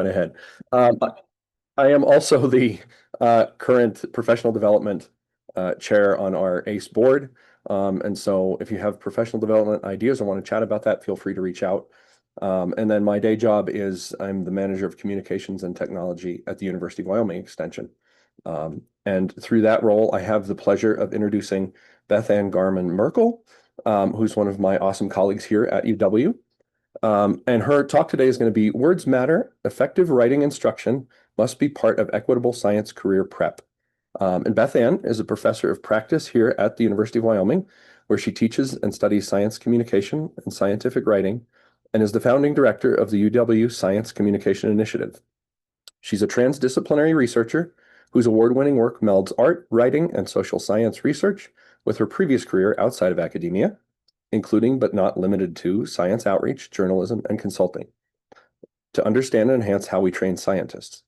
Right ahead. I am also the current professional development chair on our ACE board. And so if you have professional development ideas or want to chat about that, feel free to reach out. And then my day job is I'm the manager of communications and technology at the University of Wyoming Extension. And through that role, I have the pleasure of introducing Beth Ann Garman Merkel, who's one of my awesome colleagues here at UW. And her talk today is going to be Words Matter, Effective Writing Instruction Must Be Part of Equitable Science Career Prep. And Beth Ann is a professor of practice here at the University of Wyoming, where she teaches and studies science communication and scientific writing, and is the founding director of the UW Science Communication Initiative. She's a transdisciplinary researcher whose award-winning work melds art, writing, and social science research with her previous career outside of academia, including but not limited to science outreach, journalism, and consulting, to understand and enhance how we train scientists.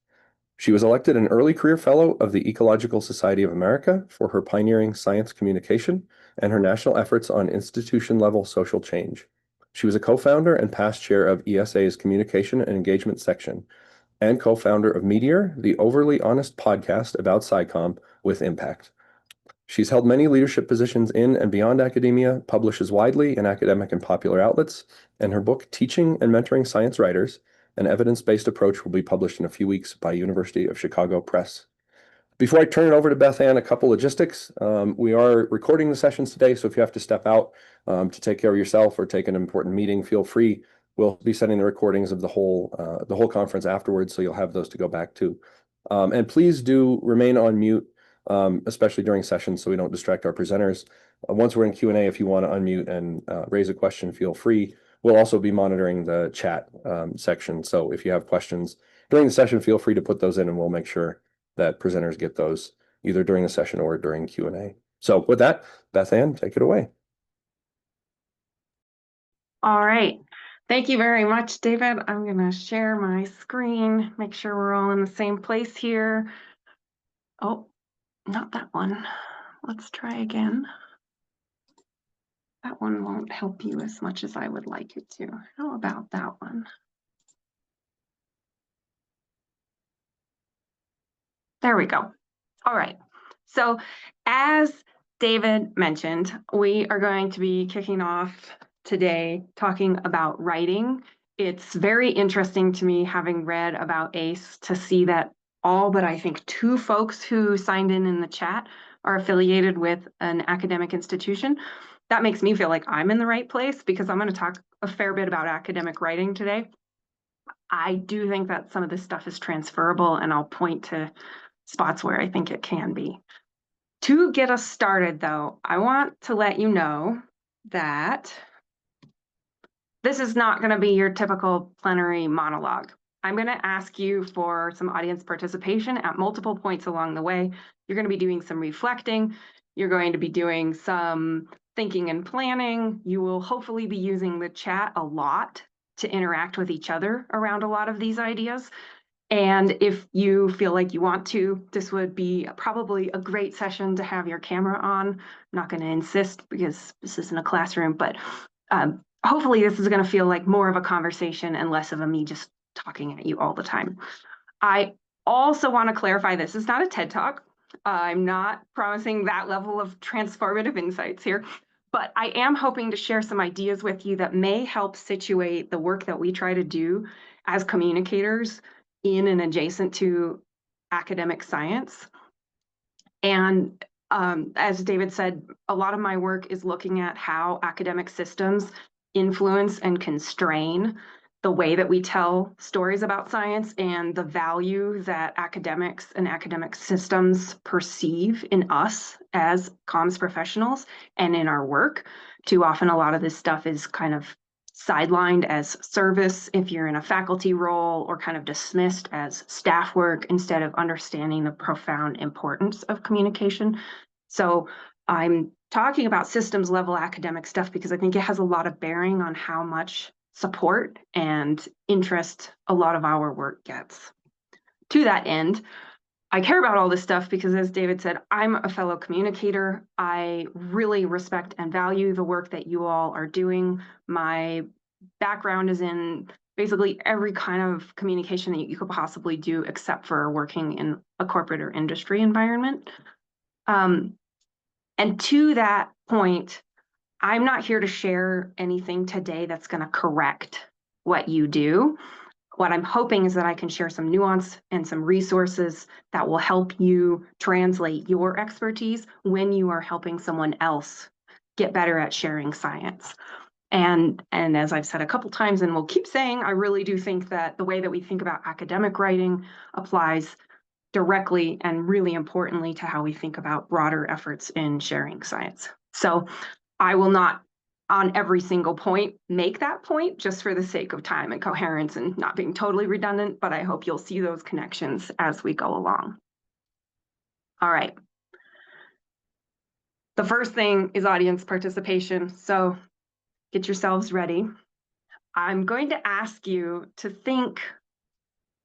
She was elected an early career fellow of the Ecological Society of America for her pioneering science communication and her national efforts on institution-level social change. She was a co-founder and past chair of ESA's Communication and Engagement section, and co-founder of Meteor, the overly honest podcast about SciComm with impact. She's held many leadership positions in and beyond academia, publishes widely in academic and popular outlets, and her book, Teaching and Mentoring Science Writers, an evidence-based approach, will be published in a few weeks by University of Chicago Press. Before I turn it over to Beth Ann, a couple logistics. We are recording the sessions today, so if you have to step out to take care of yourself or take an important meeting, feel free. We'll be sending the recordings of the whole conference afterwards, so you'll have those to go back to. And please do remain on mute, especially during sessions, so we don't distract our presenters. Once we're in Q&A, if you want to unmute and raise a question, feel free. We'll also be monitoring the chat section, so if you have questions during the session, feel free to put those in, and we'll make sure that presenters get those either during the session or during Q&A. So with that, Beth Ann, take it away. All right. Thank you very much, David. I'm going to share my screen, make sure we're all in the same place here. Oh, not that one. Let's try again. That one won't help you as much as I would like it to. How about that one? There we go. All right. So as David mentioned, we are going to be kicking off today talking about writing. It's very interesting to me, having read about ACE, to see that all but I think 2 folks who signed in the chat are affiliated with an academic institution. That makes me feel like I'm in the right place, because I'm going to talk a fair bit about academic writing today. I do think that some of this stuff is transferable, and I'll point to spots where I think it can be. To get us started, though, I want to let you know that this is not going to be your typical plenary monologue. I'm going to ask you for some audience participation at multiple points along the way. You're going to be doing some reflecting. You're going to be doing some thinking and planning. You will hopefully be using the chat a lot to interact with each other around a lot of these ideas. And if you feel like you want to, this would be probably a great session to have your camera on. I'm not going to insist, because this isn't a classroom, but hopefully this is going to feel like more of a conversation and less of a me just talking at you all the time. I also want to clarify, this is not a TED Talk. I'm not promising that level of transformative insights here, but I am hoping to share some ideas with you that may help situate the work that we try to do as communicators in and adjacent to academic science. And as David said, a lot of my work is looking at how academic systems influence and constrain the way that we tell stories about science, and the value that academics and academic systems perceive in us as comms professionals and in our work. Too often, a lot of this stuff is kind of sidelined as service if you're in a faculty role, or kind of dismissed as staff work, instead of understanding the profound importance of communication. So I'm talking about systems level academic stuff because I think it has a lot of bearing on how much support and interest a lot of our work gets. To that end, I care about all this stuff because, as David said, I'm a fellow communicator. I really respect and value the work that you all are doing. My background is in basically every kind of communication that you could possibly do except for working in a corporate or industry environment. And to that point, I'm not here to share anything today that's going to correct what you do. What I'm hoping is that I can share some nuance and some resources that will help you translate your expertise when you are helping someone else get better at sharing science. And as I've said a couple times and will keep saying, I really do think that the way that we think about academic writing applies directly and really importantly to how we think about broader efforts in sharing science. So I will not on every single point make that point just for the sake of time and coherence and not being totally redundant, but I hope you'll see those connections as we go along. All right. The first thing is audience participation. So get yourselves ready. I'm going to ask you to think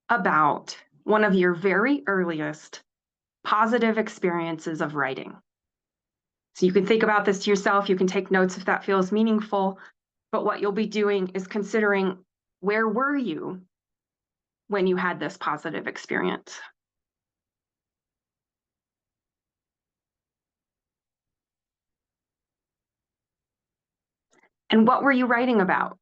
about one of your very earliest positive experiences of writing. So you can think about this to yourself. You can take notes if that feels meaningful. But what you'll be doing is considering, where were you when you had this positive experience? And what were you writing about?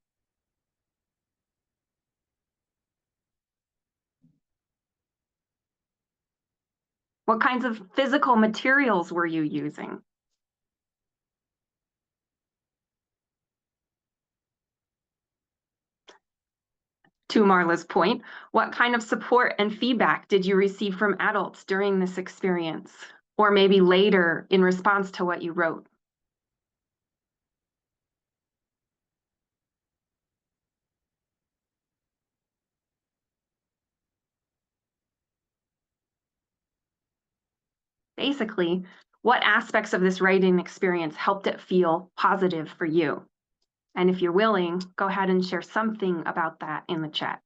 What kinds of physical materials were you using? To Marla's point, what kind of support and feedback did you receive from adults during this experience? Or maybe later in response to what you wrote? Basically, what aspects of this writing experience helped it feel positive for you? And if you're willing, go ahead and share something about that in the chat.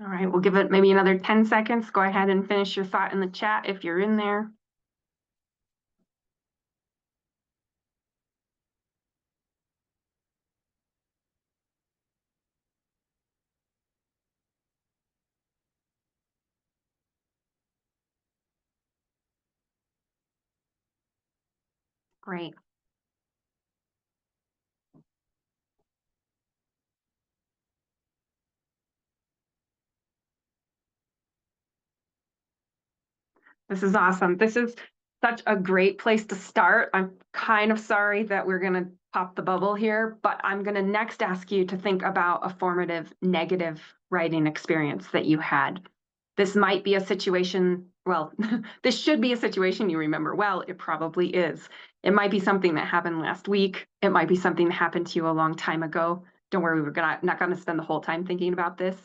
All right, we'll give it maybe another 10 seconds. Go ahead and finish your thought in the chat if you're in there. Great. This is awesome. This is such a great place to start. I'm kind of sorry that we're going to pop the bubble here, but I'm going to next ask you to think about a formative negative writing experience that you had. This might be a situation, well, this should be a situation you remember well. It probably is. It might be something that happened last week. It might be something that happened to you a long time ago. Don't worry, not going to spend the whole time thinking about this,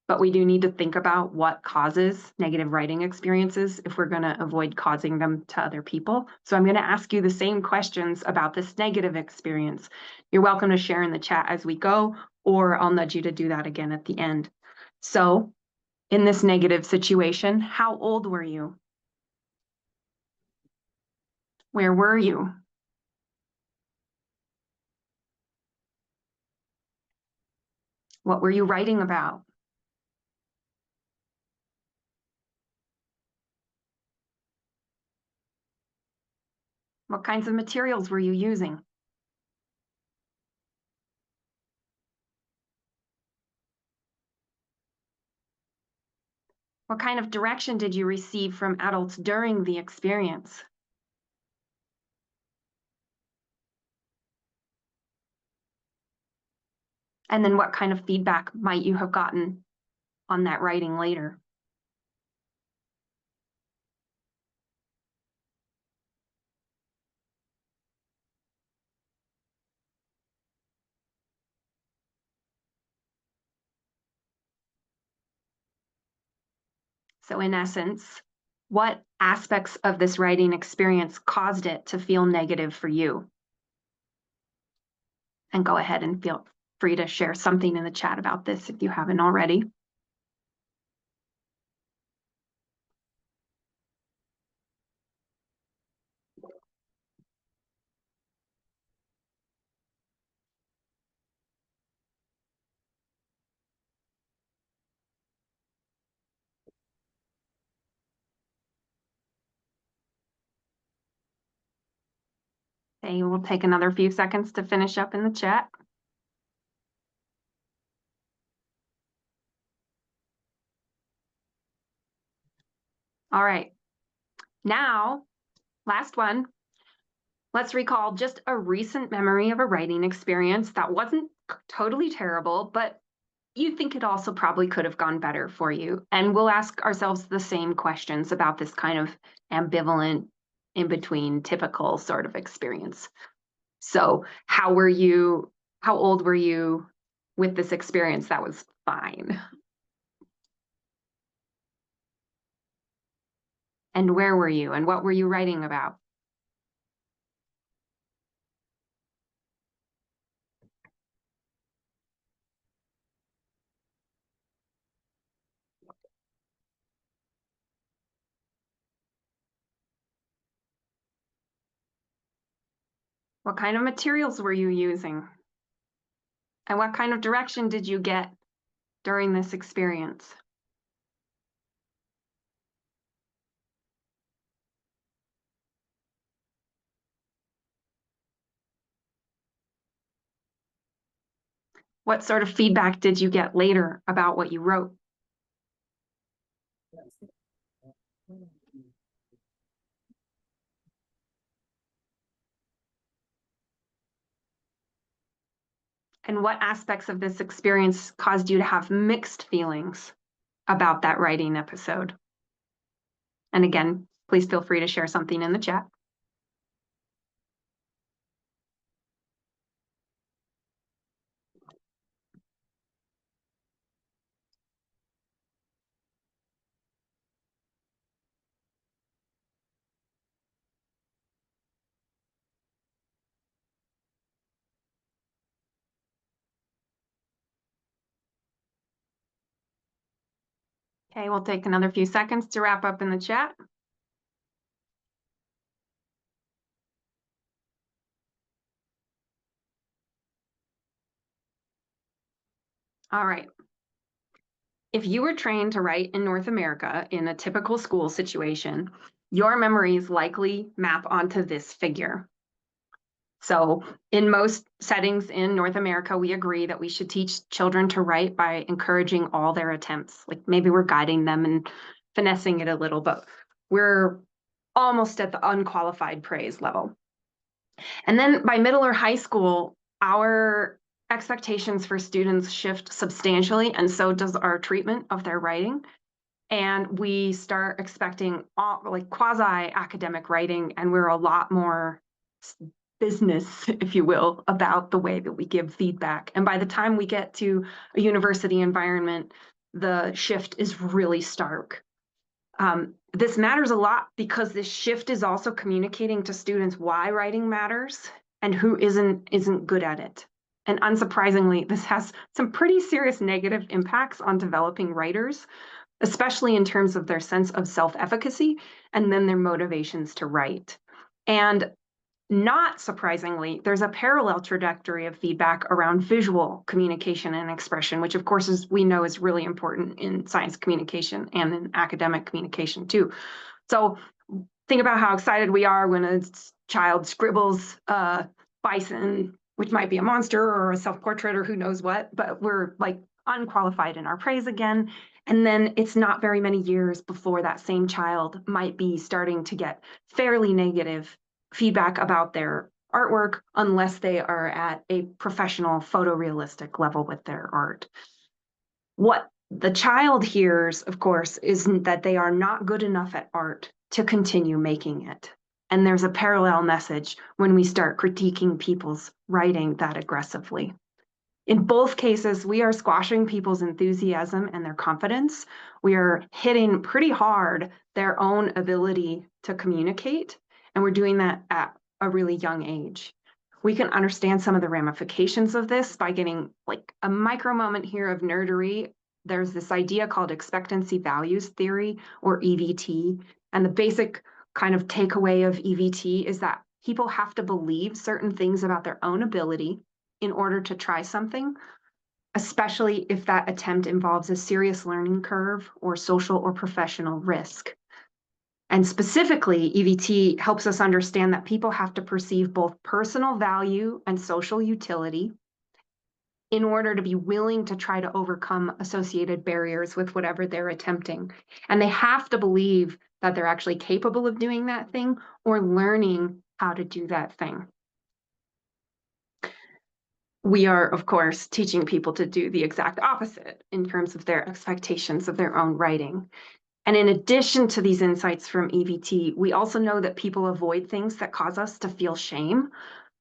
but we do need to think about what causes negative writing experiences if we're going to avoid causing them to other people. So I'm going to ask you the same questions about this negative experience. You're welcome to share in the chat as we go, or I'll nudge you to do that again at the end. So in this negative situation, how old were you? Where were you? What were you writing about? What kinds of materials were you using? What kind of direction did you receive from adults during the experience? And then what kind of feedback might you have gotten on that writing later? So in essence, what aspects of this writing experience caused it to feel negative for you? And go ahead and feel free to share something in the chat about this if you haven't already. Okay, we'll take another few seconds to finish up in the chat. All right, now, last one. Let's recall just a recent memory of a writing experience that wasn't totally terrible, but you think it also probably could have gone better for you. And we'll ask ourselves the same questions about this kind of ambivalent, in between, typical sort of experience. So how old were you with this experience that was fine? And where were you? And what were you writing about? What kind of materials were you using? And what kind of direction did you get during this experience? What sort of feedback did you get later about what you wrote? And what aspects of this experience caused you to have mixed feelings about that writing episode? And again, please feel free to share something in the chat. Okay, we'll take another few seconds to wrap up in the chat. All right. If you were trained to write in North America in a typical school situation, your memories likely map onto this figure. So in most settings in North America, we agree that we should teach children to write by encouraging all their attempts. Like maybe we're guiding them and finessing it a little, but we're almost at the unqualified praise level. And then by middle or high school, our expectations for students shift substantially, and so does our treatment of their writing. And we start expecting like quasi-academic writing, and we're a lot more business, if you will, about the way that we give feedback. And by the time we get to a university environment, the shift is really stark. This matters a lot because this shift is also communicating to students why writing matters and who isn't good at it. And unsurprisingly, this has some pretty serious negative impacts on developing writers, especially in terms of their sense of self-efficacy and then their motivations to write. And not surprisingly, there's a parallel trajectory of feedback around visual communication and expression, which of course we know is really important in science communication and in academic communication too. So think about how excited we are when a child scribbles bison, which might be a monster or a self-portrait or who knows what, but we're like unqualified in our praise again. And then it's not very many years before that same child might be starting to get fairly negative feedback about their artwork unless they are at a professional photorealistic level with their art. What the child hears, of course, is that they are not good enough at art to continue making it. And there's a parallel message when we start critiquing people's writing that aggressively. In both cases, we are squashing people's enthusiasm and their confidence. We are hitting pretty hard their own ability to communicate, and we're doing that at a really young age. We can understand some of the ramifications of this by getting like a micro moment here of nerdery. There's this idea called expectancy values theory, or EVT, and the basic kind of takeaway of EVT is that people have to believe certain things about their own ability in order to try something, especially if that attempt involves a serious learning curve or social or professional risk. And specifically, EVT helps us understand that people have to perceive both personal value and social utility in order to be willing to try to overcome associated barriers with whatever they're attempting. And they have to believe that they're actually capable of doing that thing or learning how to do that thing. We are, of course, teaching people to do the exact opposite in terms of their expectations of their own writing. And in addition to these insights from EVT, we also know that people avoid things that cause us to feel shame.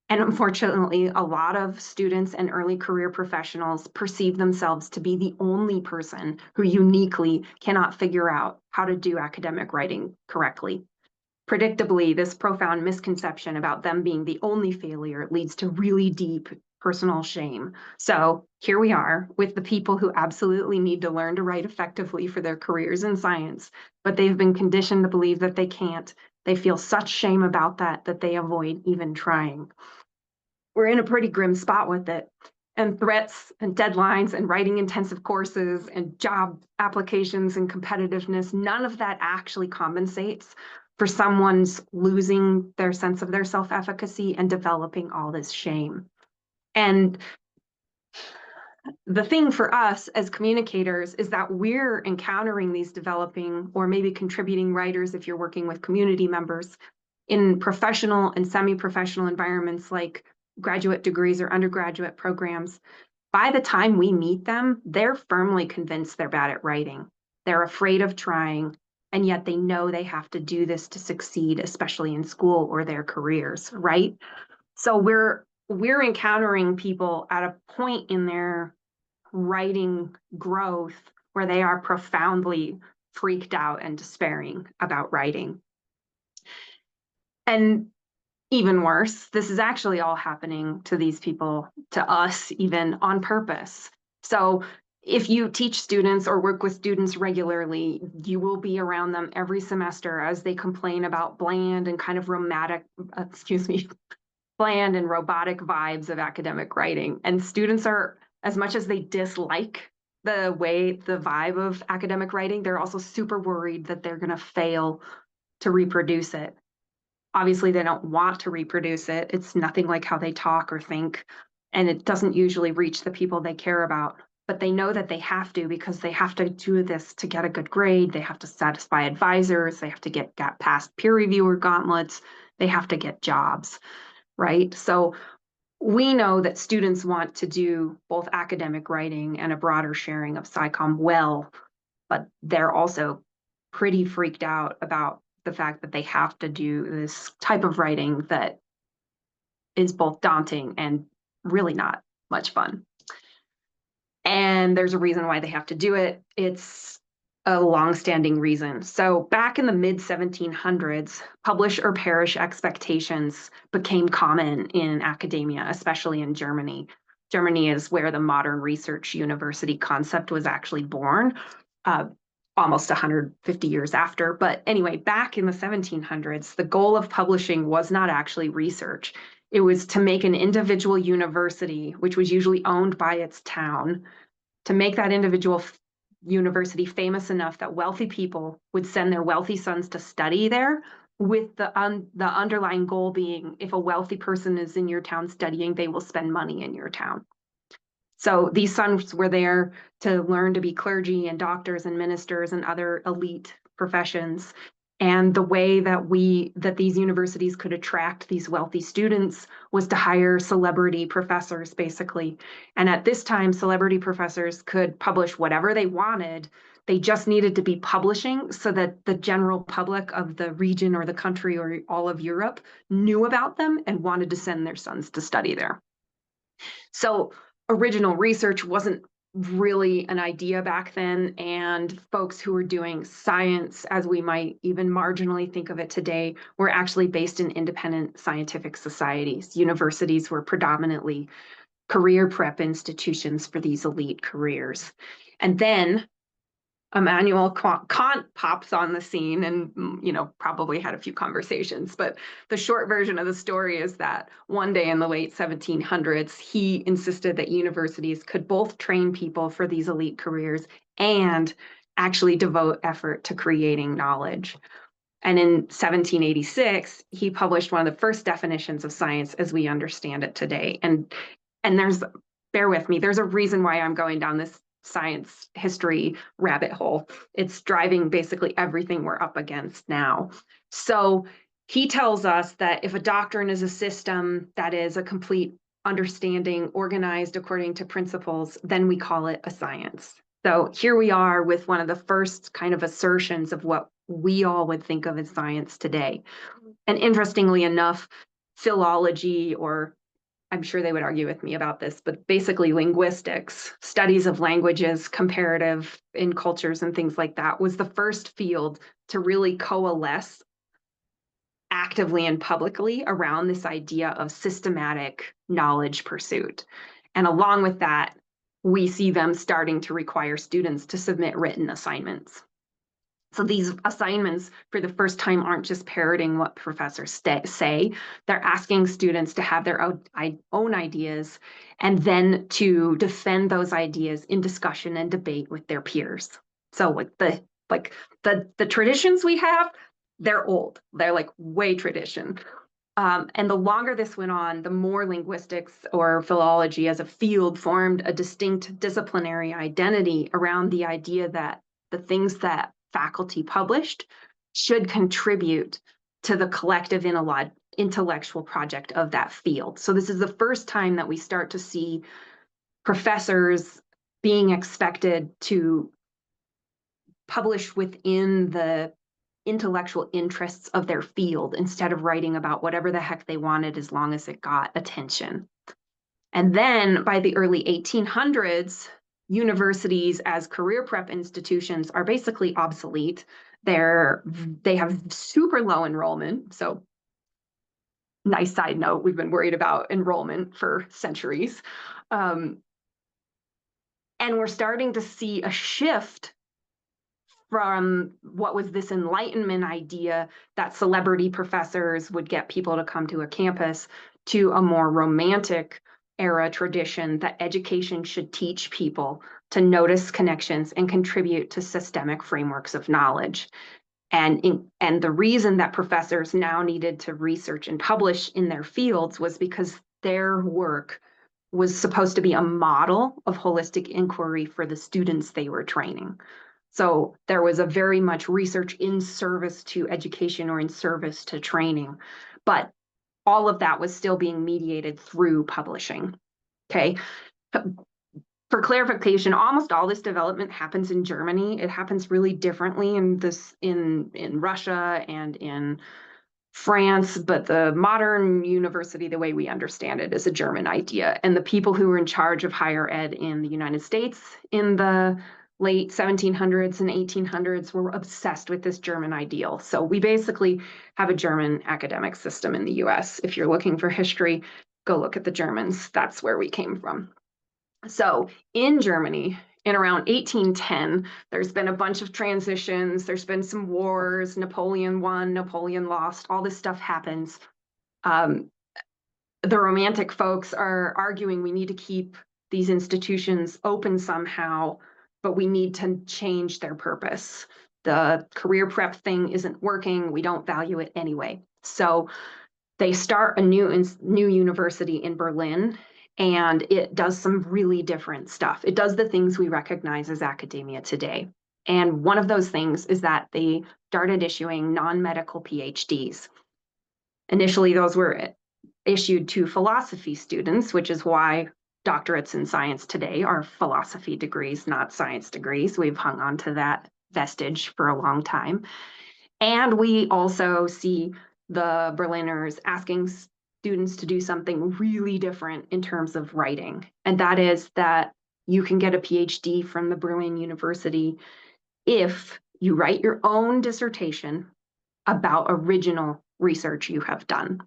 And unfortunately, a lot of students and early career professionals perceive themselves to be the only person who uniquely cannot figure out how to do academic writing correctly. Predictably, this profound misconception about them being the only failure leads to really deep personal shame. So here we are with the people who absolutely need to learn to write effectively for their careers in science, but they've been conditioned to believe that they can't. They feel such shame about that that they avoid even trying. We're in a pretty grim spot with it. And threats and deadlines and writing intensive courses and job applications and competitiveness, none of that actually compensates for someone's losing their sense of their self-efficacy and developing all this shame. And the thing for us as communicators is that we're encountering these developing or maybe contributing writers, if you're working with community members, in professional and semi-professional environments like graduate degrees or undergraduate programs. By the time we meet them, they're firmly convinced they're bad at writing. They're afraid of trying, and yet they know they have to do this to succeed, especially in school or their careers, right? So we're encountering people at a point in their writing growth where they are profoundly freaked out and despairing about writing. And even worse, this is actually all happening to these people, to us, even on purpose. So if you teach students or work with students regularly, you will be around them every semester as they complain about bland and kind of bland and robotic vibes of academic writing. And students are, as much as they dislike the vibe of academic writing, they're also super worried that they're going to fail to reproduce it. Obviously, they don't want to reproduce it. It's nothing like how they talk or think, and it doesn't usually reach the people they care about. But they know that they have to because they have to do this to get a good grade. They have to satisfy advisors. They have to get past peer reviewer gauntlets. They have to get jobs, right? So we know that students want to do both academic writing and a broader sharing of SciComm well, but they're also pretty freaked out about the fact that they have to do this type of writing that is both daunting and really not much fun. And there's a reason why they have to do it. It's a long-standing reason. So back in the mid-1700s, publish or perish expectations became common in academia, especially in Germany. Germany is where the modern research university concept was actually born. Almost 150 years after. But anyway, back in the 1700s, the goal of publishing was not actually research. It was to make an individual university, which was usually owned by its town, to make that individual university famous enough that wealthy people would send their wealthy sons to study there, with the underlying goal being, if a wealthy person is in your town studying, they will spend money in your town. So these sons were there to learn to be clergy and doctors and ministers and other elite professions. And the way that these universities could attract these wealthy students was to hire celebrity professors, basically. And at this time, celebrity professors could publish whatever they wanted. They just needed to be publishing so that the general public of the region or the country or all of Europe knew about them and wanted to send their sons to study there. So original research wasn't really an idea back then, and folks who were doing science, as we might even marginally think of it today, were actually based in independent scientific societies. Universities were predominantly career prep institutions for these elite careers. And then Immanuel Kant pops on the scene and, probably had a few conversations. But the short version of the story is that one day in the late 1700s, he insisted that universities could both train people for these elite careers and actually devote effort to creating knowledge. And in 1786, he published one of the first definitions of science as we understand it today. And bear with me, there's a reason why I'm going down this science history rabbit hole. It's driving basically everything we're up against now. So he tells us that if a doctrine is a system that is a complete understanding organized according to principles, then we call it a science. So here we are with one of the first kind of assertions of what we all would think of as science today. And interestingly enough, philology, or I'm sure they would argue with me about this, but basically linguistics, studies of languages, comparative in cultures and things like that, was the first field to really coalesce actively and publicly around this idea of systematic knowledge pursuit. And along with that, we see them starting to require students to submit written assignments. So these assignments, for the first time, aren't just parroting what professors say. They're asking students to have their own ideas and then to defend those ideas in discussion and debate with their peers. So the traditions we have, they're old. They're like way tradition. And the longer this went on, the more linguistics or philology as a field formed a distinct disciplinary identity around the idea that the things that faculty published should contribute to the collective intellectual project of that field. So this is the first time that we start to see professors being expected to publish within the intellectual interests of their field instead of writing about whatever the heck they wanted as long as it got attention. And then by the early 1800s, universities as career prep institutions are basically obsolete. They have super low enrollment. So nice side note, we've been worried about enrollment for centuries. And we're starting to see a shift from what was this Enlightenment idea that celebrity professors would get people to come to a campus to a more romantic era tradition that education should teach people to notice connections and contribute to systemic frameworks of knowledge. And the reason that professors now needed to research and publish in their fields was because their work was supposed to be a model of holistic inquiry for the students they were training. So there was a very much research in service to education or in service to training, but all of that was still being mediated through publishing. Okay. For clarification, almost all this development happens in Germany. It happens really differently in Russia and in France, but the modern university, the way we understand it, is a German idea. And the people who were in charge of higher ed in the United States in the late 1700s and 1800s were obsessed with this German ideal. So we basically have a German academic system in the US. If you're looking for history, go look at the Germans. That's where we came from. So in Germany, in around 1810, there's been a bunch of transitions. There's been some wars. Napoleon won, Napoleon lost. All this stuff happens. The Romantic folks are arguing we need to keep these institutions open somehow, but we need to change their purpose. The career prep thing isn't working. We don't value it anyway. So they start a new university in Berlin, and it does some really different stuff. It does the things we recognize as academia today. And one of those things is that they started issuing non-medical PhDs. Initially, those were issued to philosophy students, which is why doctorates in science today are philosophy degrees, not science degrees. We've hung on to that vestige for a long time. And we also see the Berliners asking students to do something really different in terms of writing. And that is that you can get a PhD from the Berlin University if you write your own dissertation about original research you have done.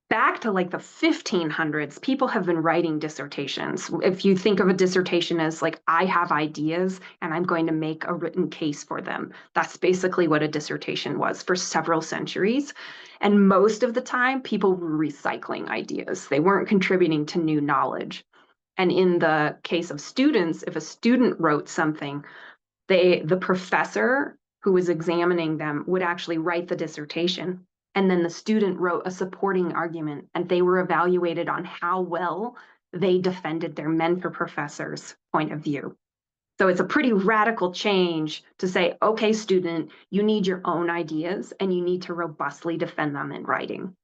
Back to like the 1500s, people have been writing dissertations. If you think of a dissertation as like, I have ideas and I'm going to make a written case for them, that's basically what a dissertation was for several centuries. And most of the time, people were recycling ideas. They weren't contributing to new knowledge. And in the case of students, if a student wrote something, the professor who was examining them would actually write the dissertation. And then the student wrote a supporting argument, and they were evaluated on how well they defended their mentor professor's point of view. So it's a pretty radical change to say, okay, student, you need your own ideas and you need to robustly defend them in writing.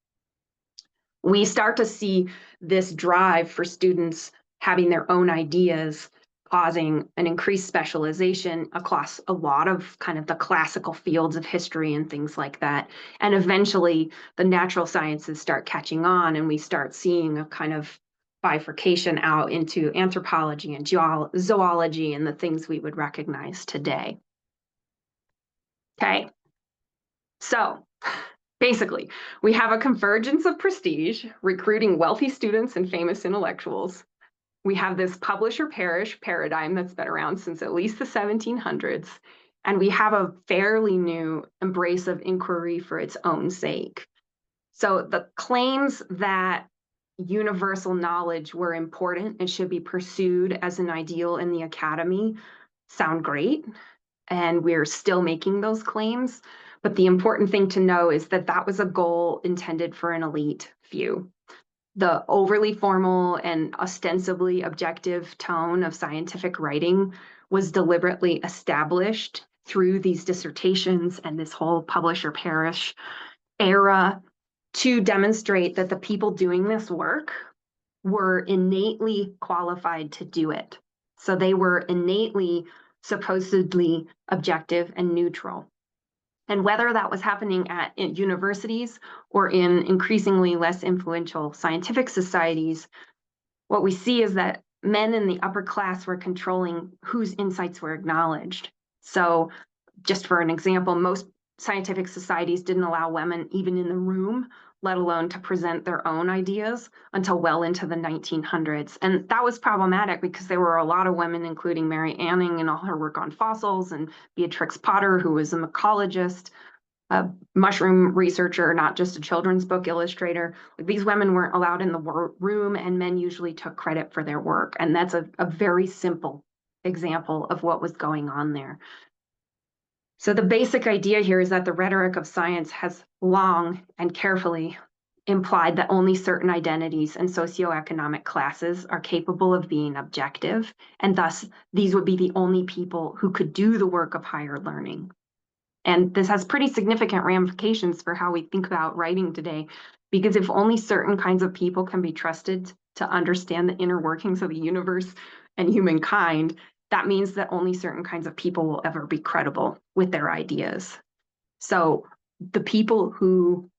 We start to see this drive for students having their own ideas causing an increased specialization across a lot of kind of the classical fields of history and things like that. And eventually the natural sciences start catching on and we start seeing a kind of bifurcation out into anthropology and zoology and the things we would recognize today. Okay, so basically, we have a convergence of prestige, recruiting wealthy students and famous intellectuals. We have this publish or perish paradigm that's been around since at least the 1700s. And we have a fairly new embrace of inquiry for its own sake. So the claims that universal knowledge were important and should be pursued as an ideal in the academy sound great. And we're still making those claims. But the important thing to know is that that was a goal intended for an elite few. The overly formal and ostensibly objective tone of scientific writing was deliberately established through these dissertations and this whole publish or perish era to demonstrate that the people doing this work were innately qualified to do it. So they were innately supposedly objective and neutral. And whether that was happening at universities or in increasingly less influential scientific societies, what we see is that men in the upper class were controlling whose insights were acknowledged. So just for an example, most scientific societies didn't allow women even in the room, let alone to present their own ideas until well into the 1900s. And that was problematic because there were a lot of women, including Mary Anning and all her work on fossils, and Beatrix Potter, who was a mycologist, a mushroom researcher, not just a children's book illustrator. Like, these women weren't allowed in the room, and men usually took credit for their work. And that's a very simple example of what was going on there. So the basic idea here is that the rhetoric of science has long and carefully implied that only certain identities and socioeconomic classes are capable of being objective, and thus these would be the only people who could do the work of higher learning. And this has pretty significant ramifications for how we think about writing today, because if only certain kinds of people can be trusted to understand the inner workings of the universe and humankind, that means that only certain kinds of people will ever be credible with their ideas. So the people who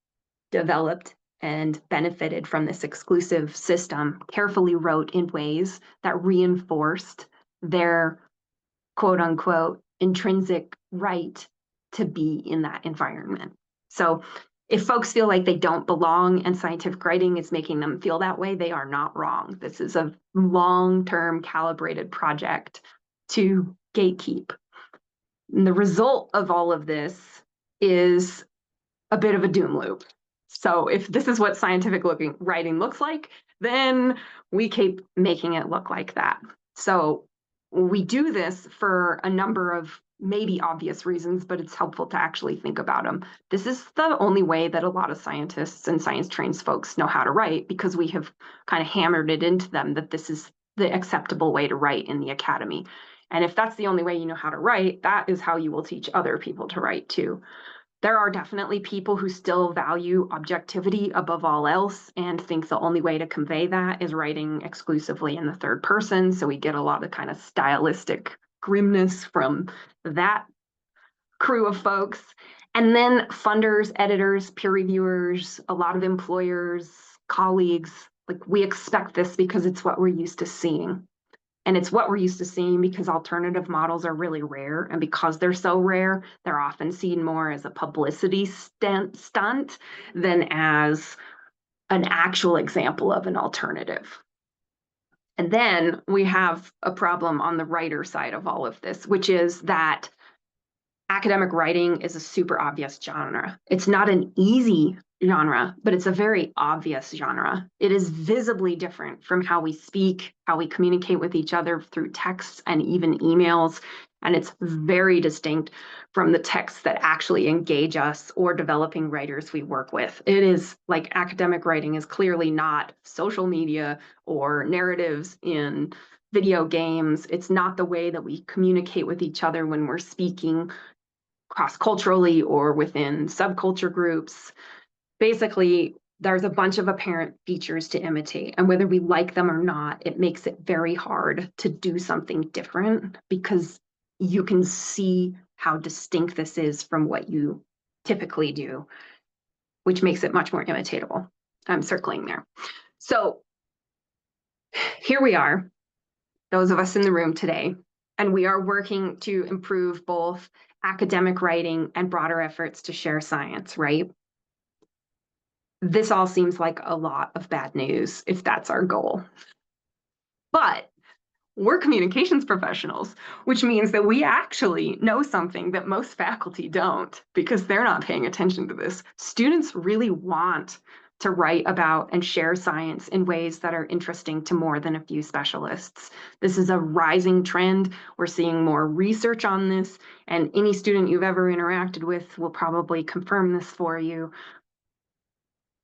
developed and benefited from this exclusive system carefully wrote in ways that reinforced their quote unquote intrinsic right to be in that environment. So if folks feel like they don't belong and scientific writing is making them feel that way, they are not wrong. This is a long-term calibrated project to gatekeep. And the result of all of this is a bit of a doom loop. So if this is what scientific writing looks like, then we keep making it look like that. So we do this for a number of maybe obvious reasons, but it's helpful to actually think about them. This is the only way that a lot of scientists and science trained folks know how to write, because we have kind of hammered it into them that this is the acceptable way to write in the academy. And if that's the only way you know how to write, that is how you will teach other people to write too. There are definitely people who still value objectivity above all else and think the only way to convey that is writing exclusively in the third person. So we get a lot of kind of stylistic grimness from that crew of folks. And then funders, editors, peer reviewers, a lot of employers, colleagues, like we expect this because it's what we're used to seeing. And it's what we're used to seeing because alternative models are really rare. And because they're so rare, they're often seen more as a publicity stunt than as an actual example of an alternative. And then we have a problem on the writer side of all of this, which is that academic writing is a super obvious genre. It's not an easy genre, but it's a very obvious genre. It is visibly different from how we speak, how we communicate with each other through texts and even emails. And it's very distinct from the texts that actually engage us or developing writers we work with. It is like academic writing is clearly not social media or narratives in video games. It's not the way that we communicate with each other when we're speaking cross-culturally or within subculture groups. Basically, there's a bunch of apparent features to imitate, and whether we like them or not, it makes it very hard to do something different because you can see how distinct this is from what you typically do, which makes it much more imitatable. I'm circling there. So here we are, those of us in the room today, and we are working to improve both academic writing and broader efforts to share science, right? This all seems like a lot of bad news if that's our goal. But we're communications professionals, which means that we actually know something that most faculty don't because they're not paying attention to this. Students really want to write about and share science in ways that are interesting to more than a few specialists. This is a rising trend. We're seeing more research on this, and any student you've ever interacted with will probably confirm this for you.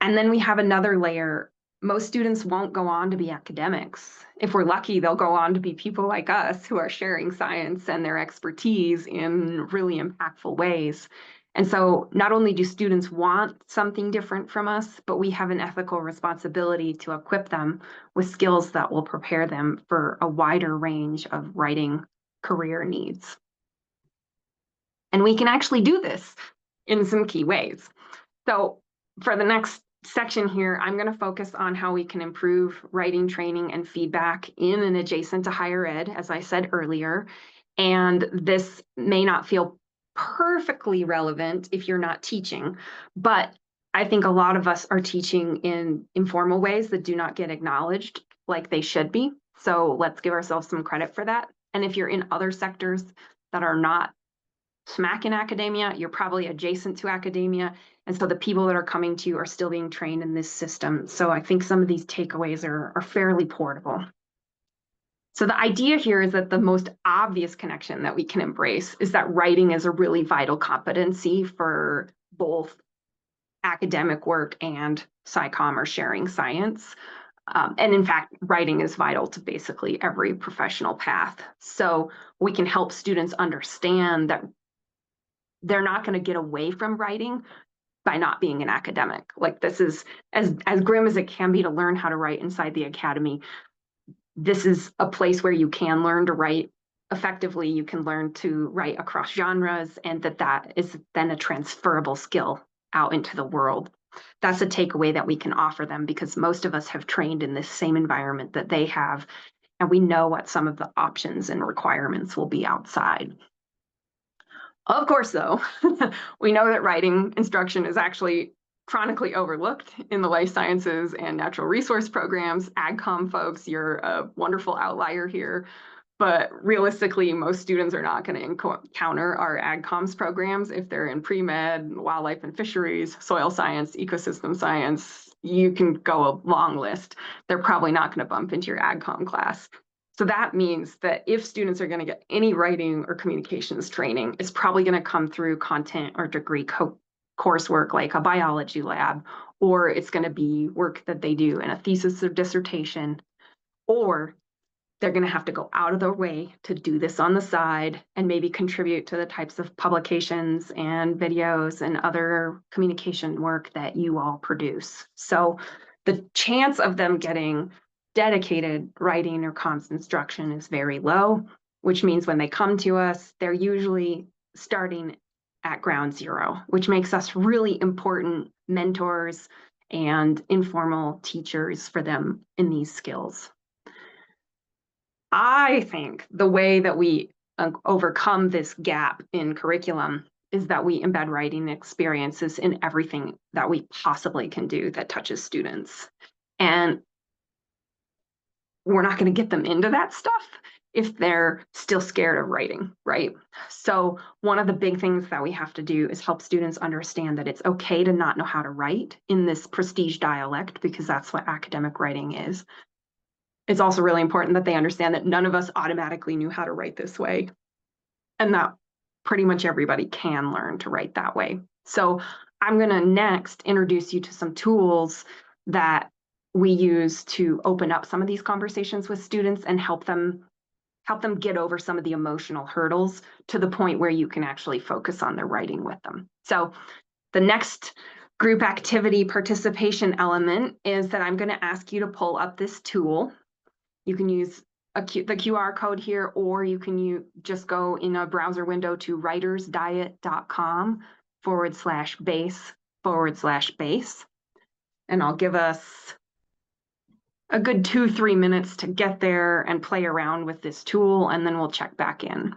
And then we have another layer. Most students won't go on to be academics. If we're lucky, they'll go on to be people like us who are sharing science and their expertise in really impactful ways. And so not only do students want something different from us, but we have an ethical responsibility to equip them with skills that will prepare them for a wider range of writing career needs. And we can actually do this in some key ways. So for the next section here, I'm going to focus on how we can improve writing training and feedback in and adjacent to higher ed, as I said earlier. And this may not feel perfectly relevant if you're not teaching, but I think a lot of us are teaching in informal ways that do not get acknowledged like they should be. So let's give ourselves some credit for that. And if you're in other sectors that are not smack in academia, you're probably adjacent to academia. And so the people that are coming to you are still being trained in this system. So I think some of these takeaways are fairly portable. So the idea here is that the most obvious connection that we can embrace is that writing is a really vital competency for both academic work and SciComm or sharing science. And in fact, writing is vital to basically every professional path. So we can help students understand that they're not going to get away from writing by not being an academic. Like this is as grim as it can be to learn how to write inside the academy. This is a place where you can learn to write effectively. You can learn to write across genres, and that is then a transferable skill out into the world. That's a takeaway that we can offer them because most of us have trained in this same environment that they have, and we know what some of the options and requirements will be outside. Of course, though, we know that writing instruction is actually chronically overlooked in the life sciences and natural resource programs. AgCom folks, you're a wonderful outlier here. But realistically, most students are not going to encounter our AgComs programs if they're in pre-med, wildlife and fisheries, soil science, ecosystem science. You can go a long list. They're probably not going to bump into your AgCom class. So that means that if students are going to get any writing or communications training, it's probably going to come through content or degree coursework like a biology lab, or it's going to be work that they do in a thesis or dissertation, or they're going to have to go out of their way to do this on the side and maybe contribute to the types of publications and videos and other communication work that you all produce. So the chance of them getting dedicated writing or comms instruction is very low, which means when they come to us, they're usually starting at ground zero, which makes us really important mentors and informal teachers for them in these skills. I think the way that we overcome this gap in curriculum is that we embed writing experiences in everything that we possibly can do that touches students. And we're not going to get them into that stuff if they're still scared of writing, right? So one of the big things that we have to do is help students understand that it's okay to not know how to write in this prestige dialect, because that's what academic writing is. It's also really important that they understand that none of us automatically knew how to write this way, and that pretty much everybody can learn to write that way. So I'm going to next introduce you to some tools that we use to open up some of these conversations with students and help them get over some of the emotional hurdles to the point where you can actually focus on their writing with them. So the next group activity participation element is that I'm going to ask you to pull up this tool. You can use the QR code here, or you can just go in a browser window to writersdiet.com/base/base. And I'll give us a good 2-3 minutes to get there and play around with this tool, and then we'll check back in.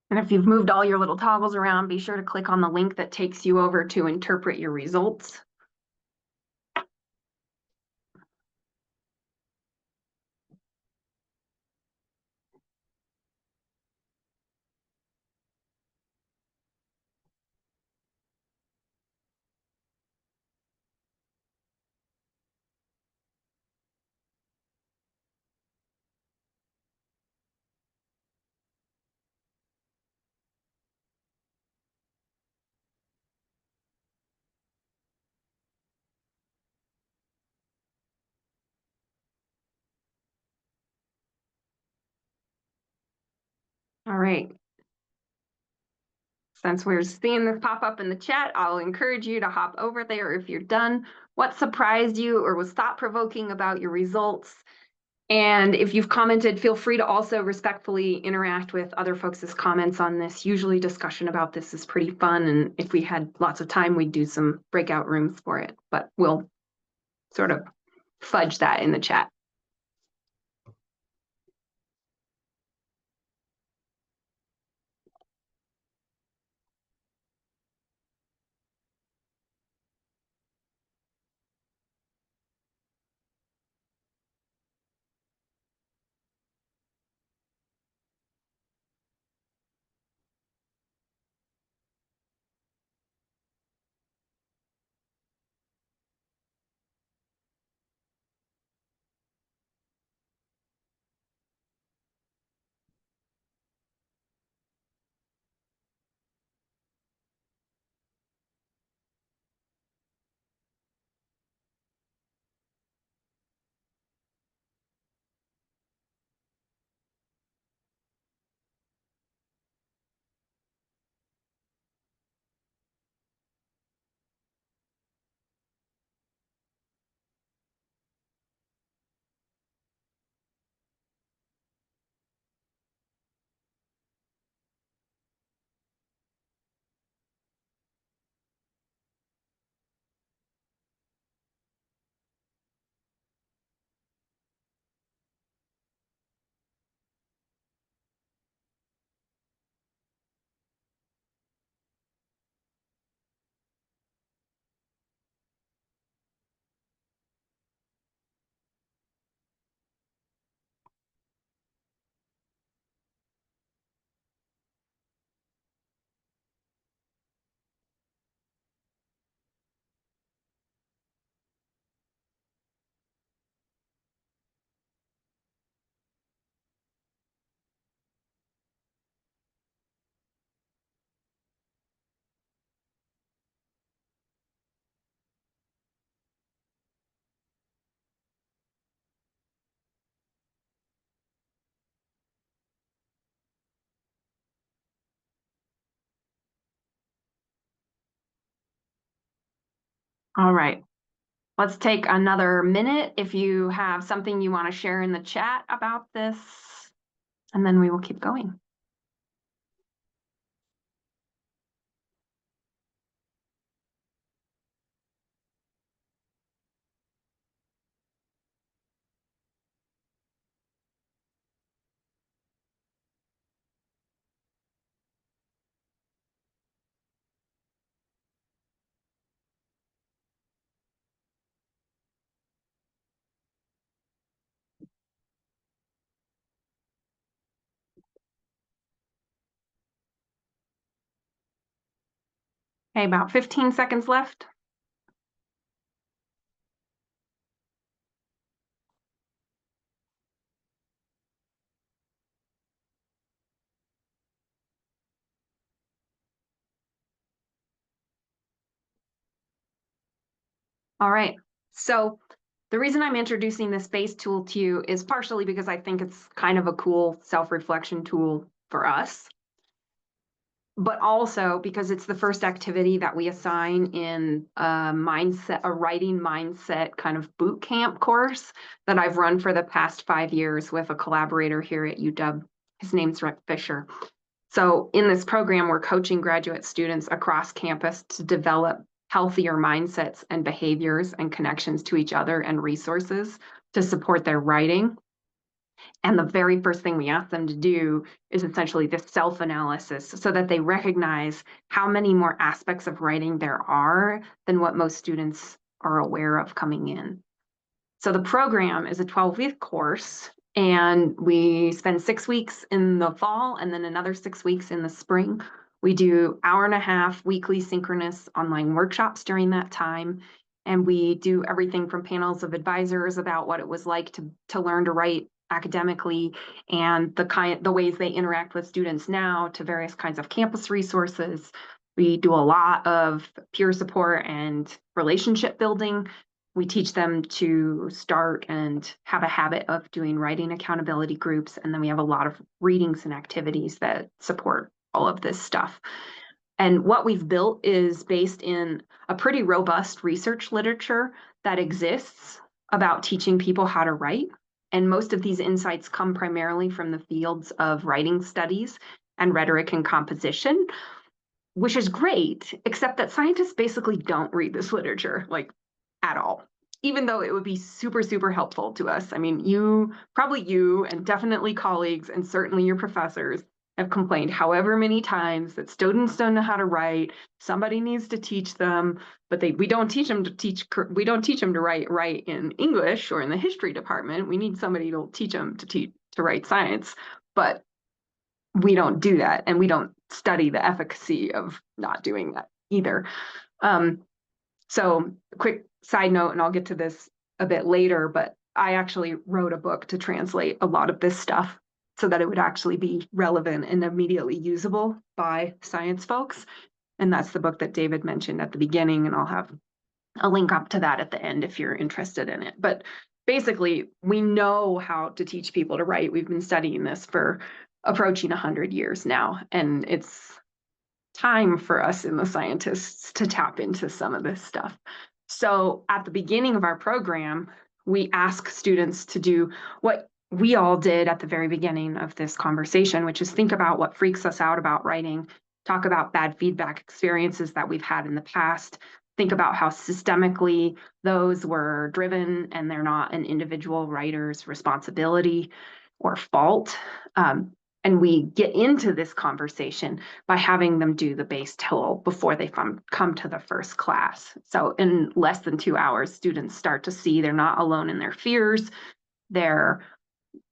And if you've moved all your little toggles around, be sure to click on the link that takes you over to interpret your results. All right. Since we're seeing this pop up in the chat, I'll encourage you to hop over there if you're done. What surprised you or was thought-provoking about your results? And if you've commented, feel free to also respectfully interact with other folks' comments on this. Usually discussion about this is pretty fun, and if we had lots of time, we'd do some breakout rooms for it, but we'll sort of fudge that in the chat. All right. Let's take another minute if you have something you want to share in the chat about this, and then we will keep going. Okay, about 15 seconds left. All right. So the reason I'm introducing this SPACE tool to you is partially because I think it's kind of a cool self-reflection tool for us, but also because it's the first activity that we assign in a writing mindset kind of boot camp course that I've run for the past 5 years with a collaborator here at UW. His name's Rick Fisher. So in this program, we're coaching graduate students across campus to develop healthier mindsets and behaviors and connections to each other and resources to support their writing. And the very first thing we ask them to do is essentially this self-analysis so that they recognize how many more aspects of writing there are than what most students are aware of coming in. So the program is a 12-week course, and we spend 6 weeks in the fall and then another 6 weeks in the spring. We do 1.5 hour weekly synchronous online workshops during that time. And we do everything from panels of advisors about what it was like to learn to write academically and the ways they interact with students now, to various kinds of campus resources. We do a lot of peer support and relationship building. We teach them to start and have a habit of doing writing accountability groups. And then we have a lot of readings and activities that support all of this stuff. And what we've built is based in a pretty robust research literature that exists about teaching people how to write. And most of these insights come primarily from the fields of writing studies and rhetoric and composition, which is great, except that scientists basically don't read this literature, like, at all, even though it would be super, super helpful to us. I mean, you and definitely colleagues and certainly your professors have complained however many times that students don't know how to write. Somebody needs to teach them, but we don't teach them to write in English or in the history department. We need somebody to teach them to write science, but we don't do that, and we don't study the efficacy of not doing that either. So quick side note, and I'll get to this a bit later, but I actually wrote a book to translate a lot of this stuff so that it would actually be relevant and immediately usable by science folks. And that's the book that David mentioned at the beginning, and I'll have a link up to that at the end if you're interested in it. But basically, we know how to teach people to write. We've been studying this for approaching 100 years now, and it's time for us in the scientists to tap into some of this stuff. So at the beginning of our program, we ask students to do what we all did at the very beginning of this conversation, which is think about what freaks us out about writing, talk about bad feedback experiences that we've had in the past, think about how systemically those were driven and they're not an individual writer's responsibility or fault. And we get into this conversation by having them do the base tool before they come to the first class. So in less than 2 hours, students start to see they're not alone in their fears. They're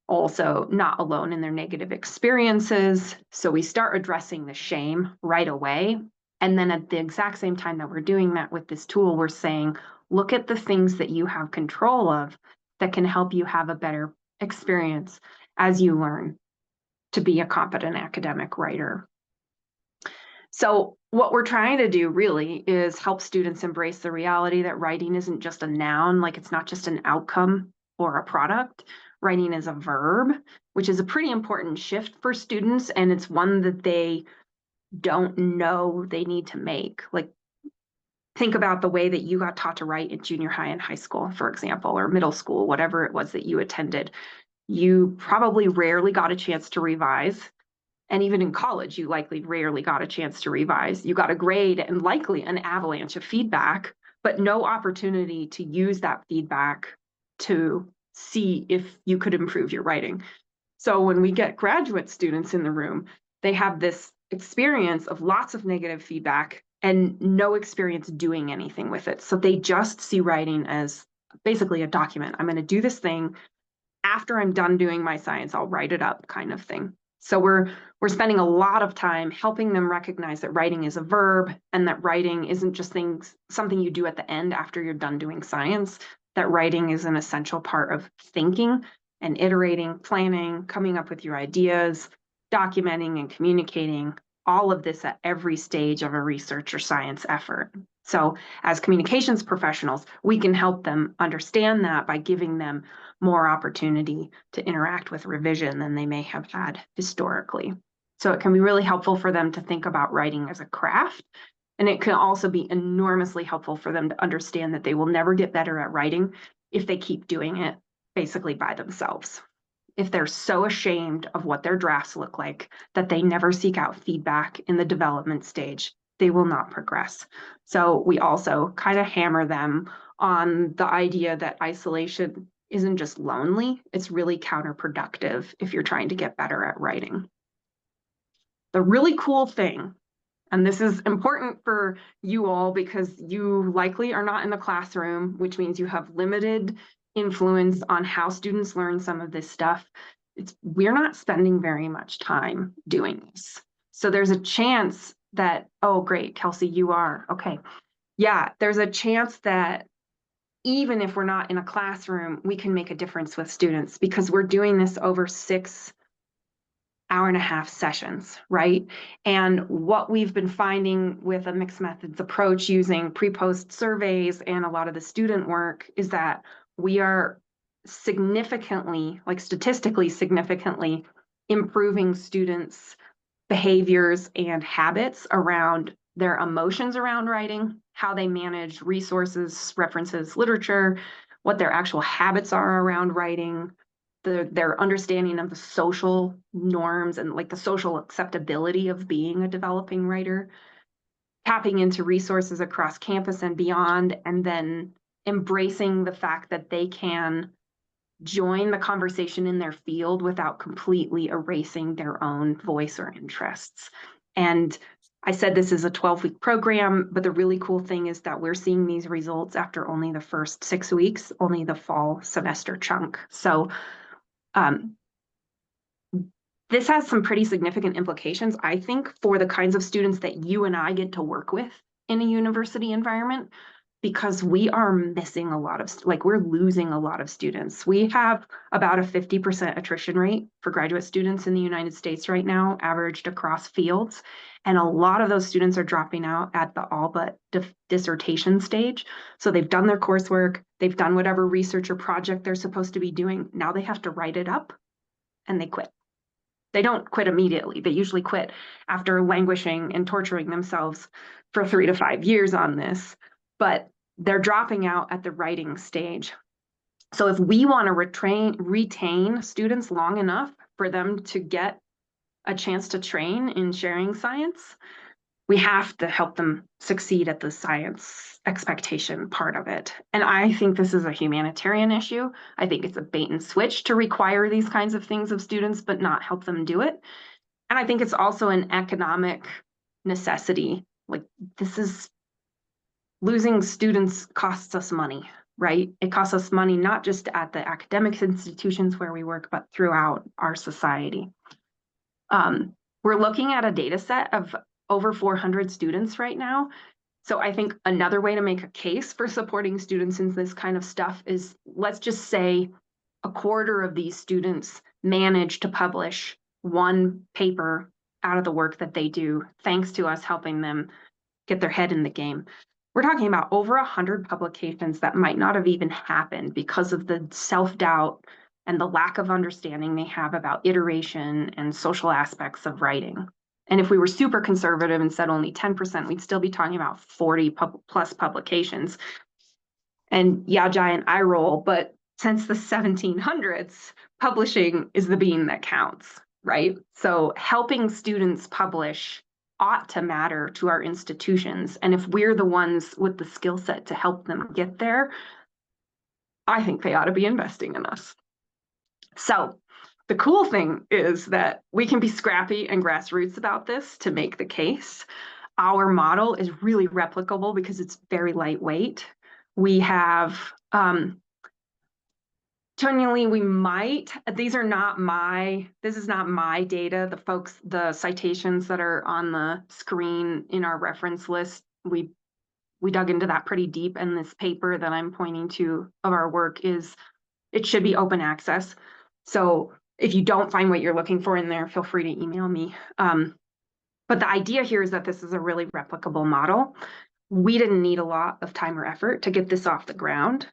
also not alone in their negative experiences. So we start addressing the shame right away. And then at the exact same time that we're doing that with this tool, we're saying, look at the things that you have control of that can help you have a better experience as you learn to be a competent academic writer. So what we're trying to do really is help students embrace the reality that writing isn't just a noun, like it's not just an outcome or a product. Writing is a verb, which is a pretty important shift for students, and it's one that they don't know they need to make. Like, think about the way that you got taught to write in junior high and high school, for example, or middle school, whatever it was that you attended. You probably rarely got a chance to revise. And even in college, you likely rarely got a chance to revise. You got a grade and likely an avalanche of feedback, but no opportunity to use that feedback to see if you could improve your writing. So when we get graduate students in the room, they have this experience of lots of negative feedback and no experience doing anything with it. So they just see writing as basically a document. I'm going to do this thing. After I'm done doing my science, I'll write it up, kind of thing. So we're spending a lot of time helping them recognize that writing is a verb and that writing isn't just something you do at the end after you're done doing science, that writing is an essential part of thinking and iterating, planning, coming up with your ideas, documenting and communicating, all of this at every stage of a research or science effort. So as communications professionals, we can help them understand that by giving them more opportunity to interact with revision than they may have had historically. So it can be really helpful for them to think about writing as a craft. And it can also be enormously helpful for them to understand that they will never get better at writing if they keep doing it basically by themselves. If they're so ashamed of what their drafts look like that they never seek out feedback in the development stage, they will not progress. So we also kind of hammer them on the idea that isolation isn't just lonely, it's really counterproductive if you're trying to get better at writing. The really cool thing, and this is important for you all because you likely are not in the classroom, which means you have limited influence on how students learn some of this stuff. We're not spending very much time doing this. So there's a chance that, oh, great, Kelsey, you are. Okay. Yeah, there's a chance that even if we're not in a classroom, we can make a difference with students because we're doing this over 6 hour-and-a-half sessions, right? And what we've been finding with a mixed methods approach using pre-post surveys and a lot of the student work is that we are significantly, like statistically significantly, improving students' behaviors and habits around their emotions around writing, how they manage resources, references, literature, what their actual habits are around writing, their understanding of the social norms and like the social acceptability of being a developing writer, tapping into resources across campus and beyond, and then embracing the fact that they can join the conversation in their field without completely erasing their own voice or interests. And I said this is a 12-week program, but the really cool thing is that we're seeing these results after only the first 6 weeks, only the fall semester chunk. So this has some pretty significant implications, I think, for the kinds of students that you and I get to work with in a university environment, because we are missing a lot of, we're losing a lot of students. We have about a 50% attrition rate for graduate students in the United States right now, averaged across fields. And a lot of those students are dropping out at the all but dissertation stage. So they've done their coursework, they've done whatever research or project they're supposed to be doing. Now they have to write it up and they quit. They don't quit immediately. They usually quit after languishing and torturing themselves for 3 to 5 years on this, but they're dropping out at the writing stage. So if we want to retain students long enough for them to get a chance to train in sharing science, we have to help them succeed at the science expectation part of it. And I think this is a humanitarian issue. I think it's a bait and switch to require these kinds of things of students, but not help them do it. And I think it's also an economic necessity. Like, this is losing students costs us money, right? It costs us money, not just at the academic institutions where we work, but throughout our society. We're looking at a data set of over 400 students right now. So I think another way to make a case for supporting students in this kind of stuff is, let's just say a quarter of these students manage to publish one paper out of the work that they do, thanks to us helping them get their head in the game. We're talking about over 100 publications that might not have even happened because of the self-doubt and the lack of understanding they have about iteration and social aspects of writing. And if we were super conservative and said only 10%, we'd still be talking about 40 plus publications. And yeah, giant eye roll, but since the 1700s, publishing is the bean that counts, right? So helping students publish ought to matter to our institutions. And if we're the ones with the skill set to help them get there, I think they ought to be investing in us. So the cool thing is that we can be scrappy and grassroots about this to make the case. Our model is really replicable because it's very lightweight. We have genuinely, we might, this is not my data. The citations that are on the screen in our reference list, we dug into that pretty deep. And this paper that I'm pointing to of our work it should be open access. So if you don't find what you're looking for in there, feel free to email me. But the idea here is that this is a really replicable model. We didn't need a lot of time or effort to get this off the ground.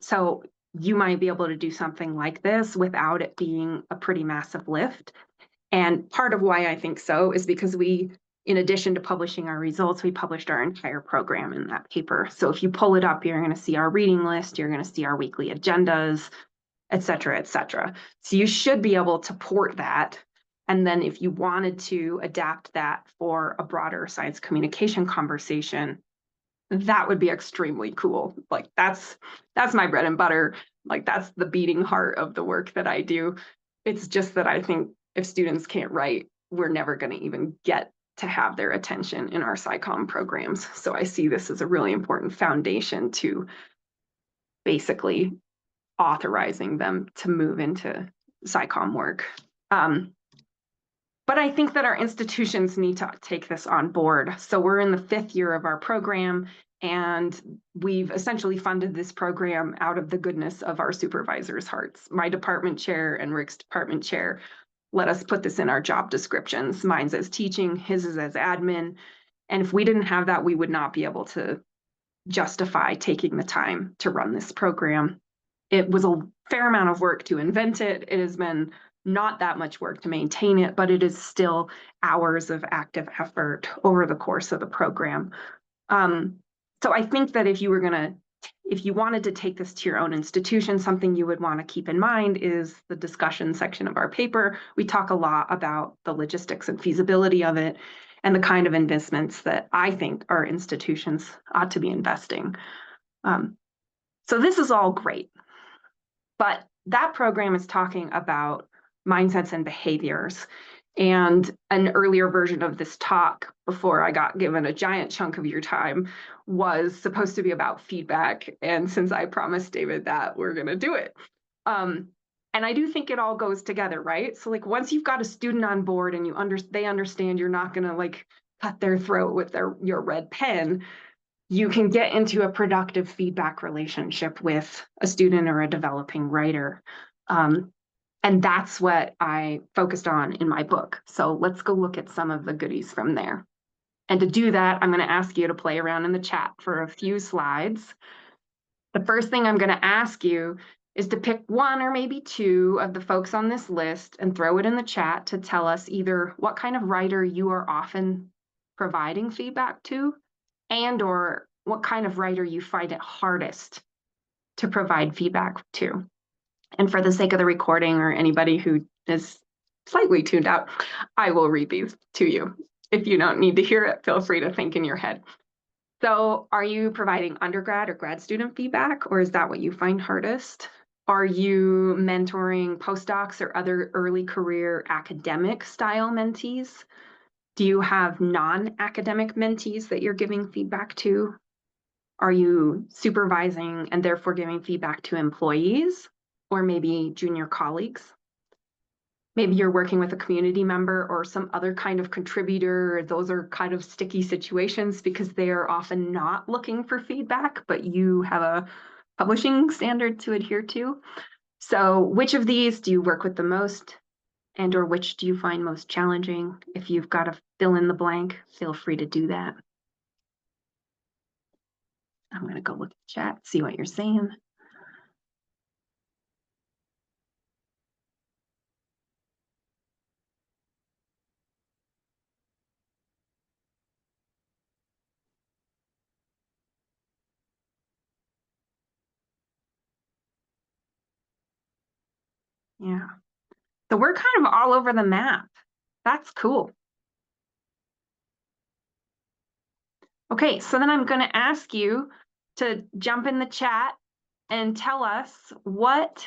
So you might be able to do something like this without it being a pretty massive lift. And part of why I think so is because in addition to publishing our results, we published our entire program in that paper. So if you pull it up, you're going to see our reading list, you're going to see our weekly agendas, et cetera, et cetera. So you should be able to port that. And then if you wanted to adapt that for a broader science communication conversation, that would be extremely cool. Like that's my bread and butter. Like that's the beating heart of the work that I do. It's just that I think if students can't write, we're never going to even get to have their attention in our SciComm programs. So I see this as a really important foundation to basically authorizing them to move into SciComm work. But I think that our institutions need to take this on board. So we're in the 5th year of our program, and we've essentially funded this program out of the goodness of our supervisors' hearts. My department chair and Rick's department chair let us put this in our job descriptions. Mine's as teaching, his is as admin. And if we didn't have that, we would not be able to justify taking the time to run this program. It was a fair amount of work to invent it. It has been not that much work to maintain it, but it is still hours of active effort over the course of the program. So I think that if you wanted to take this to your own institution, something you would want to keep in mind is the discussion section of our paper. We talk a lot about the logistics and feasibility of it and the kind of investments that I think our institutions ought to be investing. So this is all great, but that program is talking about mindsets and behaviors. And an earlier version of this talk, before I got given a giant chunk of your time, was supposed to be about feedback. And since I promised David that, we're going to do it. And I do think it all goes together, right? So like once you've got a student on board and they understand you're not going to like cut their throat with your red pen, you can get into a productive feedback relationship with a student or a developing writer. And that's what I focused on in my book. So let's go look at some of the goodies from there. And to do that, I'm going to ask you to play around in the chat for a few slides. The first thing I'm going to ask you is to pick one or maybe two of the folks on this list and throw it in the chat to tell us either what kind of writer you are often providing feedback to, and or what kind of writer you find it hardest to provide feedback to. And for the sake of the recording or anybody who is slightly tuned out, I will read these to you. If you don't need to hear it, feel free to think in your head. So are you providing undergrad or grad student feedback, or is that what you find hardest? Are you mentoring postdocs or other early career academic style mentees? Do you have non-academic mentees that you're giving feedback to? Are you supervising and therefore giving feedback to employees or maybe junior colleagues? Maybe you're working with a community member or some other kind of contributor. Those are kind of sticky situations because they are often not looking for feedback, but you have a publishing standard to adhere to. So which of these do you work with the most, and or which do you find most challenging? If you've got to fill in the blank, feel free to do that. I'm going to go look at the chat, see what you're saying. Yeah. So we're kind of all over the map. That's cool. Okay, so then I'm going to ask you to jump in the chat and tell us what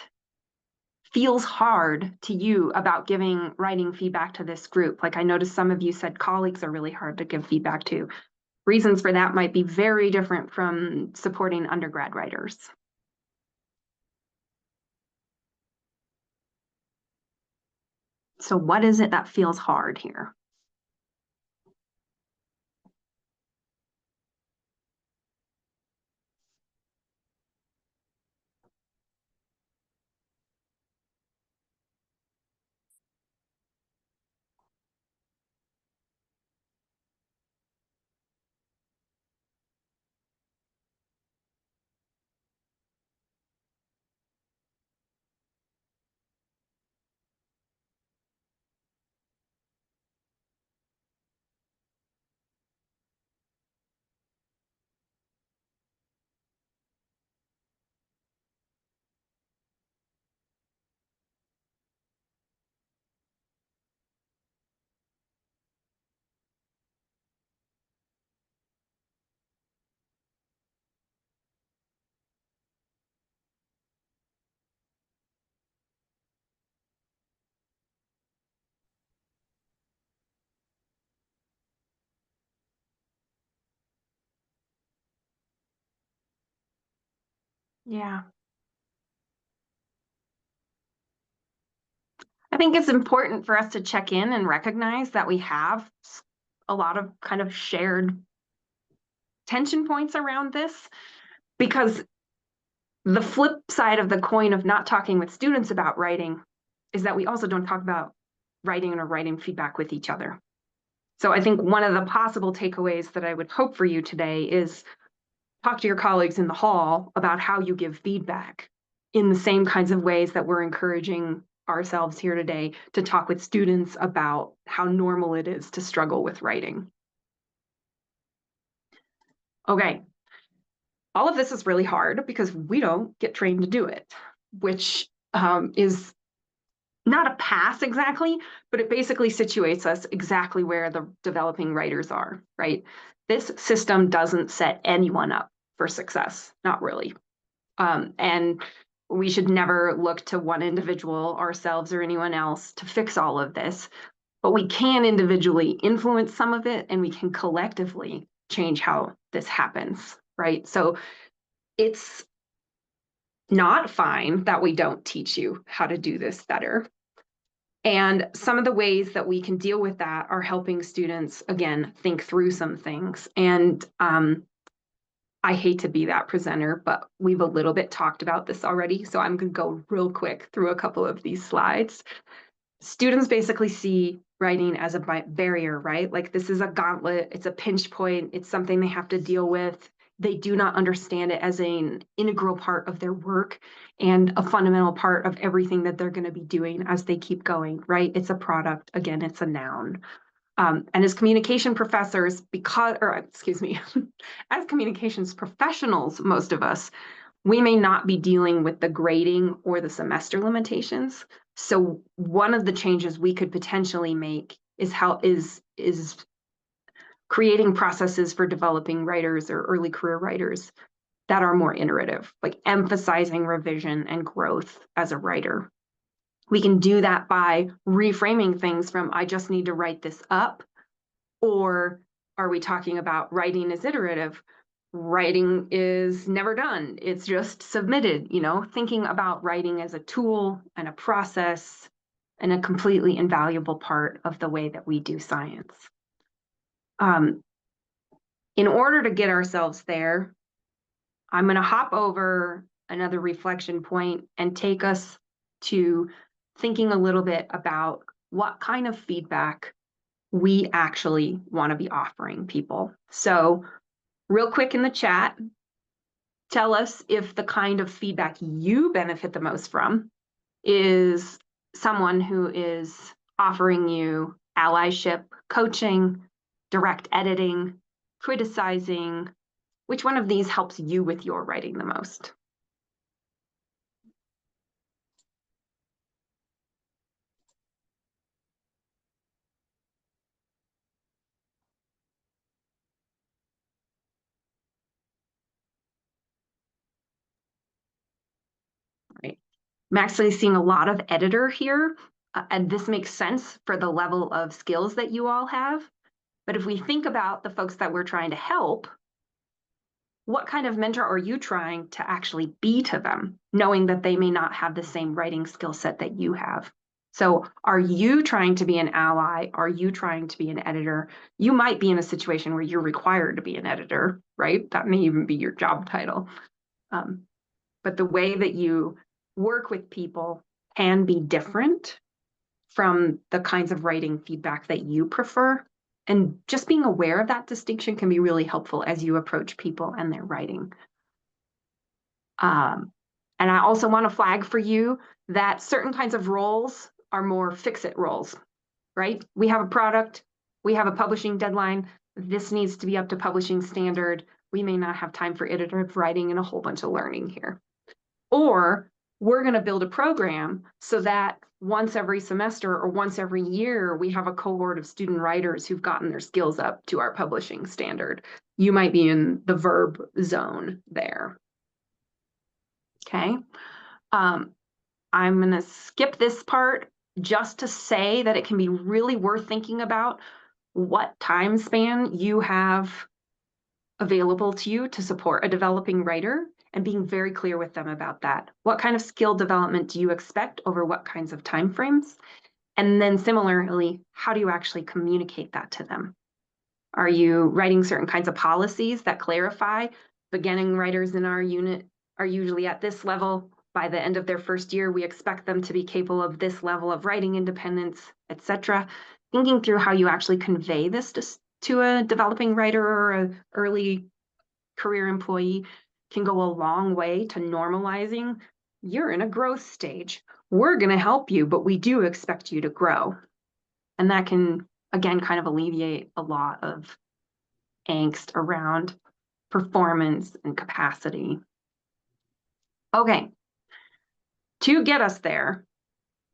feels hard to you about giving writing feedback to this group. Like I noticed some of you said colleagues are really hard to give feedback to. Reasons for that might be very different from supporting undergrad writers. So what is it that feels hard here? Yeah. I think it's important for us to check in and recognize that we have a lot of kind of shared tension points around this, because the flip side of the coin of not talking with students about writing is that we also don't talk about writing or writing feedback with each other. So I think one of the possible takeaways that I would hope for you today is talk to your colleagues in the hall about how you give feedback in the same kinds of ways that we're encouraging ourselves here today to talk with students about how normal it is to struggle with writing. Okay, all of this is really hard because we don't get trained to do it, which is not a pass exactly, but it basically situates us exactly where the developing writers are, right? This system doesn't set anyone up for success, not really. And we should never look to one individual, ourselves or anyone else, to fix all of this. But we can individually influence some of it, and we can collectively change how this happens, right? So it's not fine that we don't teach you how to do this better. And some of the ways that we can deal with that are helping students, again, think through some things. And I hate to be that presenter, but we've a little bit talked about this already. So I'm going to go real quick through a couple of these slides. Students basically see writing as a barrier, right? Like this is a gauntlet, it's a pinch point, it's something they have to deal with. They do not understand it as an integral part of their work and a fundamental part of everything that they're going to be doing as they keep going, right? It's a product. Again, it's a noun. And as communication professors, as communications professionals, most of us, we may not be dealing with the grading or the semester limitations. So one of the changes we could potentially make is creating processes for developing writers or early career writers that are more iterative, like emphasizing revision and growth as a writer. We can do that by reframing things from I just need to write this up, or are we talking about writing is iterative? Writing is never done. It's just submitted, thinking about writing as a tool and a process and a completely invaluable part of the way that we do science. In order to get ourselves there, I'm going to hop over another reflection point and take us to thinking a little bit about what kind of feedback we actually want to be offering people. So real quick in the chat, tell us if the kind of feedback you benefit the most from is someone who is offering you allyship, coaching, direct editing, criticizing. Which one of these helps you with your writing the most? I'm actually seeing a lot of editor here, and this makes sense for the level of skills that you all have. But if we think about the folks that we're trying to help, what kind of mentor are you trying to actually be to them, knowing that they may not have the same writing skill set that you have? So are you trying to be an ally? Are you trying to be an editor? You might be in a situation where you're required to be an editor, right? That may even be your job title. But the way that you work with people can be different from the kinds of writing feedback that you prefer. And just being aware of that distinction can be really helpful as you approach people and their writing. And I also want to flag for you that certain kinds of roles are more fix-it roles, right? We have a product, we have a publishing deadline. This needs to be up to publishing standard. We may not have time for iterative writing and a whole bunch of learning here. Or we're going to build a program so that once every semester or once every year, we have a cohort of student writers who've gotten their skills up to our publishing standard. You might be in the verb zone there. Okay. I'm going to skip this part just to say that it can be really worth thinking about what time span you have available to you to support a developing writer, and being very clear with them about that. What kind of skill development do you expect over what kinds of timeframes? And then similarly, how do you actually communicate that to them? Are you writing certain kinds of policies that clarify beginning writers in our unit are usually at this level? By the end of their first year, we expect them to be capable of this level of writing independence, etc. Thinking through how you actually convey this to a developing writer or an early career employee can go a long way to normalizing. You're in a growth stage. We're going to help you, but we do expect you to grow. And that can, again, kind of alleviate a lot of angst around performance and capacity. Okay. To get us there,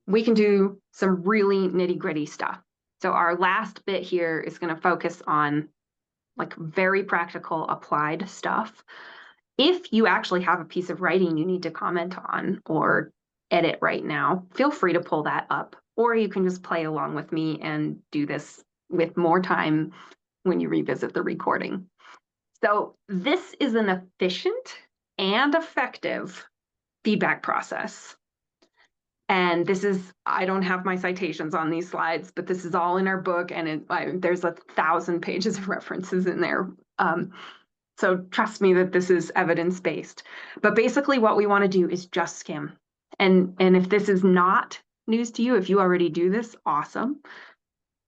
we can do some really nitty-gritty stuff. So our last bit here is going to focus on like very practical applied stuff. If you actually have a piece of writing you need to comment on or edit right now, feel free to pull that up, or you can just play along with me and do this with more time when you revisit the recording. So this is an efficient and effective feedback process. And this is, I don't have my citations on these slides, but this is all in our book, and there's 1,000 pages of references in there. So trust me that this is evidence-based. But basically what we want to do is just skim. And if this is not news to you, if you already do this, awesome.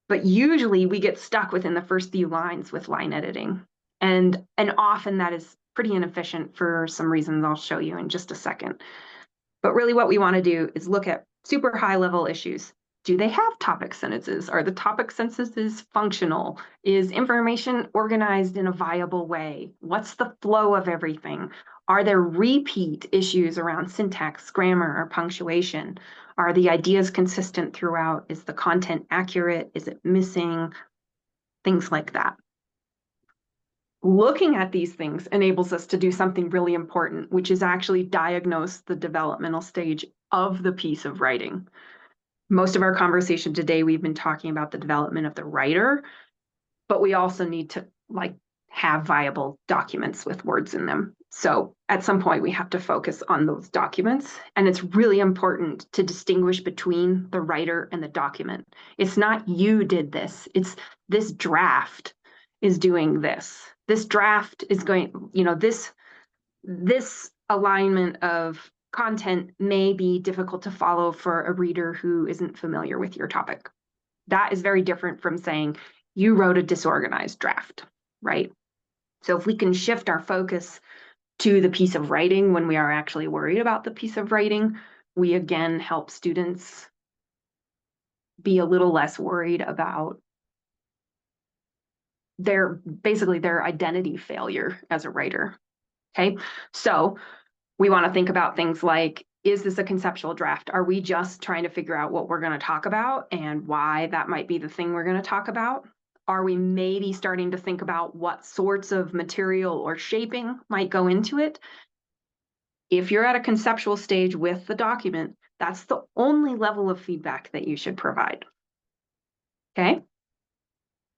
But usually we get stuck within the first few lines with line editing. And often that is pretty inefficient for some reasons I'll show you in just a second. But really what we want to do is look at super high level issues. Do they have topic sentences? Are the topic sentences functional? Is information organized in a viable way? What's the flow of everything? Are there repeat issues around syntax, grammar, or punctuation? Are the ideas consistent throughout? Is the content accurate? Is it missing? Things like that. Looking at these things enables us to do something really important, which is actually diagnose the developmental stage of the piece of writing. Most of our conversation today, we've been talking about the development of the writer, but we also need to have viable documents with words in them. So at some point we have to focus on those documents, and it's really important to distinguish between the writer and the document. It's not you did this, it's this draft is doing this. This draft is going, this alignment of content may be difficult to follow for a reader who isn't familiar with your topic. That is very different from saying you wrote a disorganized draft, right? So if we can shift our focus to the piece of writing when we are actually worried about the piece of writing, we again help students be a little less worried about their identity failure as a writer. Okay, so we want to think about things like, is this a conceptual draft? Are we just trying to figure out what we're going to talk about and why that might be the thing we're going to talk about? Are we maybe starting to think about what sorts of material or shaping might go into it? If you're at a conceptual stage with the document, that's the only level of feedback that you should provide. Okay?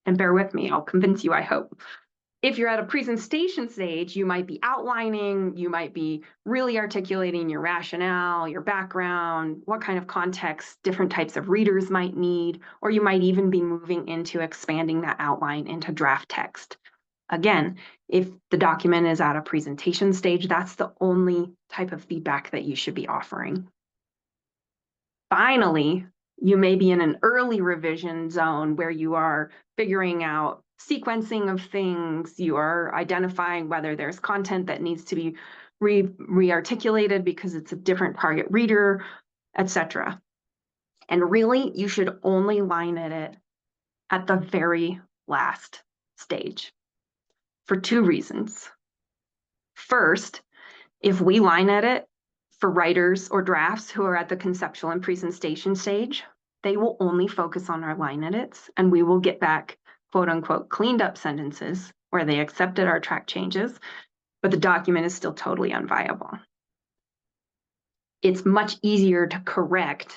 And bear with me, I'll convince you, I hope. If you're at a presentation stage, you might be outlining, you might be really articulating your rationale, your background, what kind of context different types of readers might need, or you might even be moving into expanding that outline into draft text. Again, if the document is at a presentation stage, that's the only type of feedback that you should be offering. Finally, you may be in an early revision zone where you are figuring out sequencing of things, you are identifying whether there's content that needs to be re-articulated because it's a different target reader, etc. And really, you should only line edit it at the very last stage for two reasons. First, if we line edit for writers or drafts who are at the conceptual and presentation stage, they will only focus on our line edits, and we will get back quote unquote cleaned up sentences where they accepted our track changes, but the document is still totally unviable. It's much easier to correct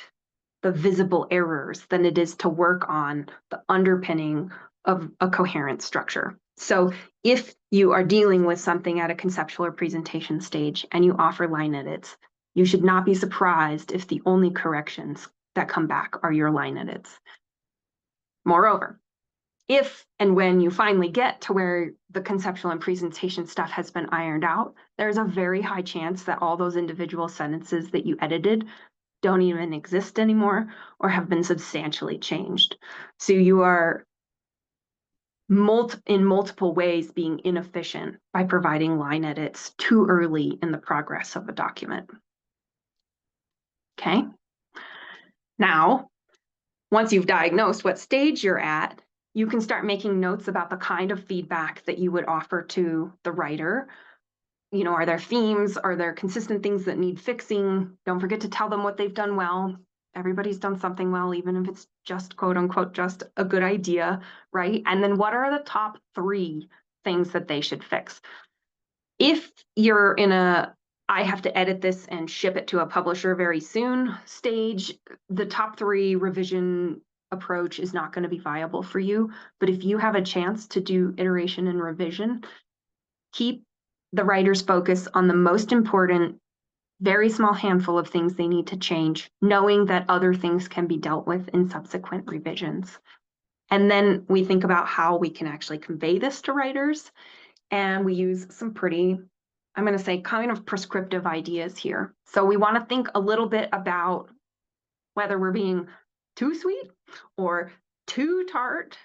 the visible errors than it is to work on the underpinning of a coherent structure. So if you are dealing with something at a conceptual or presentation stage and you offer line edits, you should not be surprised if the only corrections that come back are your line edits. Moreover, if and when you finally get to where the conceptual and presentation stuff has been ironed out, there's a very high chance that all those individual sentences that you edited don't even exist anymore or have been substantially changed. So you are in multiple ways being inefficient by providing line edits too early in the progress of a document. Okay. Now, once you've diagnosed what stage you're at, you can start making notes about the kind of feedback that you would offer to the writer. You know, are there themes? Are there consistent things that need fixing? Don't forget to tell them what they've done well. Everybody's done something well, even if it's just quote unquote, just a good idea, right? And then what are the top 3 things that they should fix? If you're in a, I have to edit this and ship it to a publisher very soon stage, the top 3 revision approach is not going to be viable for you. But if you have a chance to do iteration and revision, keep the writer's focus on the most important, very small handful of things they need to change, knowing that other things can be dealt with in subsequent revisions. And then we think about how we can actually convey this to writers. And we use some pretty, I'm going to say, kind of prescriptive ideas here. So we want to think a little bit about whether we're being too sweet or too tart.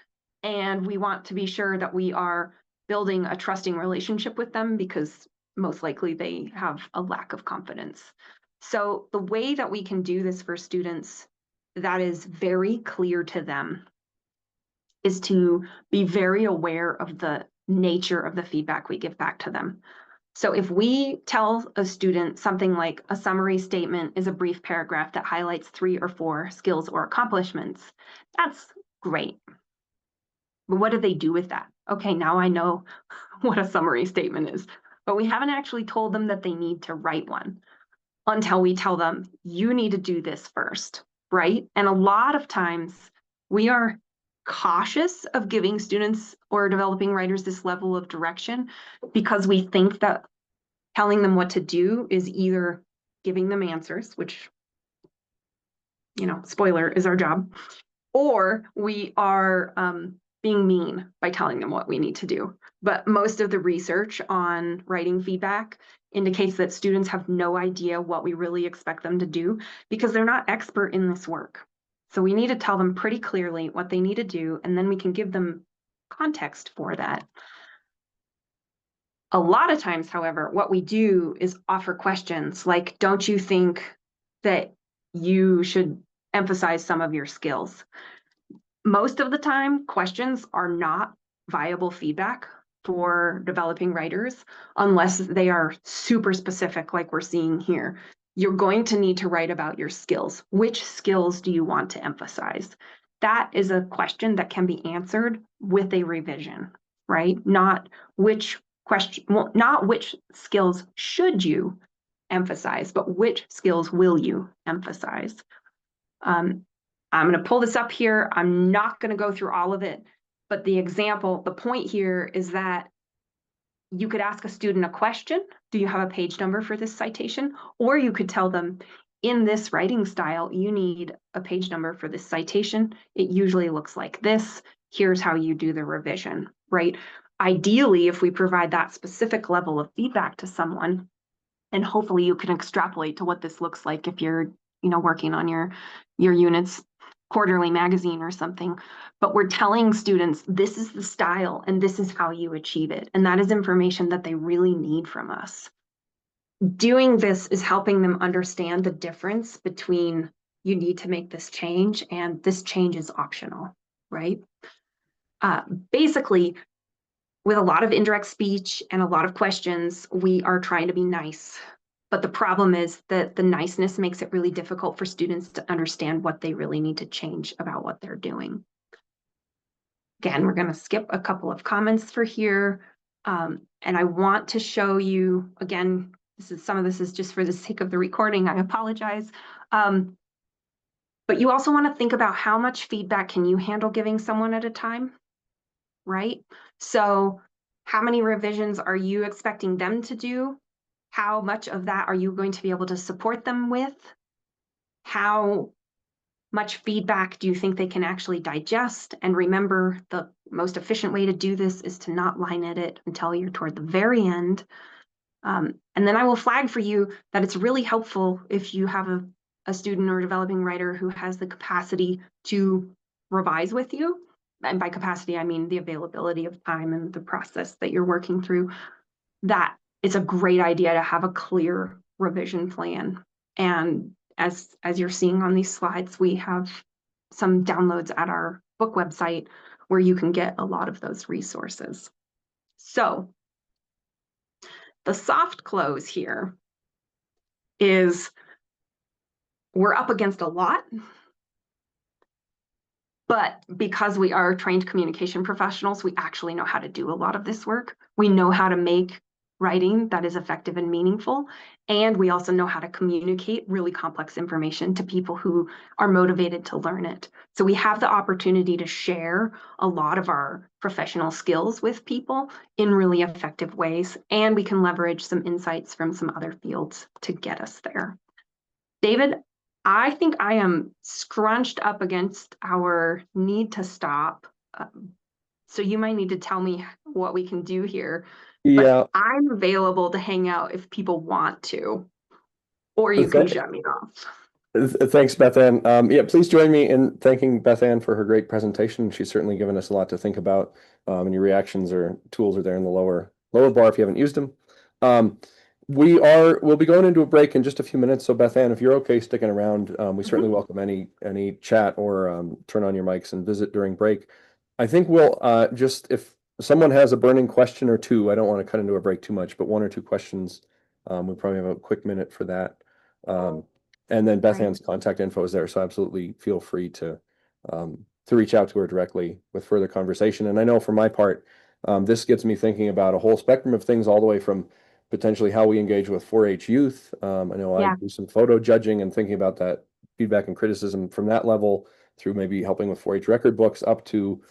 And we want to be sure that we are building a trusting relationship with them because most likely they have a lack of confidence. So the way that we can do this for students that is very clear to them is to be very aware of the nature of the feedback we give back to them. So if we tell a student something like a summary statement is a brief paragraph that highlights 3 or 4 skills or accomplishments, that's great. But what do they do with that? Okay, now I know what a summary statement is, but we haven't actually told them that they need to write one until we tell them, you need to do this first, right? And a lot of times we are cautious of giving students or developing writers this level of direction because we think that telling them what to do is either giving them answers, which, you know, spoiler, is our job, or we are being mean by telling them what we need to do. But most of the research on writing feedback indicates that students have no idea what we really expect them to do because they're not expert in this work. So we need to tell them pretty clearly what they need to do, and then we can give them context for that. A lot of times, however, what we do is offer questions like, don't you think that you should emphasize some of your skills? Most of the time, questions are not viable feedback for developing writers unless they are super specific, like we're seeing here. You're going to need to write about your skills. Which skills do you want to emphasize? That is a question that can be answered with a revision, right? Not which question, well, not which skills should you emphasize, but which skills will you emphasize? I'm going to pull this up here. I'm not going to go through all of it, but the point here is that you could ask a student a question. Do you have a page number for this citation? Or you could tell them, in this writing style, you need a page number for this citation. It usually looks like this. Here's how you do the revision, right? Ideally, if we provide that specific level of feedback to someone, and hopefully you can extrapolate to what this looks like if you're, working on your unit's quarterly magazine or something. But we're telling students, this is the style and this is how you achieve it. And that is information that they really need from us. Doing this is helping them understand the difference between you need to make this change and this change is optional, right? Basically, with a lot of indirect speech and a lot of questions, we are trying to be nice. But the problem is that the niceness makes it really difficult for students to understand what they really need to change about what they're doing. Again, we're going to skip a couple of comments for here. And I want to show you, again, some of this is just for the sake of the recording. I apologize. But you also want to think about how much feedback can you handle giving someone at a time, right? So how many revisions are you expecting them to do? How much of that are you going to be able to support them with? How much feedback do you think they can actually digest? And remember, the most efficient way to do this is to not line edit until you're toward the very end. And then I will flag for you that it's really helpful if you have a student or developing writer who has the capacity to revise with you. And by capacity, I mean the availability of time and the process that you're working through. That it's a great idea to have a clear revision plan. And as you're seeing on these slides, we have some downloads at our book website where you can get a lot of those resources. So the soft close here is we're up against a lot, but because we are trained communication professionals, we actually know how to do a lot of this work. We know how to make writing that is effective and meaningful. And we also know how to communicate really complex information to people who are motivated to learn it. So we have the opportunity to share a lot of our professional skills with people in really effective ways. And we can leverage some insights from some other fields to get us there. David, I think I am scrunched up against our need to stop. So you might need to tell me what we can do here. Yeah. But I'm available to hang out if people want to, or you can shut me off. Thanks, Beth Ann. Yeah, please join me in thanking Beth Ann for her great presentation. She's certainly given us a lot to think about. And your reactions or tools are there in the lower bar if you haven't used them. We'll be going into a break in just a few minutes. So Beth Ann, if you're okay sticking around, we certainly welcome any chat or turn on your mics and visit during break. I think we'll just, if someone has a burning question or two, I don't want to cut into a break too much, but one or two questions, we probably have a quick minute for that. And then Beth Ann's contact info is there, so absolutely feel free to reach out to her directly with further conversation. And I know for my part, this gets me thinking about a whole spectrum of things, all the way from potentially how we engage with 4-H youth. I know I do some photo judging and thinking about that feedback and criticism from that level, through maybe helping with 4-H record books, up to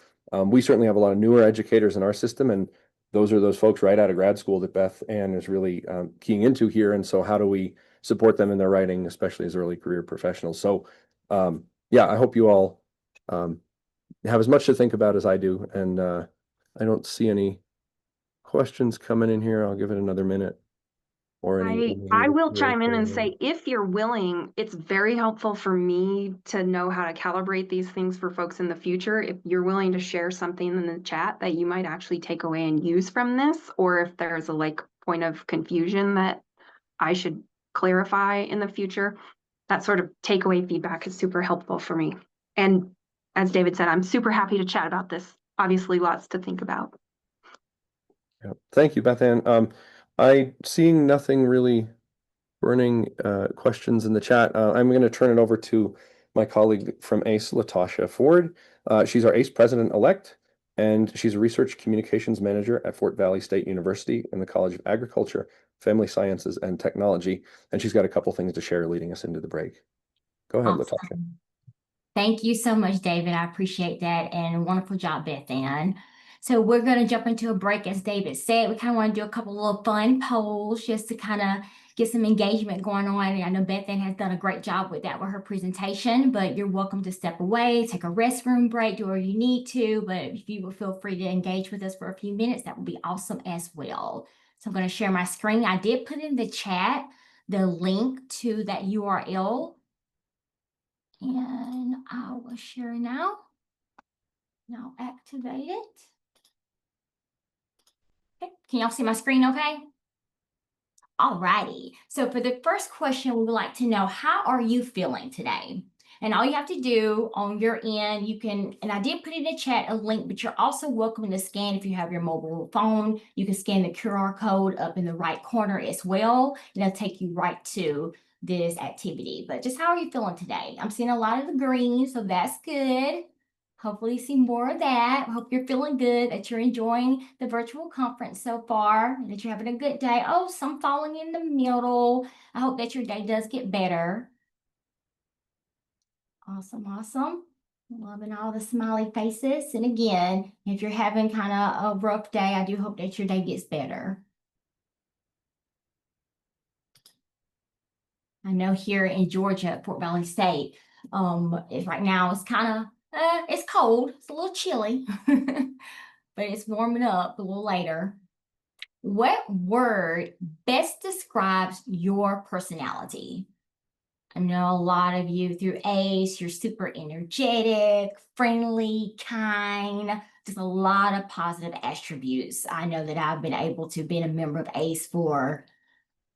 we certainly have a lot of newer educators in our system, and those are those folks right out of grad school that Beth Ann is really keying into here. And so how do we support them in their writing, especially as early career professionals? So yeah, I hope you all have as much to think about as I do. And I don't see any questions coming in here. I'll give it another minute. I will chime in and say, if you're willing, it's very helpful for me to know how to calibrate these things for folks in the future. If you're willing to share something in the chat that you might actually take away and use from this, or if there's a point of confusion that I should clarify in the future, that sort of takeaway feedback is super helpful for me. And as David said, I'm super happy to chat about this. Obviously, lots to think about. Yeah. Thank you, Beth Ann. I seeing nothing really burning questions in the chat. I'm going to turn it over to my colleague from ACE, Latasha Ford. She's our ACE president-elect, and she's a research communications manager at Fort Valley State University in the College of Agriculture. family sciences, and technology. And she's got a couple things to share leading us into the break. Go ahead, Latasha. Awesome. Thank you so much, David. I appreciate that. And wonderful job, Beth Ann. So we're going to jump into a break, as David said. We kind of want to do a couple of little fun polls just to kind of get some engagement going on. And I know Beth Ann has done a great job with that with her presentation, but you're welcome to step away, take a restroom break, do whatever you need to. But if you will feel free to engage with us for a few minutes, that would be awesome as well. So I'm going to share my screen. I did put in the chat the link to that URL. And I will share now. Now activate it. Okay. Can y'all see my screen okay? Alrighty. So for the first question, we would like to know, how are you feeling today? And all you have to do on your end, you can, and I did put in the chat a link, but you're also welcome to scan if you have your mobile phone. You can scan the QR code up in the right corner as well, and it'll take you right to this activity. But just how are you feeling today? I'm seeing a lot of the green, so that's good. Hopefully see more of that. Hope you're feeling good, that you're enjoying the virtual conference so far, and that you're having a good day. Oh, some falling in the middle. I hope that your day does get better. Awesome, awesome. Loving all the smiley faces. And again, if you're having kind of a rough day, I do hope that your day gets better. I know here in Georgia, at Fort Valley State, right now it's kind of, it's cold. It's a little chilly, but it's warming up a little later. What word best describes your personality? I know a lot of you through ACE, you're super energetic, friendly, kind, just a lot of positive attributes. I know that I've been able to be a member of ACE for,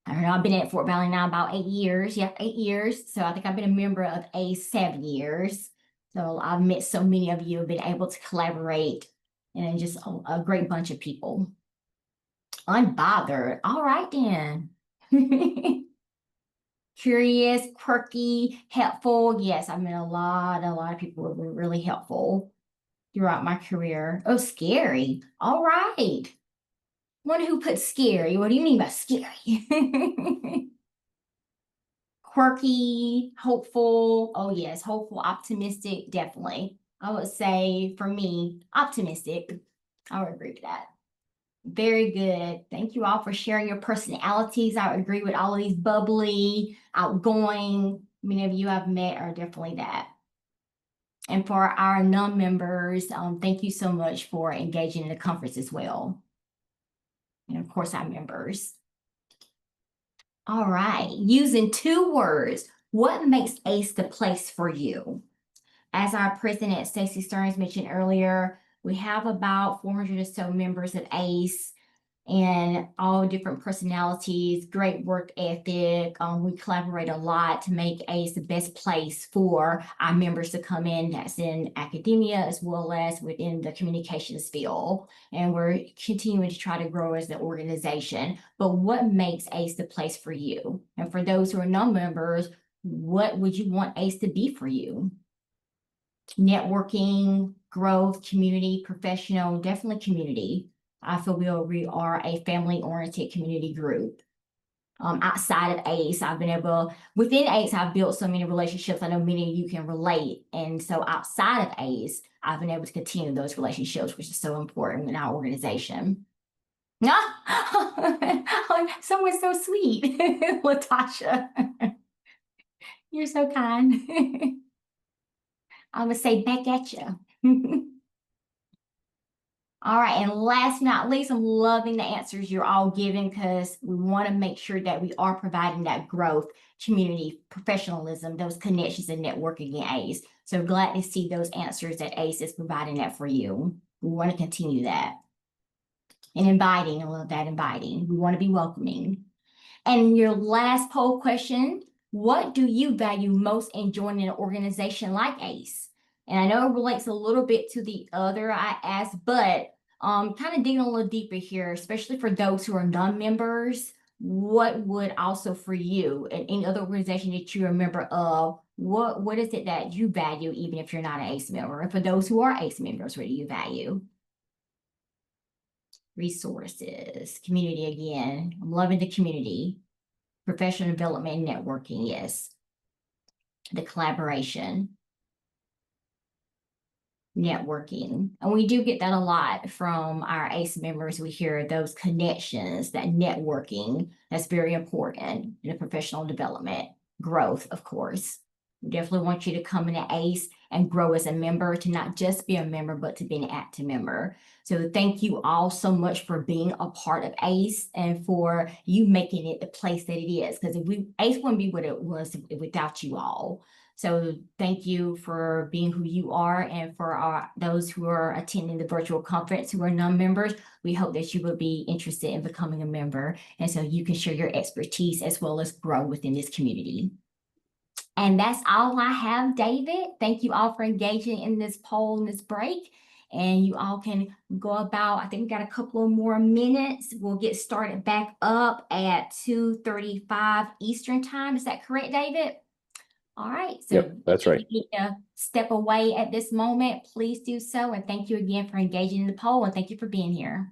I don't know, I've been at Fort Valley now about 8 years. Yeah, 8 years. So I think I've been a member of ACE 7 years. So I've met so many of you, have been able to collaborate, and just a great bunch of people. Unbothered. All right, then. Curious, quirky, helpful. Yes, I've met a lot of people who have been really helpful throughout my career. Oh, scary. All right. Wonder who put scary. What do you mean by scary? Quirky, hopeful. Oh, yes, hopeful, optimistic, definitely. I would say for me, optimistic. I would agree with that. Very good. Thank you all for sharing your personalities. I would agree with all of these bubbly, outgoing. Many of you I've met are definitely that. And for our non-members, thank you so much for engaging in the conference as well. And of course, our members. All right. Using 2 words, what makes ACE the place for you? As our president, Stacey Stearns, mentioned earlier, we have about 400 or so members of ACE, and all different personalities, great work ethic. We collaborate a lot to make ACE the best place for our members to come in. That's in academia as well as within the communications field. And we're continuing to try to grow as an organization. But what makes ACE the place for you? And for those who are non-members, what would you want ACE to be for you? Networking, growth, community, professional, definitely community. I feel we are a family-oriented community group. Outside of ACE, I've been able, within ACE, I've built so many relationships. I know many of you can relate. And so outside of ACE, I've been able to continue those relationships, which is so important in our organization. Someone's so sweet, Latasha. You're so kind. I would say back at you. All right, and last but not least, I'm loving the answers you're all giving, because we want to make sure that we are providing that growth, community, professionalism, those connections and networking in ACE. So glad to see those answers that ACE is providing that for you. We want to continue that. And inviting, I love that, inviting. We want to be welcoming. And your last poll question, what do you value most in joining an organization like ACE? And I know it relates a little bit to the other I asked, but kind of digging a little deeper here, especially for those who are non-members, what would also for you and any other organization that you're a member of, what is it that you value even if you're not an ACE member? And for those who are ACE members, what do you value? resources, community again. I'm loving the community. Professional development and networking, yes. The collaboration. Networking. And we do get that a lot from our ACE members. We hear those connections, that networking, that's very important in the professional development, growth, of course. We definitely want you to come into ACE and grow as a member, to not just be a member, but to be an active member. So thank you all so much for being a part of ACE and for you making it the place that it is. Because ACE wouldn't be what it was without you all. So thank you for being who you are, and for those who are attending the virtual conference who are non-members, we hope that you will be interested in becoming a member, and so you can share your expertise as well as grow within this community. And that's all I have, David. Thank you all for engaging in this poll and this break. And you all can go about, I think we got a couple of more minutes. We'll get started back up at 2:35 Eastern time. Is that correct, David? All right. So Yep, that's right. if you need to step away at this moment, please do so. And thank you again for engaging in the poll, and thank you for being here.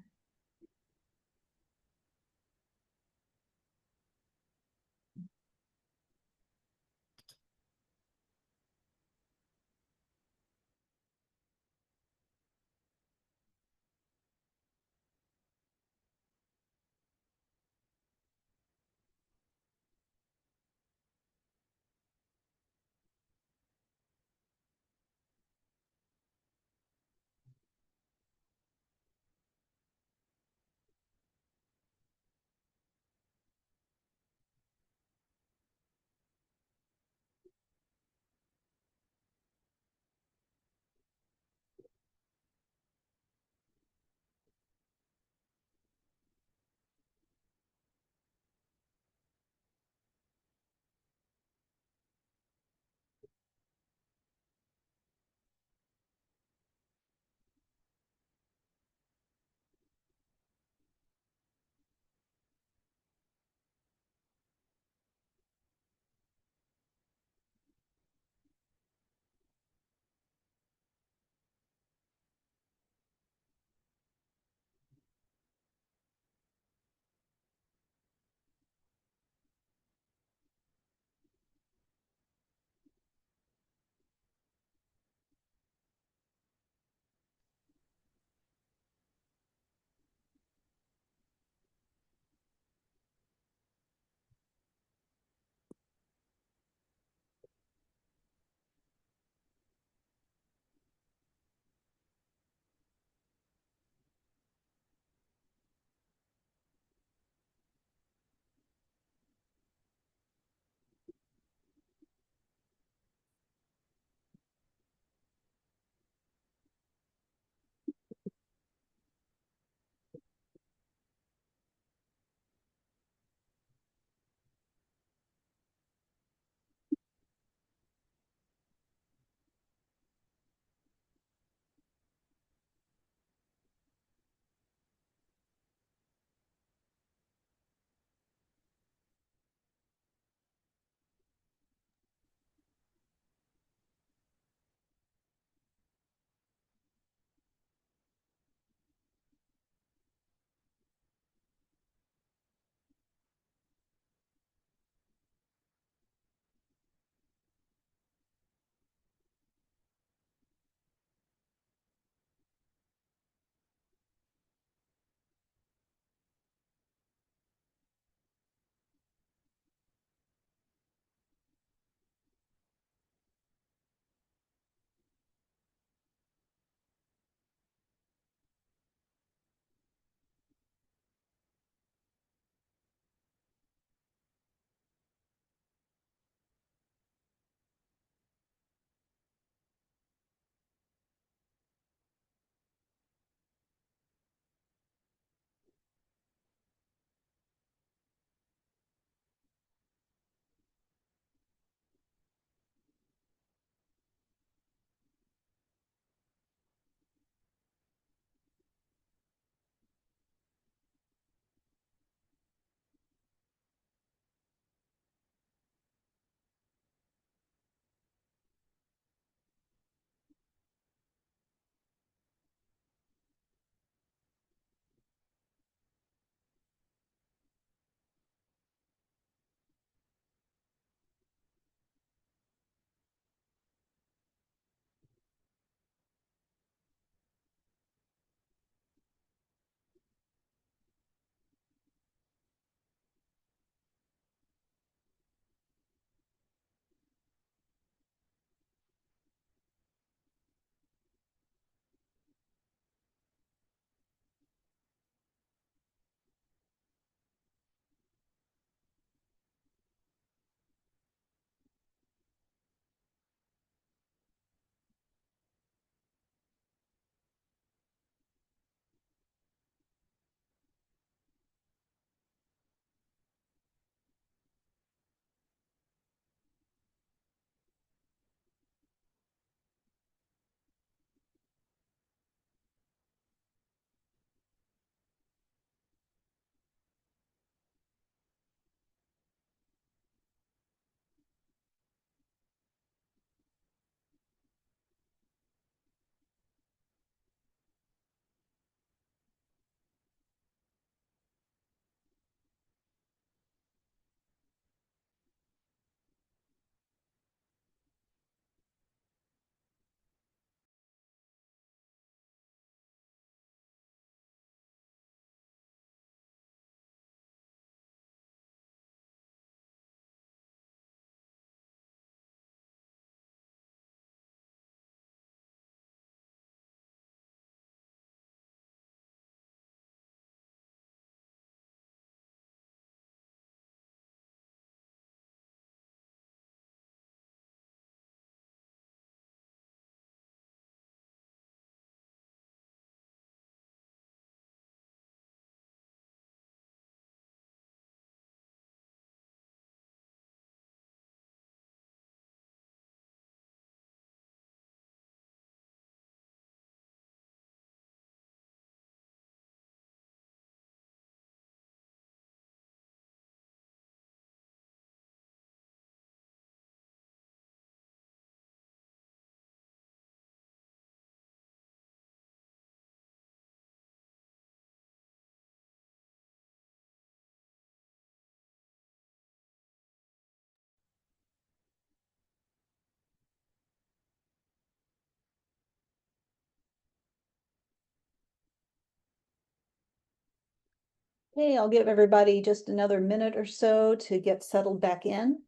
Okay, I'll give everybody just another minute or so to get settled back in.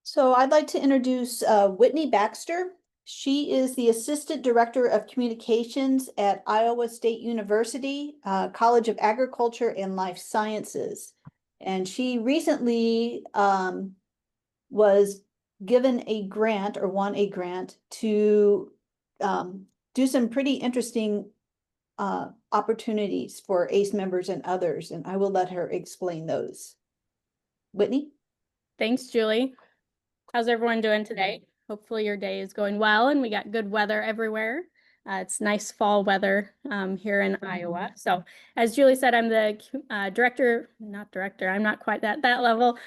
So I'd like to introduce Whitney Baxter. She is the Assistant Director of Communications at Iowa State University, College of Agriculture and Life Sciences. And she recently was given a grant or won a grant to do some pretty interesting opportunities for ACE members and others, and I will let her explain those. Whitney? Thanks, Julie. How's everyone doing today? Hopefully your day is going well and we got good weather everywhere. It's nice fall weather here in Iowa. So as Julie said, I'm the I'm not quite at that level,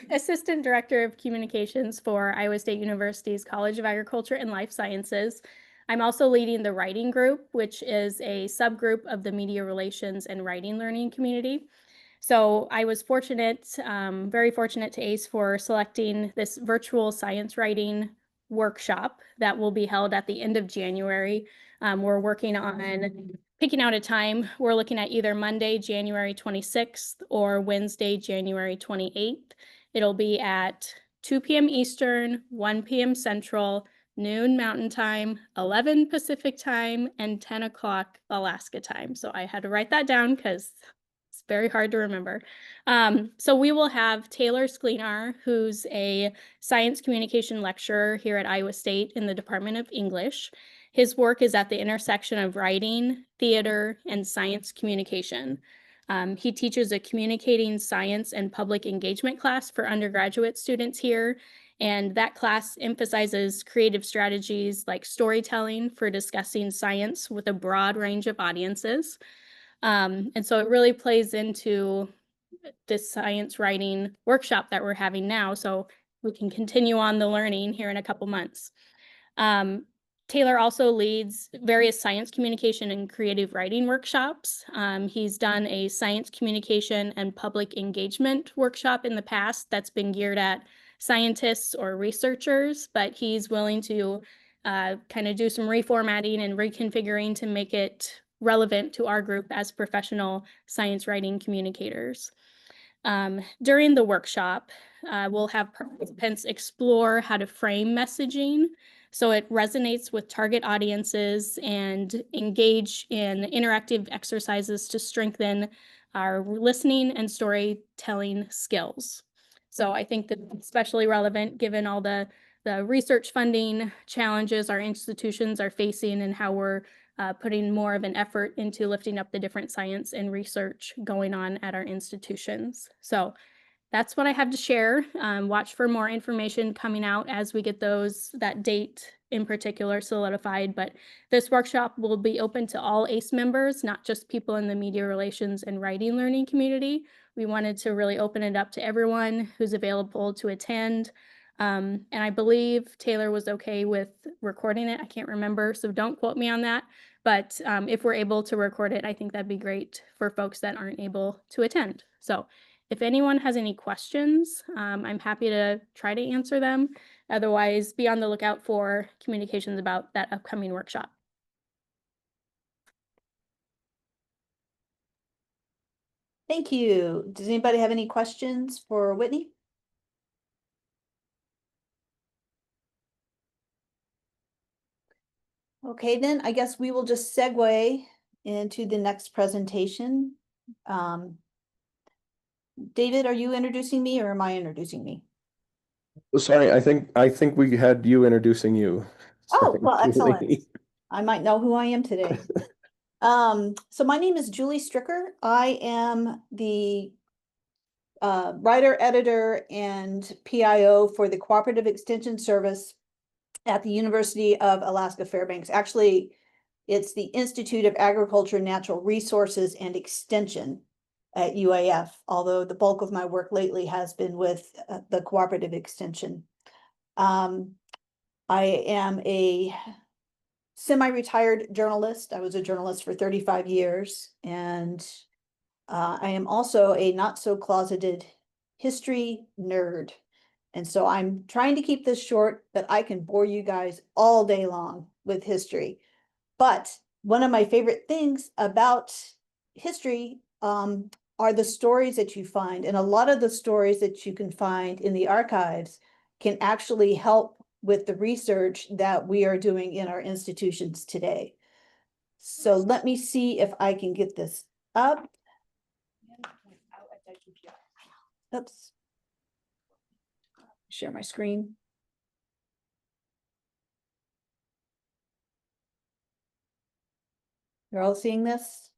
Assistant Director of Communications for Iowa State University's College of Agriculture and Life Sciences. I'm also leading the writing group, which is a subgroup of the media relations and writing learning community. So I was fortunate, very fortunate to ACE for selecting this virtual science writing workshop that will be held at the end of January. We're working on picking out a time. We're looking at either Monday, January 26th or Wednesday, January 28th. It'll be at 2 p.m. Eastern, 1 p.m. Central, noon Mountain Time, 11 Pacific Time, and 10 o'clock Alaska time. So I had to write that down because it's very hard to remember. So we will have Taylor Sklenar, who's a science communication lecturer here at Iowa State in the Department of English. His work is at the intersection of writing, theater, and science communication. He teaches a communicating science and public engagement class for undergraduate students here. And that class emphasizes creative strategies like storytelling for discussing science with a broad range of audiences. And so it really plays into this science writing workshop that we're having now, so we can continue on the learning here in a couple months. Taylor also leads various science communication and creative writing workshops. He's done a science communication and public engagement workshop in the past that's been geared at scientists or researchers, but he's willing to kind of do some reformatting and reconfiguring to make it relevant to our group as professional science writing communicators. During the workshop, we'll have participants explore how to frame messaging so it resonates with target audiences and engage in interactive exercises to strengthen our listening and storytelling skills. So I think that's especially relevant given all the research funding challenges our institutions are facing and how we're putting more of an effort into lifting up the different science and research going on at our institutions. So that's what I have to share. Watch for more information coming out as we get that date in particular solidified. But this workshop will be open to all ACE members, not just people in the media relations and writing learning community. We wanted to really open it up to everyone who's available to attend. And I believe Taylor was okay with recording it. I can't remember, so don't quote me on that. But if we're able to record it, I think that'd be great for folks that aren't able to attend. So if anyone has any questions, I'm happy to try to answer them. Otherwise, be on the lookout for communications about that upcoming workshop. Thank you. Does anybody have any questions for Whitney? Okay, then I guess we will just segue into the next presentation. David, are you introducing me or am I introducing me? Sorry, I think we had you introducing you. Oh, Sorry, well, excellent. Julie. I might know who I am today. So my name is Julie Stricker. I am the writer, editor, and PIO for the Cooperative Extension Service at the University of Alaska Fairbanks. Actually, It's the Institute of Agriculture, Natural Resources and Extension at UAF, although the bulk of my work lately has been with the cooperative extension. I am a semi-retired journalist. I was a journalist for 35 years, and I am also a not so closeted history nerd. And so I'm trying to keep this short, but I can bore you guys all day long with history. But one of my favorite things about history are the stories that you find. And a lot of the stories that you can find in the archives can actually help with the research that we are doing in our institutions today. So let me see if I can get this up. Oops. Share my screen. You're all seeing this?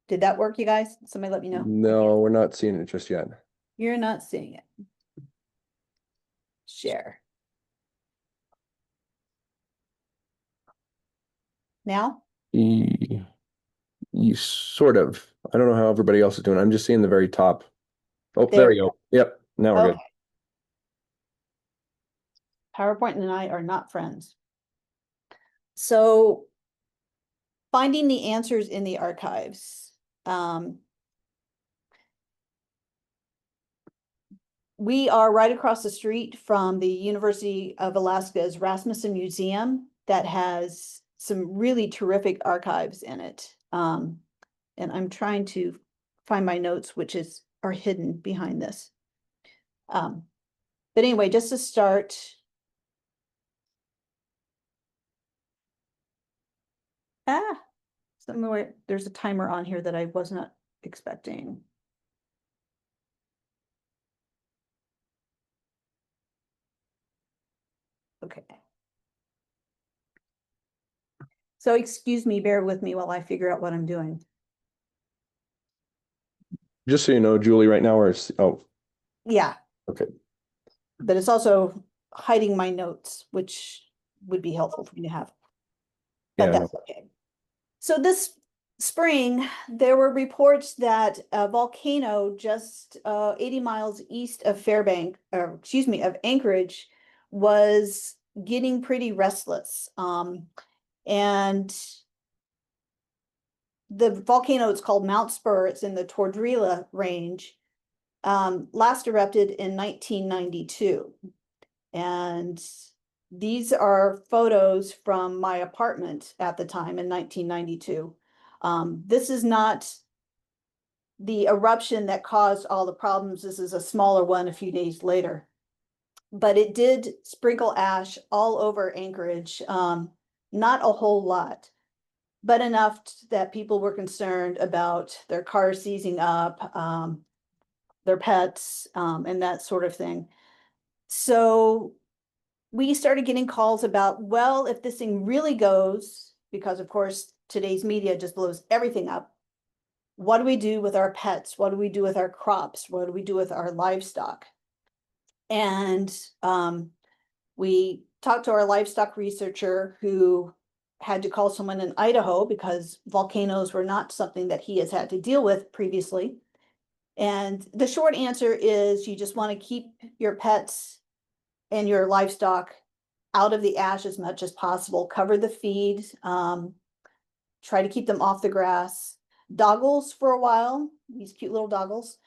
Did that work, you guys? Somebody let me know. No, we're not seeing it just yet. You're not seeing it. Share. Now? You sort of. I don't know how everybody else is doing. I'm just seeing the very top. Oh, there we go. Yep, now we're good. Okay. PowerPoint and I are not friends. So finding the answers in the archives. We are right across the street from the University of Alaska's Rasmussen Museum that has some really terrific archives in it. And I'm trying to find my notes, which are hidden behind this. But anyway, just to start. Somewhere there's a timer on here that I was not expecting. Okay. So excuse me, bear with me while I figure out what I'm doing. Just so you know, Julie, right now oh, Yeah. okay. But it's also hiding my notes, which would be helpful for me to have. But Yeah, that's okay. So this spring, there were reports that a volcano just 80 miles east of of Anchorage was getting pretty restless. And the volcano, it's called Mount Spur, it's in the Tordrila range, last erupted in 1992. And these are photos from my apartment at the time in 1992. This is not the eruption that caused all the problems. This is a smaller one a few days later. But it did sprinkle ash all over Anchorage, not a whole lot, but enough that people were concerned about their cars seizing up, their pets, and that sort of thing. So we started getting calls about, well, if this thing really goes, because of course, today's media just blows everything up. What do we do with our pets? What do we do with our crops? What do we do with our livestock? And we talked to our livestock researcher who had to call someone in Idaho because volcanoes were not something that he has had to deal with previously. And the short answer is you just want to keep your pets and your livestock out of the ash as much as possible. Cover the feed, try to keep them off the grass. Doggles for a while, these cute little doggles,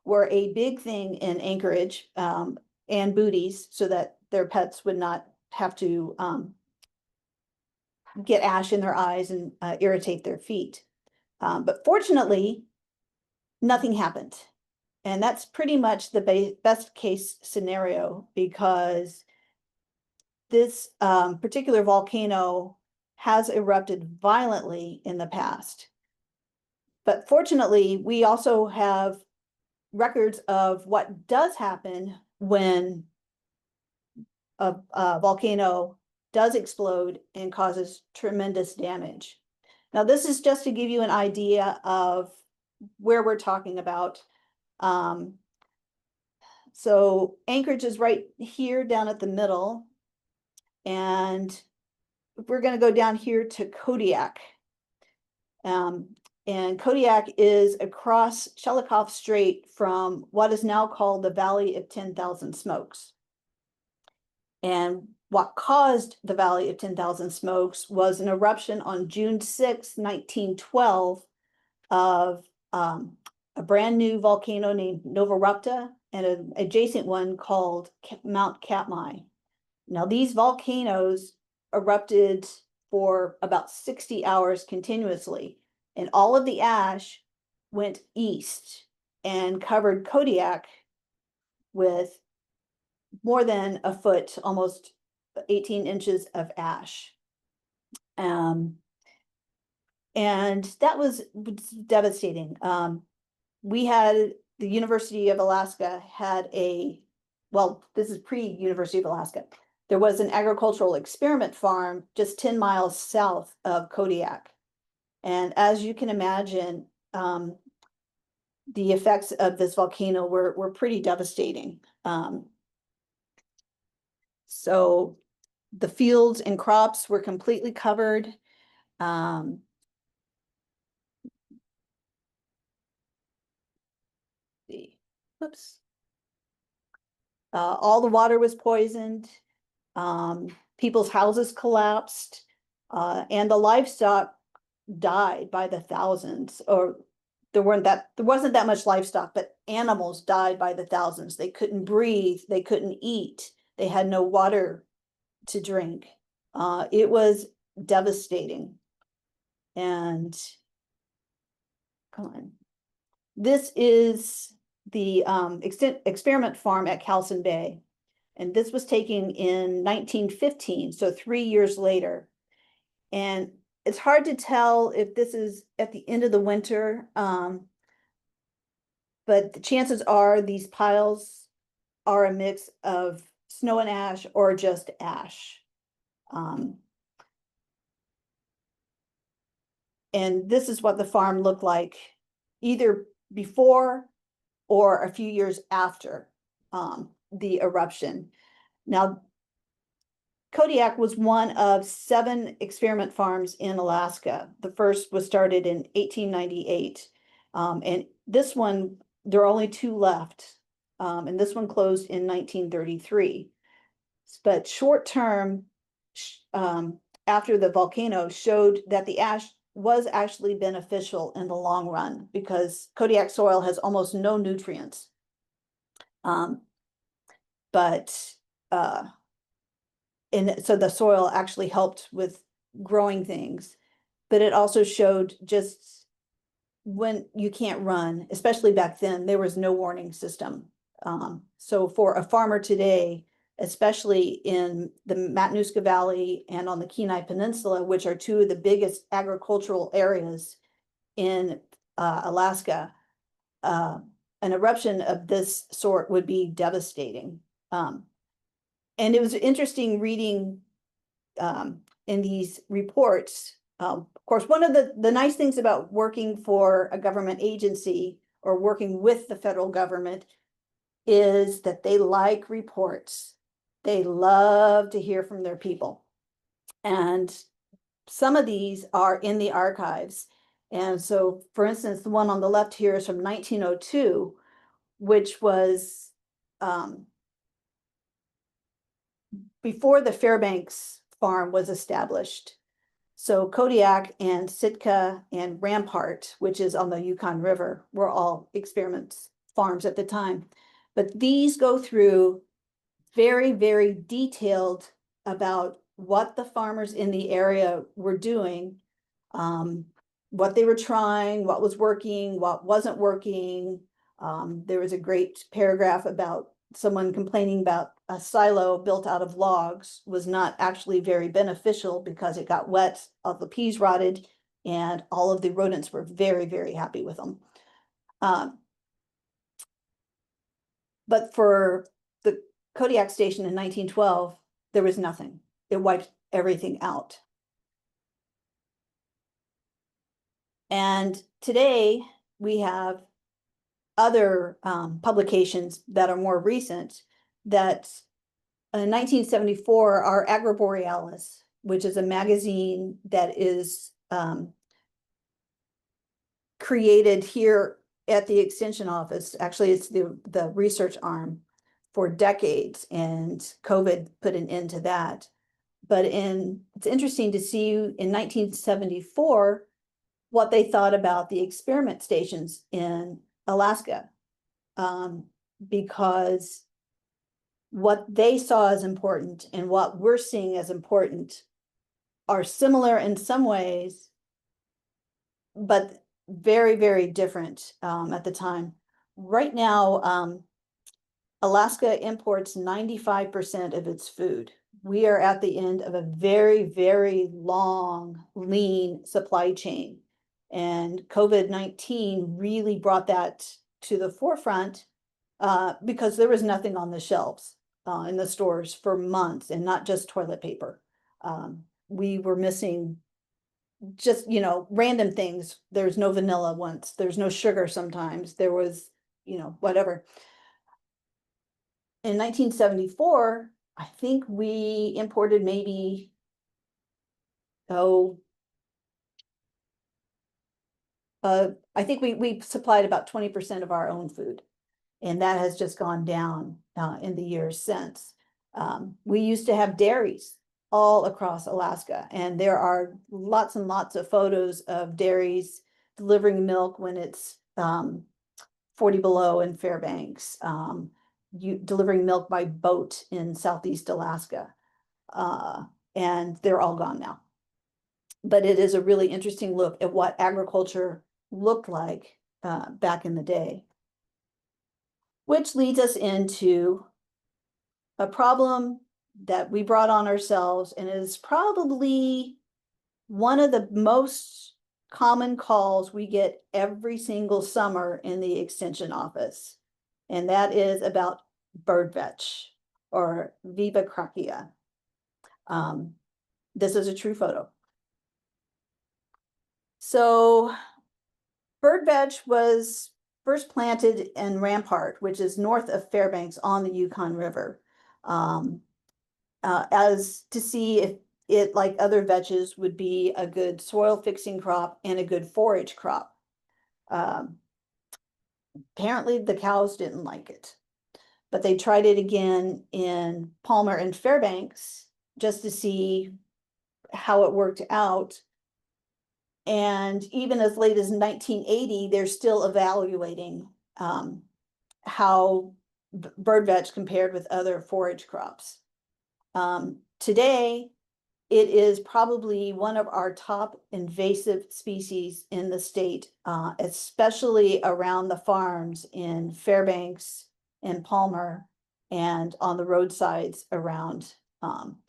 were a big thing in Anchorage, and booties, so that their pets would not have to get ash in their eyes and irritate their feet. But fortunately, nothing happened. And that's pretty much the best case scenario, because this particular volcano has erupted violently in the past. But fortunately, we also have records of what does happen when a volcano does explode and causes tremendous damage. Now, this is just to give you an idea of where we're talking about. so Anchorage is right here down at the middle. And we're gonna go down here to Kodiak. And Kodiak is across Shelikof Strait from what is now called the Valley of 10,000 Smokes. And what caused the Valley of 10,000 Smokes was an eruption on June 6, 1912 of a brand new volcano named Novarupta and an adjacent one called Mount Katmai. Now, these volcanoes erupted for about 60 hours continuously, and all of the ash went east and covered Kodiak with more than a foot, almost 18 inches of ash. And that was devastating. We had the University of Alaska had well, this is pre-University of Alaska. There was an agricultural experiment farm just 10 miles south of Kodiak. And as you can imagine, the effects of this volcano were pretty devastating. So the fields and crops were completely covered. Oops. All the water was poisoned. People's houses collapsed, and the livestock died by the thousands, or there wasn't that much livestock, but animals died by the thousands. They couldn't breathe, they couldn't eat, they had no water to drink. It was devastating. And come on. This is the experiment farm at Calson Bay. And this was taken in 1915, so 3 years later. And it's hard to tell if this is at the end of the winter, but the chances are these piles are a mix of snow and ash or just ash. And this is what the farm looked like either before or a few years after the eruption. Now, Kodiak was one of 7 experiment farms in Alaska. The first was started in 1898. And this one, there are only 2 left. And this one closed in 1933. But short term, after the volcano showed that the ash was actually beneficial in the long run because Kodiak soil has almost no nutrients. And so the soil actually helped with growing things, but it also showed just when you can't run, especially back then, there was no warning system. So for a farmer today, especially in the Matanuska Valley and on the Kenai Peninsula, which are 2 of the biggest agricultural areas in Alaska, an eruption of this sort would be devastating. And it was interesting reading in these reports. Of course, one of the nice things about working for a government agency or working with the federal government is that they like reports. They love to hear from their people. And some of these are in the archives. And so, for instance, the one on the left here is from 1902, which was before the Fairbanks farm was established. So Kodiak and Sitka and Rampart, which is on the Yukon River, were all experiment farms at the time. But these go through very, very detailed about what the farmers in the area were doing, what they were trying, what was working, what wasn't working. There was a great paragraph about someone complaining about a silo built out of logs was not actually very beneficial because it got wet, all the peas rotted, and all of the rodents were very, very happy with them. But for the Kodiak station in 1912, there was nothing. It wiped everything out. And today we have other publications that are more recent, that in 1974, our Agroborealis, which is a magazine that is created here at the Extension Office. Actually, it's the research arm for decades, and COVID put an end to that. But it's interesting to see in 1974 what they thought about the experiment stations in Alaska, because what they saw as important and what we're seeing as important are similar in some ways, but very, very different at the time. Right now, Alaska imports 95% of its food. We are at the end of a very, very long, lean supply chain. And COVID-19 really brought that to the forefront because there was nothing on the shelves in the stores for months, and not just toilet paper. We were missing just, random things. There's no vanilla once, there's no sugar sometimes, there was, whatever. In 1974, I think we imported maybe, I think we supplied about 20% of our own food, and that has just gone down in the years since. We used to have dairies all across Alaska, and there are lots and lots of photos of dairies delivering milk when it's 40 below in Fairbanks, delivering milk by boat in Southeast Alaska, and they're all gone now. But it is a really interesting look at what agriculture looked like back in the day. Which leads us into a problem that we brought on ourselves, and is probably one of the most common calls we get every single summer in the Extension Office. And that is about bird vetch, or Viva crachia. This is a true photo. So bird vetch was first planted in Rampart, which is north of Fairbanks on the Yukon River, as to see if it, like other vetches, would be a good soil fixing crop and a good forage crop. Apparently the cows didn't like it, but they tried it again in Palmer and Fairbanks just to see how it worked out. And even as late as 1980, they're still evaluating how bird vetch compared with other forage crops. Today, it is probably one of our top invasive species in the state, especially around the farms in Fairbanks and Palmer, and on the roadsides around.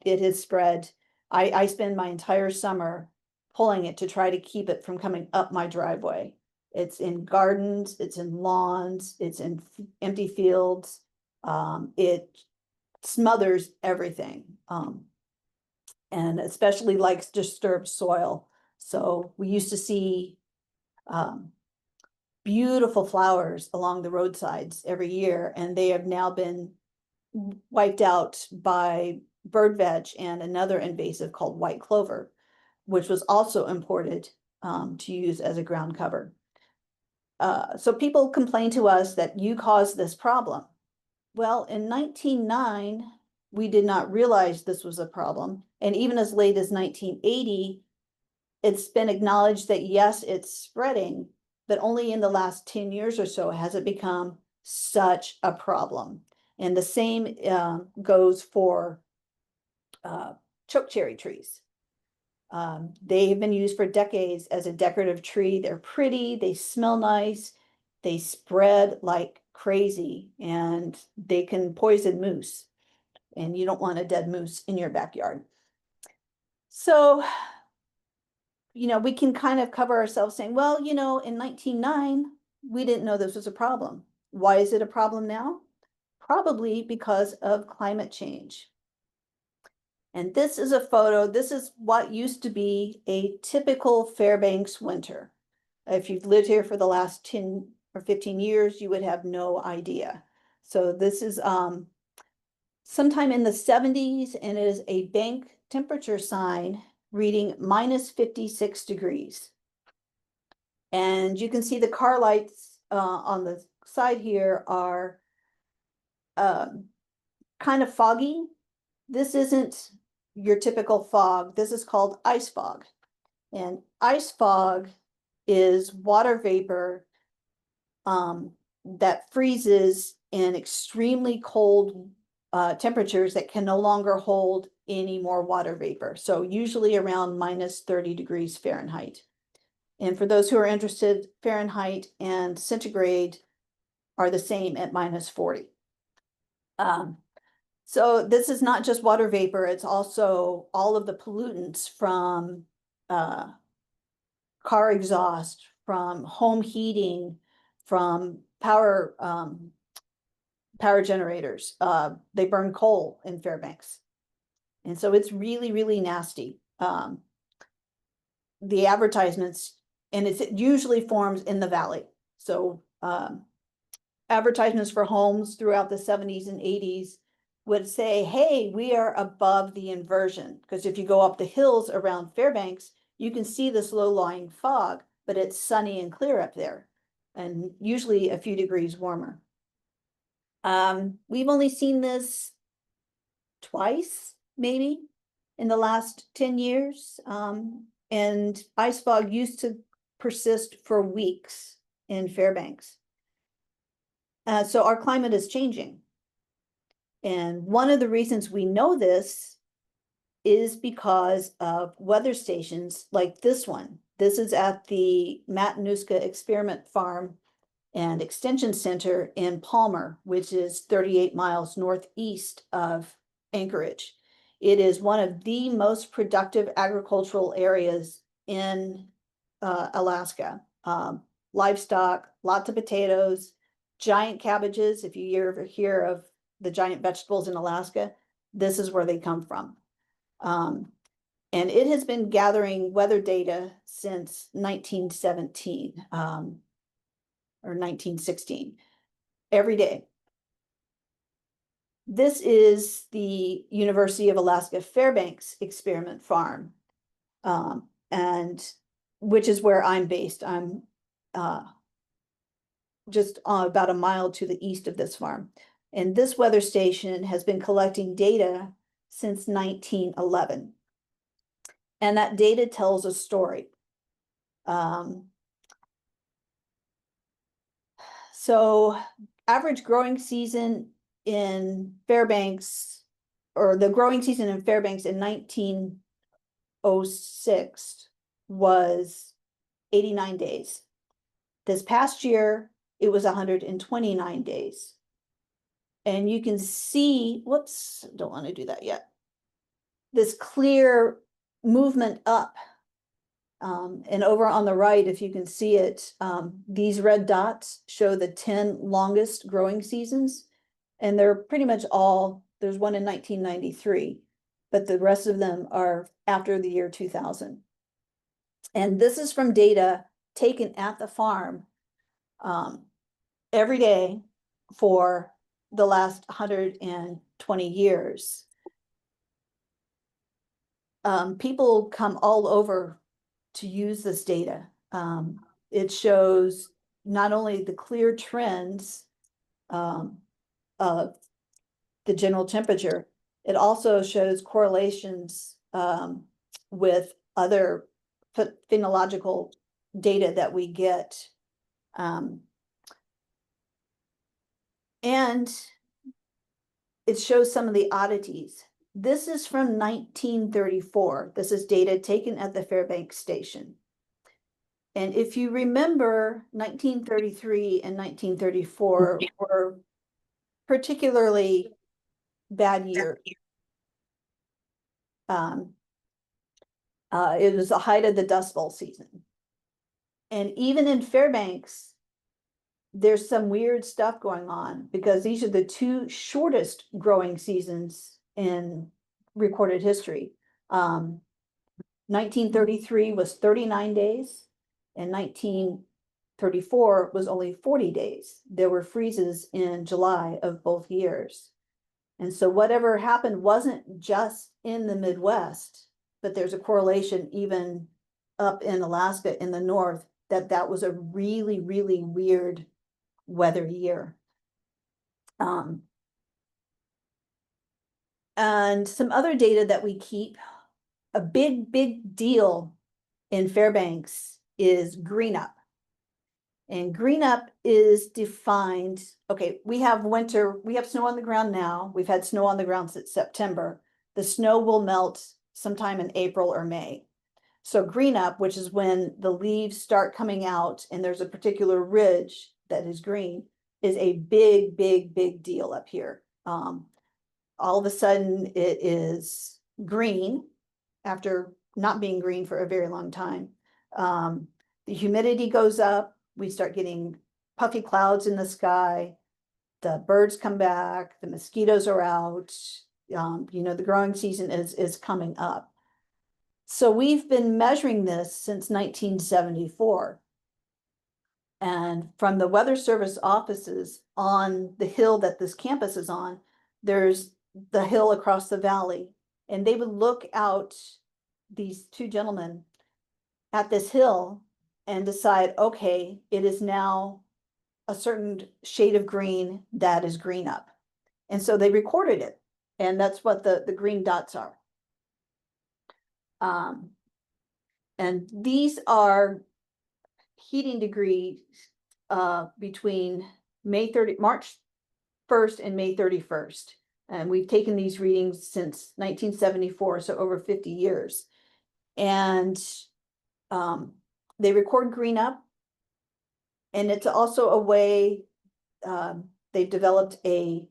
It has spread. I spend my entire summer pulling it to try to keep it from coming up my driveway. It's in gardens, it's in lawns, it's in empty fields. It smothers everything, and especially likes disturbed soil. So we used to see beautiful flowers along the roadsides every year, and they have now been wiped out by bird vetch and another invasive called white clover, which was also imported to use as a ground cover. So people complain to us that you caused this problem. Well, in 1909, we did not realize this was a problem. And even as late as 1980, it's been acknowledged that yes, it's spreading, but only in the last 10 years or so has it become such a problem. And the same goes for chokecherry trees. They have been used for decades as a decorative tree. They're pretty, they smell nice, they spread like crazy, and they can poison moose. And you don't want a dead moose in your backyard. So, we can kind of cover ourselves saying, well, in 1909, we didn't know this was a problem. Why is it a problem now? Probably because of climate change. And this is a photo. This is what used to be a typical Fairbanks winter. If you've lived here for the last 10 or 15 years, you would have no idea. So this is sometime in the 70s, and it is a bank temperature sign reading -56 degrees. And you can see the car lights on the side here are kind of foggy. This isn't your typical fog. This is called ice fog. And ice fog is water vapor that freezes in extremely cold temperatures that can no longer hold any more water vapor. So usually around -30 degrees Fahrenheit. And for those who are interested, Fahrenheit and centigrade are the same at -40. So this is not just water vapor, it's also all of the pollutants from car exhaust, from home heating, from power generators. They burn coal in Fairbanks. And so it's really, really nasty. The advertisements, and it usually forms in the valley. So advertisements for homes throughout the 70s and 80s would say, hey, we are above the inversion. Because if you go up the hills around Fairbanks, you can see this low-lying fog, but it's sunny and clear up there, and usually a few degrees warmer. We've only seen this twice, maybe, in the last 10 years. And ice fog used to persist for weeks in Fairbanks. So our climate is changing. And one of the reasons we know this is because of weather stations like this one. This is at the Matanuska Experiment Farm and Extension Center in Palmer, which is 38 miles northeast of Anchorage. It is one of the most productive agricultural areas in Alaska. Livestock, lots of potatoes, giant cabbages. If you ever hear of the giant vegetables in Alaska, this is where they come from. And it has been gathering weather data since 1917 or 1916, every day. This is the University of Alaska Fairbanks Experiment Farm, and which is where I'm based. I'm just about a mile to the east of this farm. And this weather station has been collecting data since 1911. And that data tells a story. So average growing season in Fairbanks, or the growing season in Fairbanks in 1906 was 89 days. This past year, it was 129 days. And you can see, whoops, don't want to do that yet. This clear movement up. And over on the right, if you can see it, these red dots show the 10 longest growing seasons. And they're pretty much all, there's one in 1993, but the rest of them are after the year 2000. And this is from data taken at the farm every day for the last 120 years. People come all over to use this data. It shows not only the clear trends of the general temperature, it also shows correlations with other phenological data that we get. And it shows some of the oddities. This is from 1934. This is data taken at the Fairbanks station. And if you remember, 1933 and 1934 were particularly bad years. It was the height of the Dust Bowl season. And even in Fairbanks, there's some weird stuff going on because these are the two shortest growing seasons in recorded history. 1933 was 39 days and 1934 was only 40 days. There were freezes in July of both years. And so whatever happened wasn't just in the Midwest, but there's a correlation even up in Alaska in the north that was a really, really weird weather year. And some other data that we keep, a big deal in Fairbanks is green up. And green up is defined, okay, we have winter, we have snow on the ground now. We've had snow on the ground since September. The snow will melt sometime in April or May. So green up, which is when the leaves start coming out and there's a particular ridge that is green, is a big deal up here. All of a sudden it is green after not being green for a very long time. The humidity goes up. We start getting puffy clouds in the sky. The birds come back. The mosquitoes are out. The growing season is coming up. So we've been measuring this since 1974. And from the Weather Service offices on the hill that this campus is on, there's the hill across the valley. And they would look out, these two gentlemen, at this hill and decide, okay, it is now a certain shade of green that is green up. And so they recorded it. And that's what the green dots are. And these are heating degrees between March 1st and May 31st. And we've taken these readings since 1974, so over 50 years. And they record green up. And it's also a way, they've developed a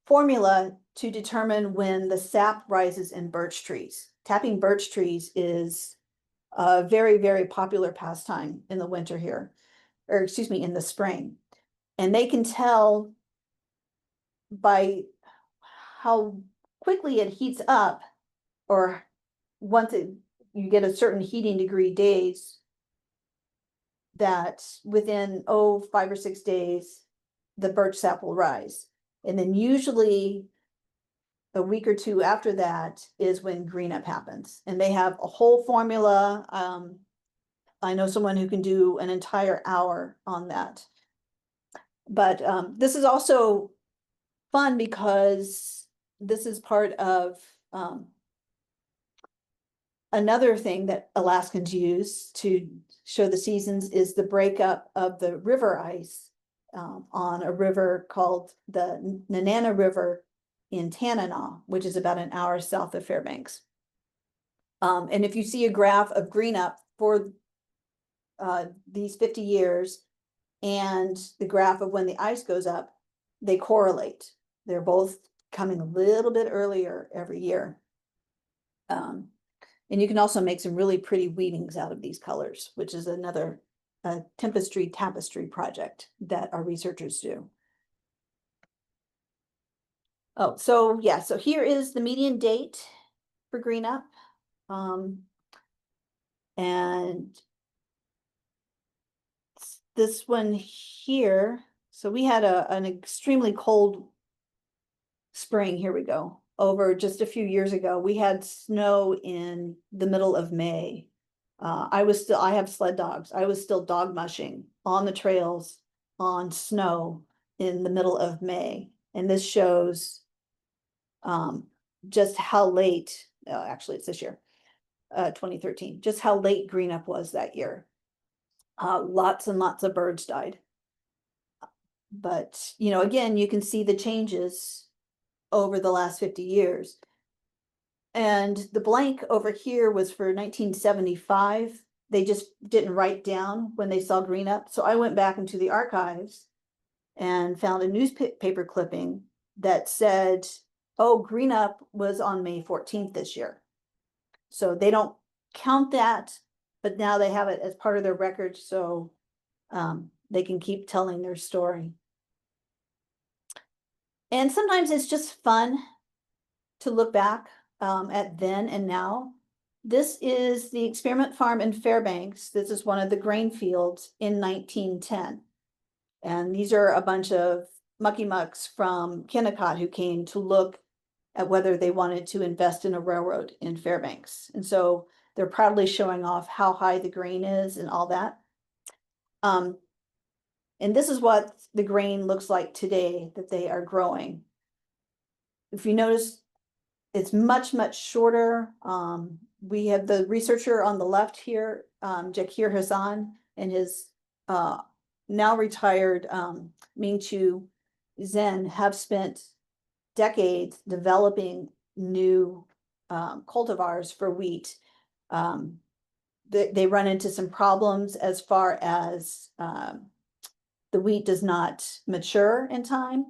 formula to determine when the sap rises in birch trees. Tapping birch trees is a very popular pastime in the winter here, or excuse me, in the spring. And they can tell by how quickly it heats up, or once you get a certain heating degree days, that within 5 or 6 days, the birch sap will rise. And then usually a week or two after that is when green up happens. And they have a whole formula. I know someone who can do an entire hour on that. But this is also fun because this is part of another thing that Alaskans use to show the seasons is the breakup of the river ice on a river called the Nenana River in Tanana, which is about an hour south of Fairbanks. And if you see a graph of green up for these 50 years and the graph of when the ice goes up, they correlate. They're both coming a little bit earlier every year. And you can also make some really pretty weavings out of these colors, which is another tapestry project that our researchers do. Oh, so yeah, so here is the median date for green up. And this one here, so we had an extremely cold spring. Here we go. Over just a few years ago, we had snow in the middle of May. I have sled dogs. I was still dog mushing on the trails on snow in the middle of May. And this shows just how late, actually it's this year, 2013, just how late green up was that year. Lots and lots of birds died. But, again, you can see the changes over the last 50 years. And the blank over here was for 1975. They just didn't write down when they saw green up. So I went back into the archives and found a newspaper clipping that said, oh, green up was on May 14th this year. So they don't count that, but now they have it as part of their record, so they can keep telling their story. And sometimes it's just fun to look back at then and now. This is the experiment farm in Fairbanks. This is one of the grain fields in 1910. And these are a bunch of mucky mucks from Kennecott who came to look at whether they wanted to invest in a railroad in Fairbanks. And so they're proudly showing off how high the grain is and all that. And this is what the grain looks like today that they are growing. If you notice, it's much, much shorter. We have the researcher on the left here, Jakir Hassan, and his now retired Ming Chu Zhen have spent decades developing new cultivars for wheat. They run into some problems as far as the wheat does not mature in time.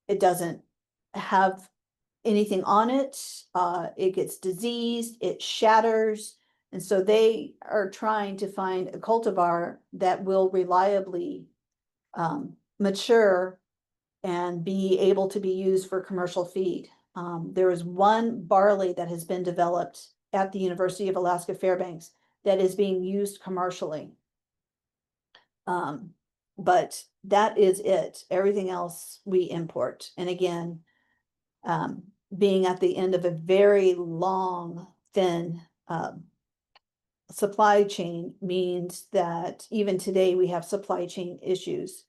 It doesn't have anything on it. It gets diseased, it shatters. And so they are trying to find a cultivar that will reliably mature and be able to be used for commercial feed. There is one barley that has been developed at the University of Alaska Fairbanks that is being used commercially. But that is it. Everything else we import. And again, being at the end of a very long, thin supply chain means that even today we have supply chain issues.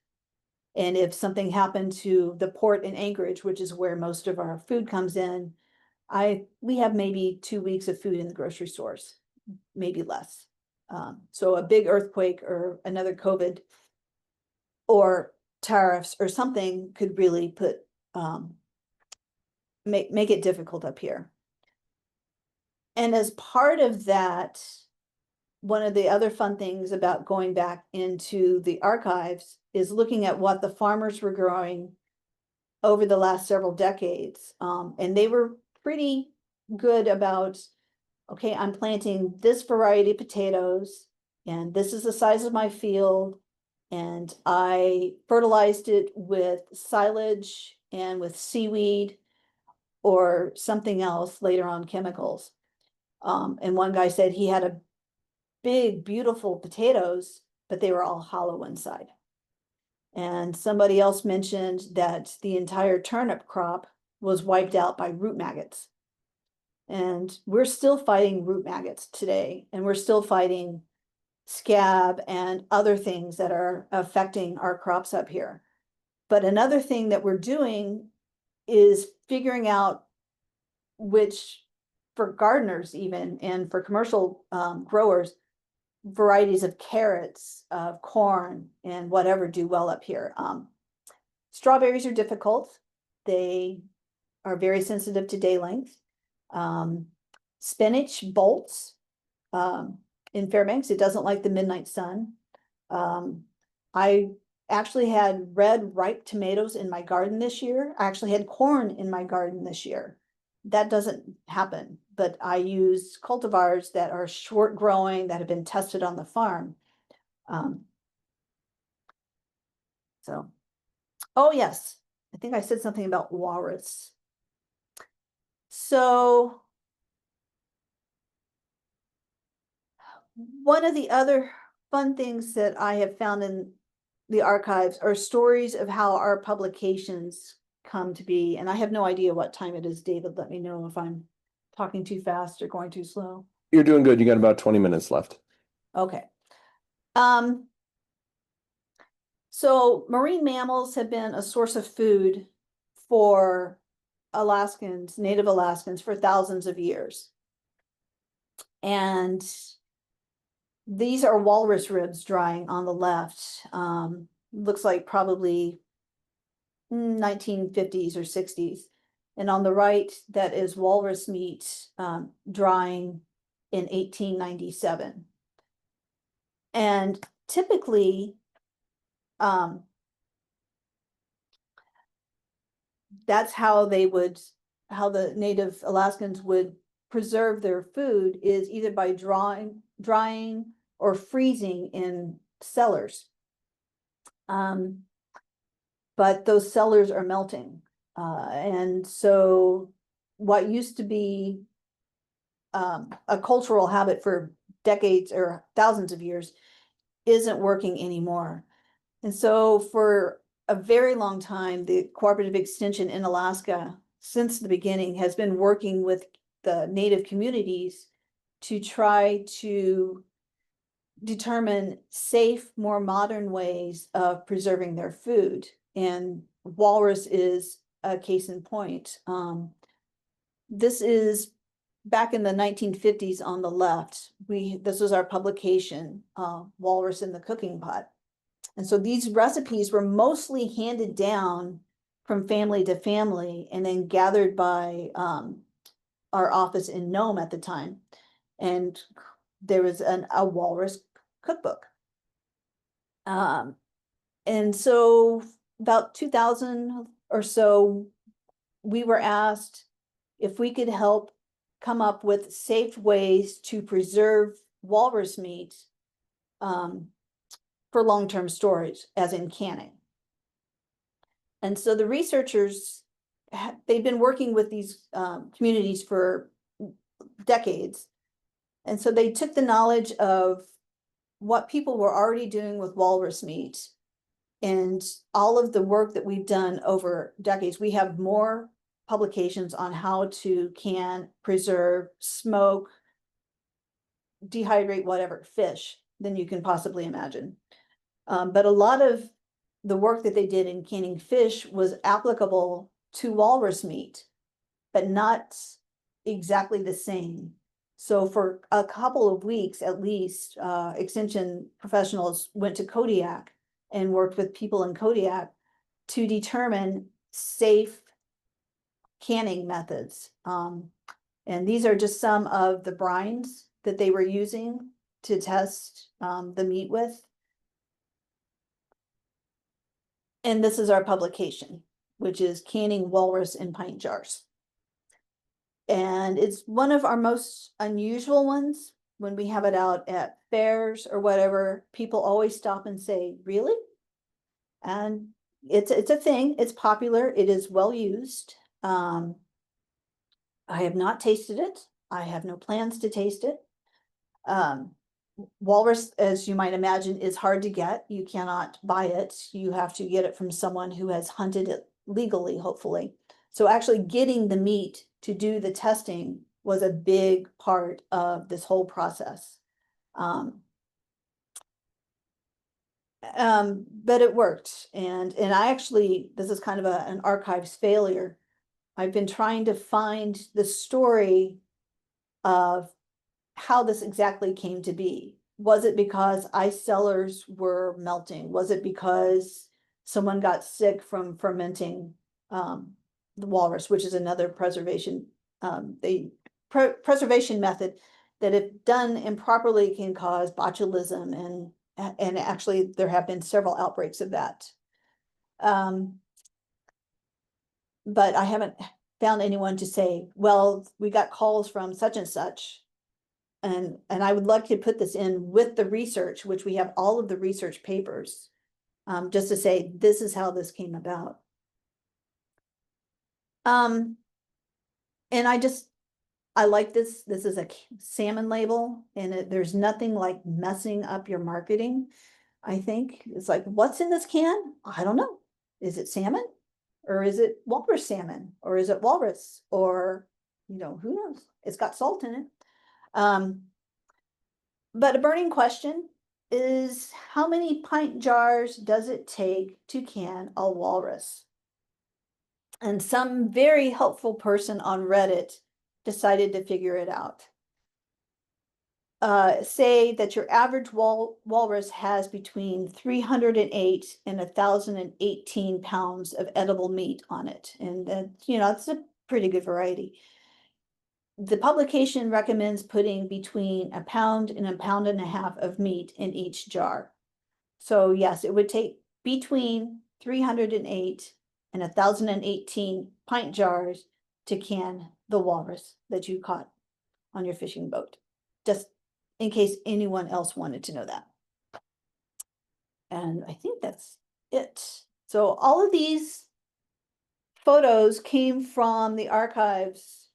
And if something happened to the port in Anchorage, which is where most of our food comes in, we have maybe 2 weeks of food in the grocery stores, maybe less. So a big earthquake or another COVID or tariffs or something could really put make it difficult up here. And as part of that, one of the other fun things about going back into the archives is looking at what the farmers were growing over the last several decades. And they were pretty good about, okay, I'm planting this variety of potatoes, and this is the size of my field, and I fertilized it with silage and with seaweed or something else, later on chemicals. And one guy said he had a big, beautiful potatoes, but they were all hollow inside. And somebody else mentioned that the entire turnip crop was wiped out by root maggots. And we're still fighting root maggots today, and we're still fighting scab and other things that are affecting our crops up here. But another thing that we're doing is figuring out which, for gardeners even, and for commercial growers, varieties of carrots, of corn, and whatever do well up here. Strawberries are difficult. They are very sensitive to day length. Spinach bolts in Fairbanks. It doesn't like the midnight sun. I actually had red ripe tomatoes in my garden this year. I actually had corn in my garden this year. That doesn't happen, but I use cultivars that are short growing, that have been tested on the farm. Oh yes, I think I said something about walrus. So one of the other fun things that I have found in the archives are stories of how our publications come to be. And I have no idea what time it is, David. Let me know if I'm talking too fast or going too slow. You're doing good. You got about 20 minutes left. Okay. So marine mammals have been a source of food for Alaskans, Native Alaskans, for thousands of years. And these are walrus ribs drying on the left. Looks like probably 1950s or 60s. And on the right, that is walrus meat drying in 1897. And typically, that's how how the Native Alaskans would preserve their food, is either by drying or freezing in cellars. But those cellars are melting. And so what used to be a cultural habit for decades or thousands of years isn't working anymore. And so for a very long time, the cooperative extension in Alaska, since the beginning, has been working with the native communities to try to determine safe, more modern ways of preserving their food. And walrus is a case in point. This is back in the 1950s on the left. This was our publication, Walrus in the Cooking Pot. And so these recipes were mostly handed down from family to family and then gathered by our office in Nome at the time. And there was a walrus cookbook. And so about 2000 or so, we were asked if we could help come up with safe ways to preserve walrus meat for long-term storage, as in canning. And so the researchers, they've been working with these communities for decades. And so they took the knowledge of what people were already doing with walrus meat and all of the work that we've done over decades. We have more publications on how to can, preserve, smoke, dehydrate, whatever, fish than you can possibly imagine. But a lot of the work that they did in canning fish was applicable to walrus meat, but not exactly the same. So for a couple of weeks, at least, extension professionals went to Kodiak and worked with people in Kodiak to determine safe canning methods. And these are just some of the brines that they were using to test the meat with. And this is our publication, which is Canning Walrus in Pint Jars. And it's one of our most unusual ones. When we have it out at fairs or whatever, people always stop and say, really? And it's a thing, it's popular, it is well used. I have not tasted it. I have no plans to taste it. Walrus, as you might imagine, is hard to get. You cannot buy it. You have to get it from someone who has hunted it legally, hopefully. So actually getting the meat to do the testing was a big part of this whole process. But it worked. And I actually, this is kind of an archives failure. I've been trying to find the story of how this exactly came to be. Was it because ice cellars were melting? Was it because someone got sick from fermenting the walrus, which is another preservation preservation method that, if done improperly, can cause botulism, and actually there have been several outbreaks of that. But I haven't found anyone to say, well, we got calls from such and such. And I would like to put this in with the research, which we have all of the research papers, just to say, this is how this came about. And I like this. This is a salmon label, and there's nothing like messing up your marketing. I think it's like, what's in this can? I don't know. Is it salmon? Or is it walrus salmon? Or is it walrus? Or, who knows? It's got salt in it. But a burning question is, how many pint jars does it take to can a walrus? And some very helpful person on Reddit decided to figure it out. Say that your average walrus has between 308 and 1,018 pounds of edible meat on it. And it's a pretty good variety. The publication recommends putting between a pound and a pound and a half of meat in each jar. So yes, it would take between 308 and 1,018 pint jars to can the walrus that you caught on your fishing boat. Just in case anyone else wanted to know that. And I think that's it. So all of these photos came from the archives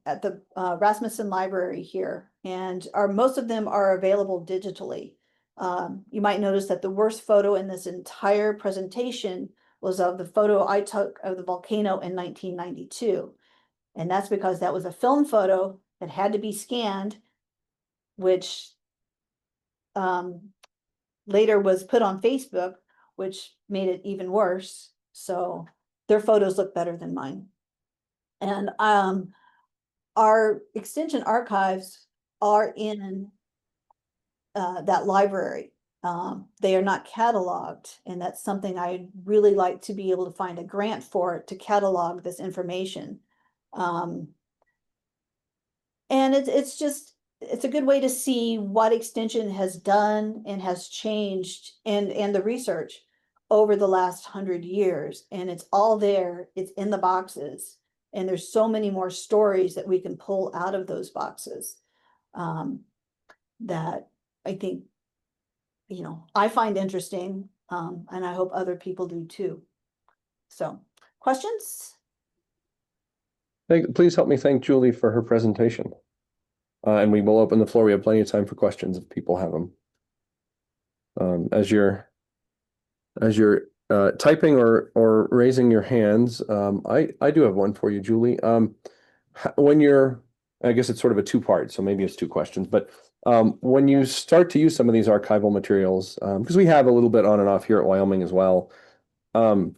at the Rasmussen Library here, and most of them are available digitally. You might notice that the worst photo in this entire presentation was of the photo I took of the volcano in 1992. And that's because that was a film photo that had to be scanned, which later was put on Facebook, which made it even worse. So their photos look better than mine. And our extension archives are in that library. They are not cataloged, and that's something I'd really like to be able to find a grant for, to catalog this information. And it's a good way to see what extension has done and has changed, and the research over the last 100 years. And it's all there, it's in the boxes, and there's so many more stories that we can pull out of those boxes, that I think, I find interesting, and I hope other people do too. So, questions? Please help me thank Julie for her presentation. And we will open the floor. We have plenty of time for questions if people have them. As you're typing or raising your hands, I do have one for you, Julie. When I guess it's sort of a two-part, so maybe it's two questions, but when you start to use some of these archival materials, because we have a little bit on and off here at Wyoming as well, and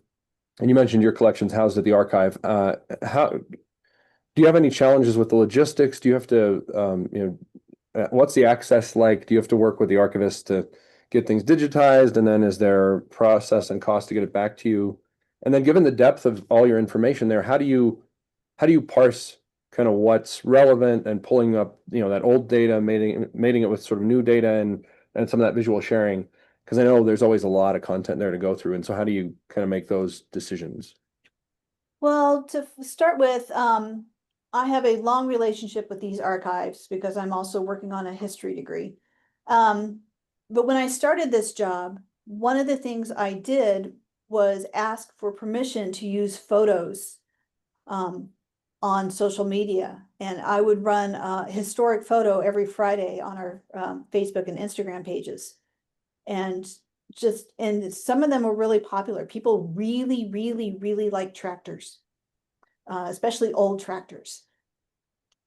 you mentioned your collection's housed at the archive. Do you have any challenges with the logistics? Do you have to, what's the access like? Do you have to work with the archivist to get things digitized? And then is there process and cost to get it back to you? And then given the depth of all your information there, how do you parse kind of what's relevant and pulling up, that old data, mating it with sort of new data and some of that visual sharing? Because I know there's always a lot of content there to go through. And so how do you kind of make those decisions? Well, to start with, I have a long relationship with these archives because I'm also working on a history degree. But when I started this job, one of the things I did was ask for permission to use photos on social media. And I would run a historic photo every Friday on our Facebook and Instagram pages. And some of them were really popular. People really, really, really like tractors, especially old tractors.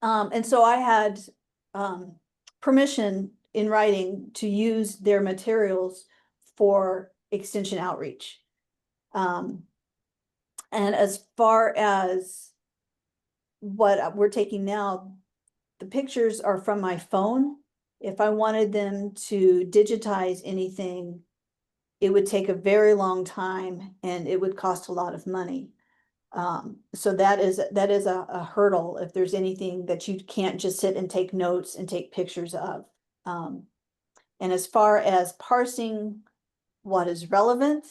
And so I had permission in writing to use their materials for extension outreach. And as far as what we're taking now, the pictures are from my phone. If I wanted them to digitize anything, it would take a very long time and it would cost a lot of money. So that is a hurdle if there's anything that you can't just sit and take notes and take pictures of. And as far as parsing what is relevant,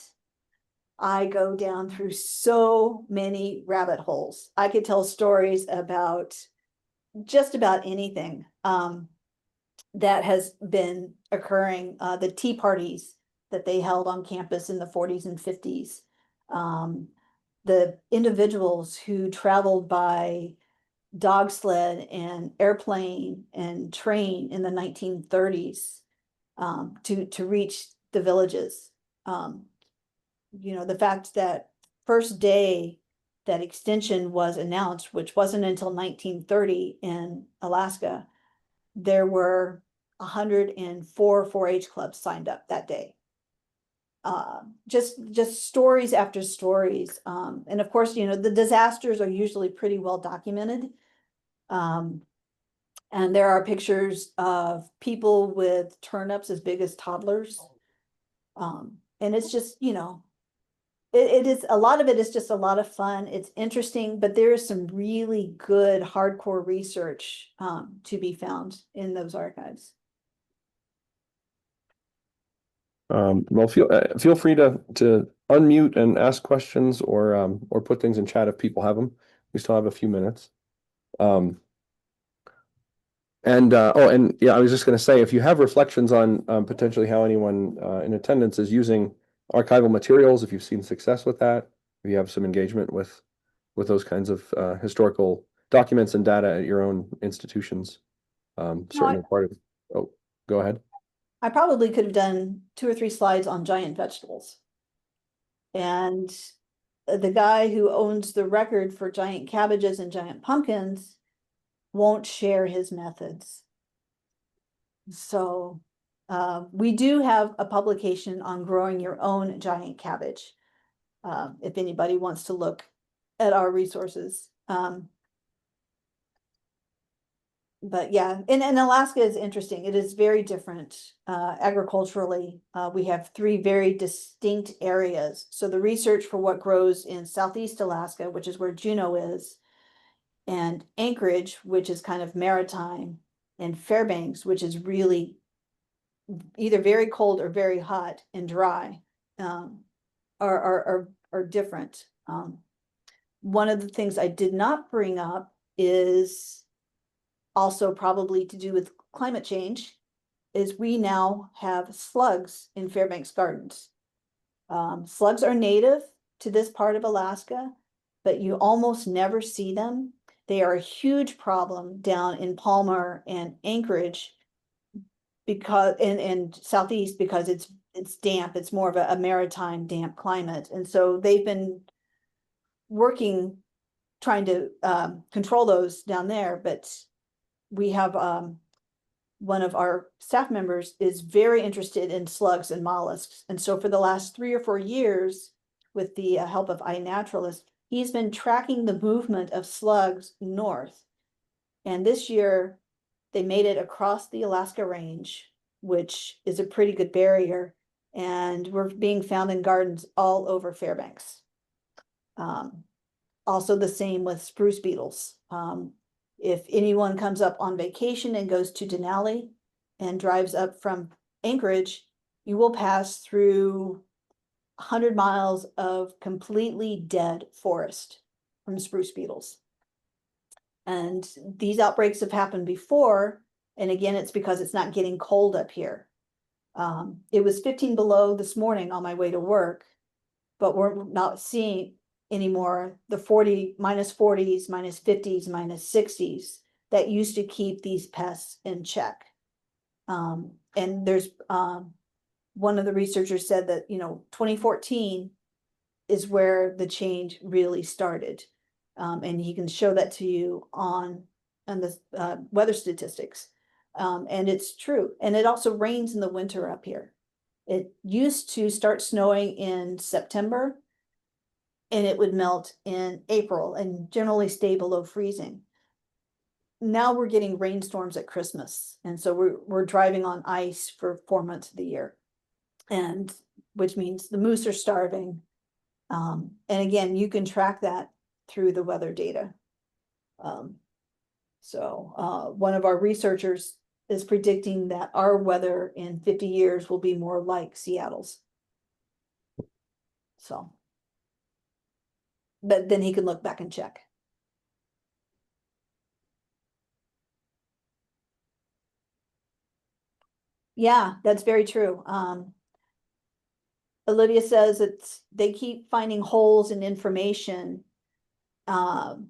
I go down through so many rabbit holes. I could tell stories about just about anything that has been occurring. The tea parties that they held on campus in the 40s and 50s. The individuals who traveled by dog sled and airplane and train in the 1930s to reach the villages. The fact that first day that extension was announced, which wasn't until 1930 in Alaska, there were 104 4-H clubs signed up that day. Just stories after stories. And of course, the disasters are usually pretty well documented. And there are pictures of people with turnips as big as toddlers. And it's just, it is, a lot of it is just a lot of fun. It's interesting, but there is some really good hardcore research to be found in those archives. Well, feel free to unmute and ask questions or put things in chat if people have them. We still have a few minutes. I was just going to say, if you have reflections on potentially how anyone in attendance is using archival materials, if you've seen success with that, if you have some engagement with those kinds of historical documents and data at your own institutions. Certainly part of, oh, go ahead. I probably could have done 2 or 3 slides on giant vegetables. And the guy who owns the record for giant cabbages and giant pumpkins won't share his methods. So we do have a publication on growing your own giant cabbage. If anybody wants to look at our resources. But yeah, and Alaska is interesting. It is very different agriculturally. We have 3 very distinct areas. So the research for what grows in Southeast Alaska, which is where Juneau is, and Anchorage, which is kind of maritime, and Fairbanks, which is really either very cold or very hot and dry, are different. One of the things I did not bring up is also probably to do with climate change, is we now have slugs in Fairbanks Gardens. Slugs are native to this part of Alaska, but you almost never see them. They are a huge problem down in Palmer and Anchorage because and Southeast, because it's damp. It's more of a maritime damp climate. And so they've been working, trying to control those down there, but we have one of our staff members is very interested in slugs and mollusks. And so for the last 3 or 4 years, with the help of iNaturalist, he's been tracking the movement of slugs north. And this year they made it across the Alaska Range, which is a pretty good barrier. And we're being found in gardens all over Fairbanks. Also the same with spruce beetles. If anyone comes up on vacation and goes to Denali and drives up from Anchorage, you will pass through 100 miles of completely dead forest from spruce beetles. And these outbreaks have happened before. And again, it's because it's not getting cold up here. It was 15 below this morning on my way to work, but we're not seeing anymore the minus 40s, minus 50s, minus 60s that used to keep these pests in check. And there's one of the researchers said that 2014 is where the change really started. And he can show that to you on the weather statistics. And it's true. And it also rains in the winter up here. It used to start snowing in September, and it would melt in April and generally stay below freezing. Now we're getting rainstorms at Christmas. And so we're driving on ice for 4 months of the year. And which means the moose are starving. And again, you can track that through the weather data. One of our researchers is predicting that our weather in 50 years will be more like Seattle's. So. But then he can look back and check. Yeah, that's very true. Olivia says they keep finding holes in information. And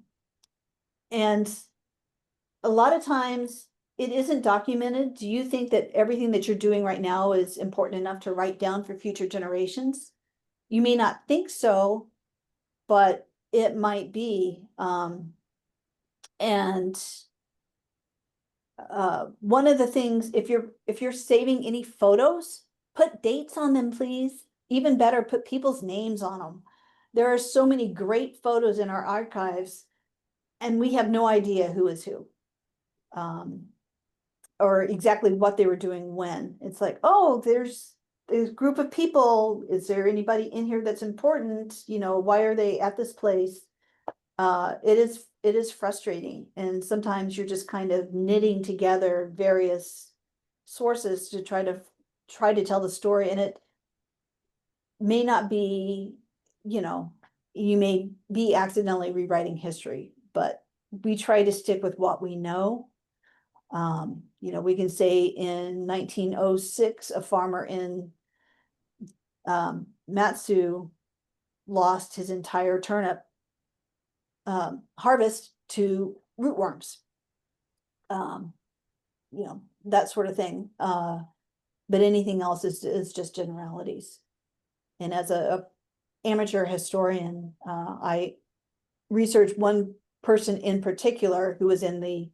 a lot of times it isn't documented. Do you think that everything that you're doing right now is important enough to write down for future generations? You may not think so, but it might be. One of the things, if you're saving any photos, put dates on them, please. Even better, put people's names on them. There are so many great photos in our archives, and we have no idea who is who. Or exactly what they were doing when. It's like, oh, there's a group of people. Is there anybody in here that's important? Why are they at this place? It is frustrating. And sometimes you're just kind of knitting together various sources to try to tell the story. And it may not be, you may be accidentally rewriting history, but we try to stick with what we know. We can say in 1906, a farmer in Matsu lost his entire turnip harvest to rootworms. That sort of thing. But anything else is just generalities. And as a amateur historian, I researched one person in particular who was in the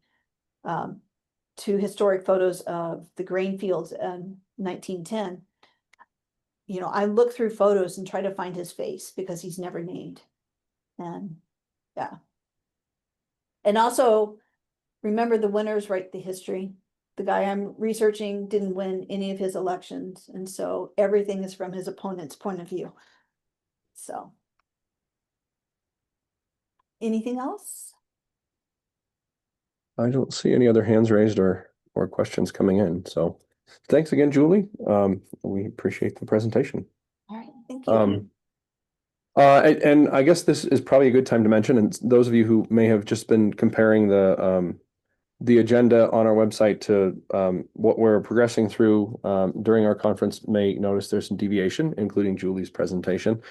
two historic photos of the grain fields in 1910. I look through photos and try to find his face because he's never named. And yeah. And also remember, the winners write the history. The guy I'm researching didn't win any of his elections, and so everything is from his opponent's point of view. So, anything else? I don't see any other hands raised or questions coming in. So thanks again, Julie. We appreciate the presentation. All right. Thank you. And I guess this is probably a good time to mention, and those of you who may have just been comparing the agenda on our website to what we're progressing through during our conference may notice there's some deviation, including Julie's presentation.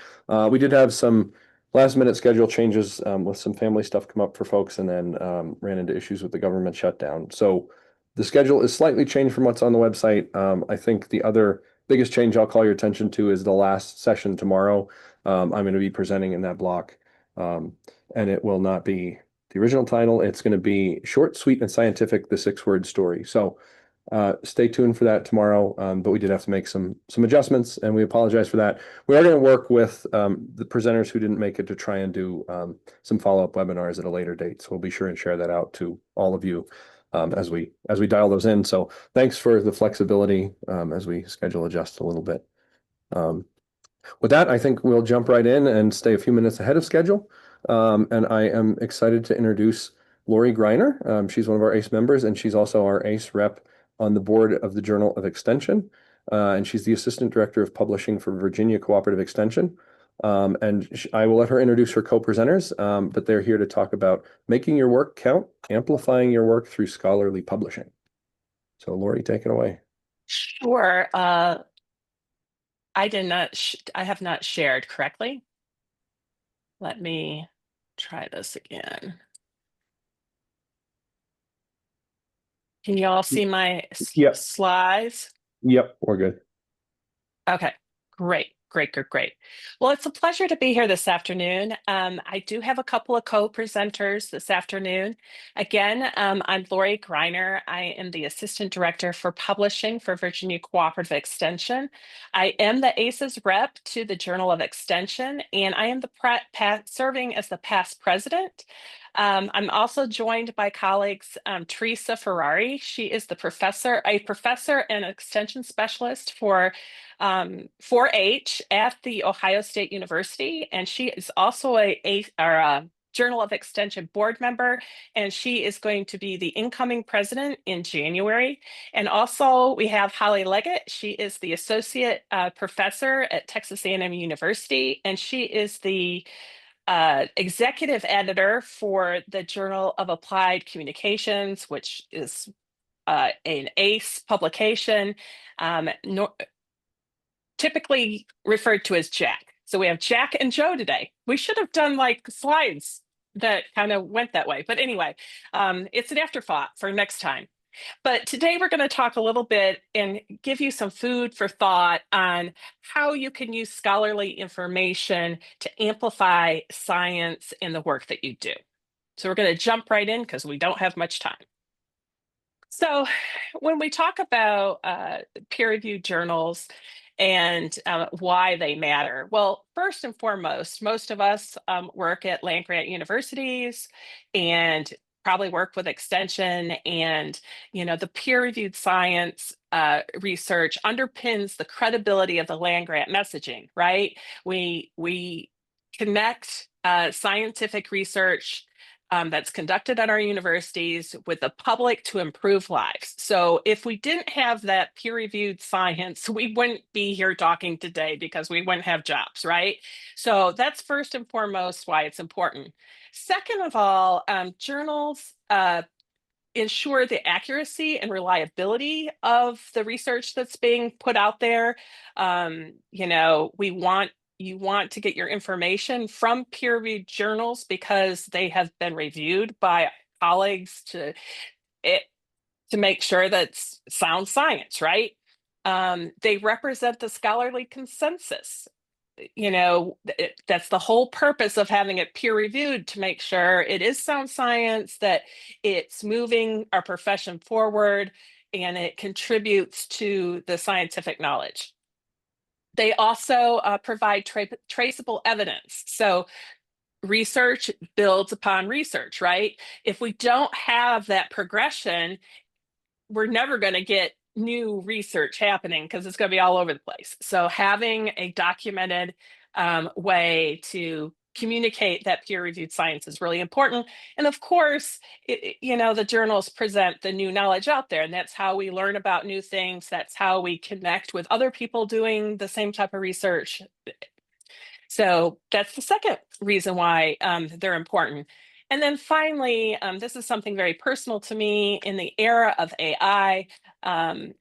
We did have some last minute schedule changes with some family stuff come up for folks, and then ran into issues with the government shutdown. So the schedule is slightly changed from what's on the website. I think the other biggest change I'll call your attention to is the last session tomorrow. I'm going to be presenting in that block, and it will not be the original title. It's going to be Short, Sweet, and Scientific, the 6-word story. So stay tuned for that tomorrow. But we did have to make some adjustments, and we apologize for that. We are going to work with the presenters who didn't make it to try and do some follow-up webinars at a later date. So we'll be sure and share that out to all of you as we dial those in. So thanks for the flexibility as we schedule adjust a little bit. With that, I think we'll jump right in and stay a few minutes ahead of schedule. And I am excited to introduce Lori Greiner. She's one of our ACE members, and she's also our ACE rep on the board of the Journal of Extension. And she's the Assistant Director of Publishing for Virginia Cooperative Extension. And I will let her introduce her co-presenters, but they're here to talk about making your work count, amplifying your work through scholarly publishing. So Lori, take it away. Sure. I have not shared correctly. Let me try this again. Can you all see my Yep. slides? Yep, we're good. Okay, great. Well, it's a pleasure to be here this afternoon. I do have a couple of co-presenters this afternoon. Again, I'm Lori Greiner. I am the Assistant Director for Publishing for Virginia Cooperative Extension. I am the ACES rep to the Journal of Extension, and I am serving as the past president. I'm also joined by colleagues Teresa Ferrari. She is a professor and extension specialist for 4-H at the Ohio State University, and she is also a Journal of Extension board member, and she is going to be the incoming president in January. And also we have Holly Leggett. She is the associate professor at Texas A&M University, and she is the executive editor for the Journal of Applied Communications, which is an ACE publication, typically referred to as Jack. So we have Jack and Joe today. We should have done like slides that kind of went that way. But anyway, it's an afterthought for next time. But today we're going to talk a little bit and give you some food for thought on how you can use scholarly information to amplify science in the work that you do. So we're going to jump right in because we don't have much time. So when we talk about peer-reviewed journals and why they matter, well, first and foremost, most of us work at land-grant universities and probably work with extension, and the peer-reviewed science research underpins the credibility of the land-grant messaging, right? We connect scientific research that's conducted at our universities with the public to improve lives. So if we didn't have that peer-reviewed science, we wouldn't be here talking today because we wouldn't have jobs, right? So that's first and foremost why it's important. Second of all, journals ensure the accuracy and reliability of the research that's being put out there. You want to get your information from peer-reviewed journals because they have been reviewed by colleagues it, to make sure that's sound science, right? They represent the scholarly consensus. That's the whole purpose of having it peer reviewed, to make sure it is sound science, that it's moving our profession forward, and it contributes to the scientific knowledge. They also provide traceable evidence. So research builds upon research, right? If we don't have that progression, we're never going to get new research happening, because it's going to be all over the place. So having a documented way to communicate that peer-reviewed science is really important. And of course, the journals present the new knowledge out there, and that's how we learn about new things. That's how we connect with other people doing the same type of research. So that's the second reason why they're important. And then finally, this is something very personal to me. In the era of AI,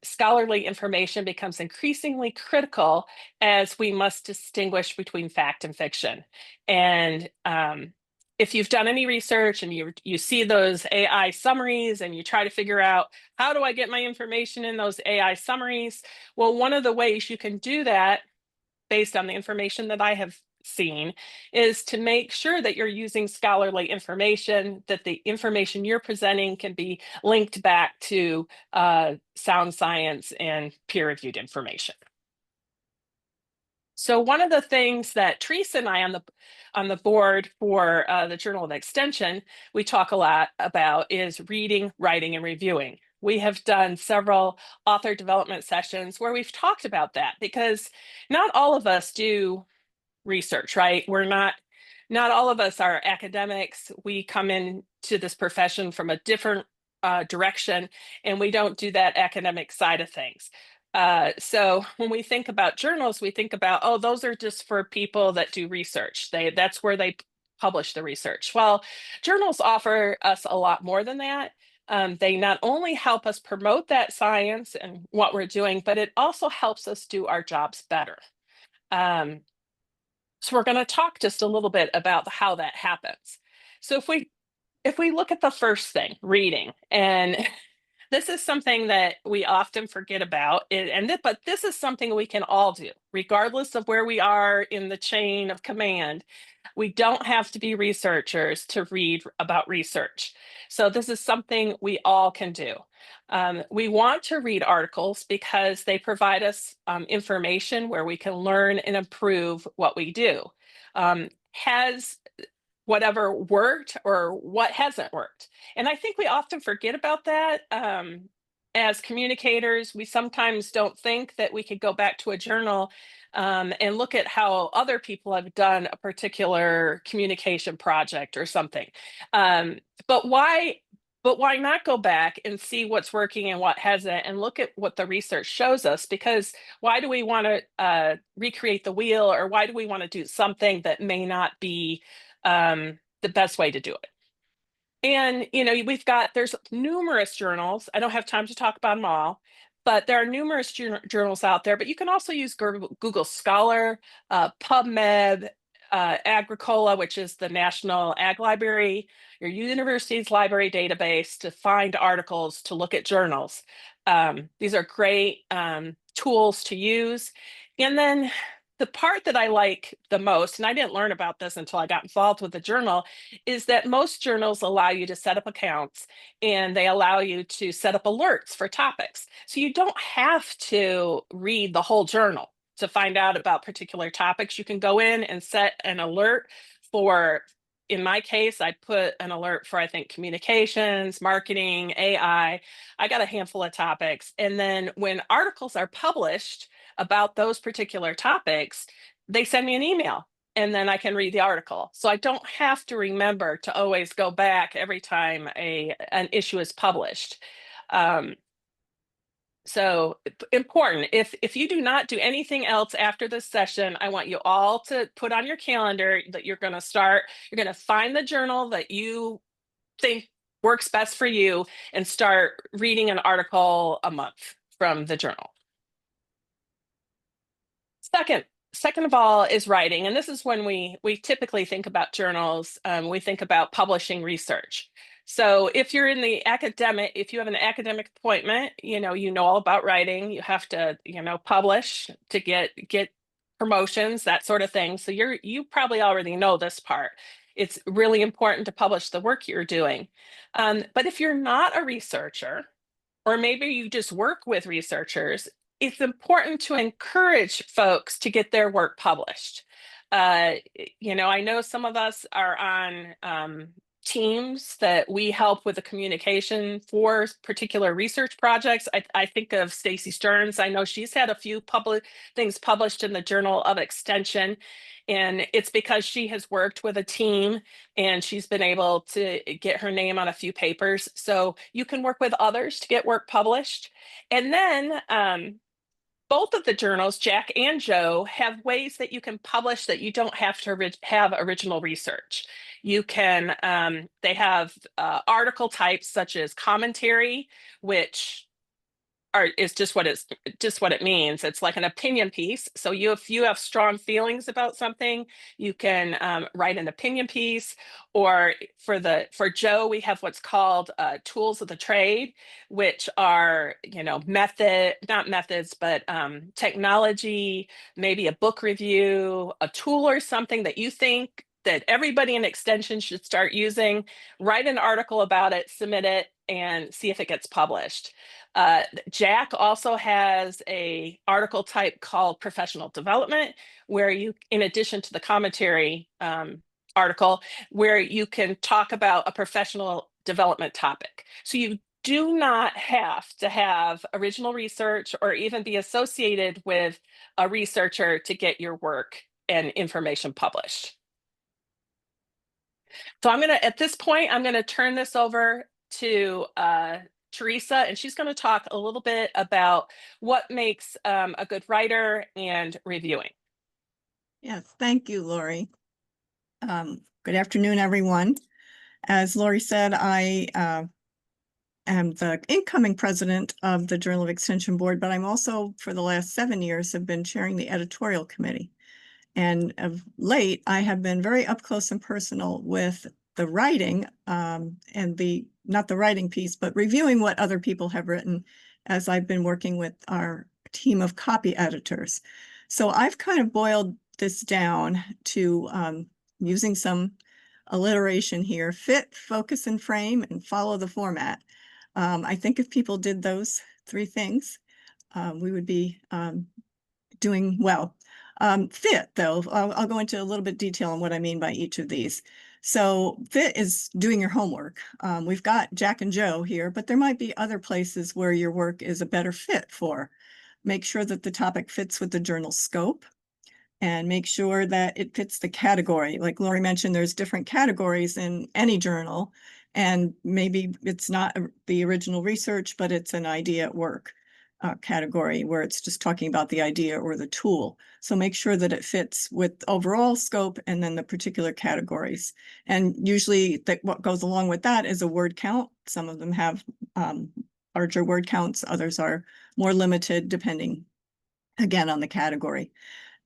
scholarly information becomes increasingly critical, as we must distinguish between fact and fiction. And if you've done any research and you see those AI summaries and you try to figure out, how do I get my information in those AI summaries? Well, one of the ways you can do that, based on the information that I have seen, is to make sure that you're using scholarly information, that the information you're presenting can be linked back to sound science and peer-reviewed information. So one of the things that Teresa and I on the board for the Journal of Extension, we talk a lot about, is reading, writing, and reviewing. We have done several author development sessions where we've talked about that, because not all of us do research, right? Not all of us are academics. We come into this profession from a different direction, and we don't do that academic side of things. So when we think about journals, we think about, oh, those are just for people that do research. That's where they publish the research. Well, journals offer us a lot more than that. They not only help us promote that science and what we're doing, but it also helps us do our jobs better. So we're going to talk just a little bit about how that happens. So if we look at the first thing, reading, and this is something that we often forget about, but this is something we can all do, regardless of where we are in the chain of command. We don't have to be researchers to read about research. So this is something we all can do. We want to read articles because they provide us information where we can learn and improve what we do. Has whatever worked or what hasn't worked? And I think we often forget about that. As communicators, we sometimes don't think that we could go back to a journal and look at how other people have done a particular communication project or something. But why not go back and see what's working and what hasn't, and look at what the research shows us? Because why do we want to recreate the wheel, or why do we want to do something that may not be the best way to do it? And, there's numerous journals. I don't have time to talk about them all, but there are numerous journals out there. But you can also use Google Scholar, PubMed, Agricola, which is the National Ag Library, your university's library database, to find articles, to look at journals. These are great tools to use. And then the part that I like the most, and I didn't learn about this until I got involved with the journal, is that most journals allow you to set up accounts, and they allow you to set up alerts for topics. So you don't have to read the whole journal to find out about particular topics. You can go in and set an alert for, in my case, I put an alert for, I think, communications, marketing, AI. I got a handful of topics. And then when articles are published about those particular topics, they send me an email, and then I can read the article. So I don't have to remember to always go back every time an issue is published. So important. If you do not do anything else after this session, I want you all to put on your calendar that you're going to find the journal that you think works best for you, and start reading an article a month from the journal. Second of all is writing. And this is when we typically think about journals. We think about publishing research. So if you're in the academic, if you have an academic appointment, you know all about writing. You have to, publish to get promotions, that sort of thing. So you probably already know this part. It's really important to publish the work you're doing. But if you're not a researcher, or maybe you just work with researchers, it's important to encourage folks to get their work published. I know some of us are on teams that we help with the communication for particular research projects. I think of Stacy Stearns. I know she's had a few public things published in the Journal of Extension, and it's because she has worked with a team and she's been able to get her name on a few papers. So you can work with others to get work published. And then both of the journals, Jack and Joe, have ways that you can publish that you don't have to have original research. You can, they have article types such as commentary, which is just what it means. It's like an opinion piece. So if you have strong feelings about something, you can write an opinion piece. Or for Joe, we have what's called tools of the trade, which are not methods, but technology, maybe a book review, a tool or something that you think that everybody in Extension should start using. Write an article about it, submit it, and see if it gets published. Jack also has a article type called professional development, where you, in addition to the commentary article, where you can talk about a professional development topic. So you do not have to have original research or even be associated with a researcher to get your work and information published. So at this point, I'm gonna turn this over to Teresa, and she's going to talk a little bit about what makes a good writer and reviewing. Yes, thank you, Lori. Good afternoon, everyone. As Lori said, I am the incoming president of the Journal of Extension Board, but I'm also, for the last 7 years, have been chairing the editorial committee. And of late, I have been very up close and personal with the writing and not the writing piece, but reviewing what other people have written as I've been working with our team of copy editors. So I've kind of boiled this down to using some alliteration here: fit, focus, and frame, and follow the format. I think if people did those 3 things, we would be doing well. Fit, though, I'll go into a little bit detail on what I mean by each of these. So fit is doing your homework. We've got Jack and Joe here, but there might be other places where your work is a better fit for. Make sure that the topic fits with the journal scope, and make sure that it fits the category. Like Lori mentioned, there's different categories in any journal, and maybe it's not the original research, but it's an idea at work category where it's just talking about the idea or the tool. So make sure that it fits with overall scope and then the particular categories. And usually what goes along with that is a word count. Some of them have larger word counts, others are more limited depending, again, on the category.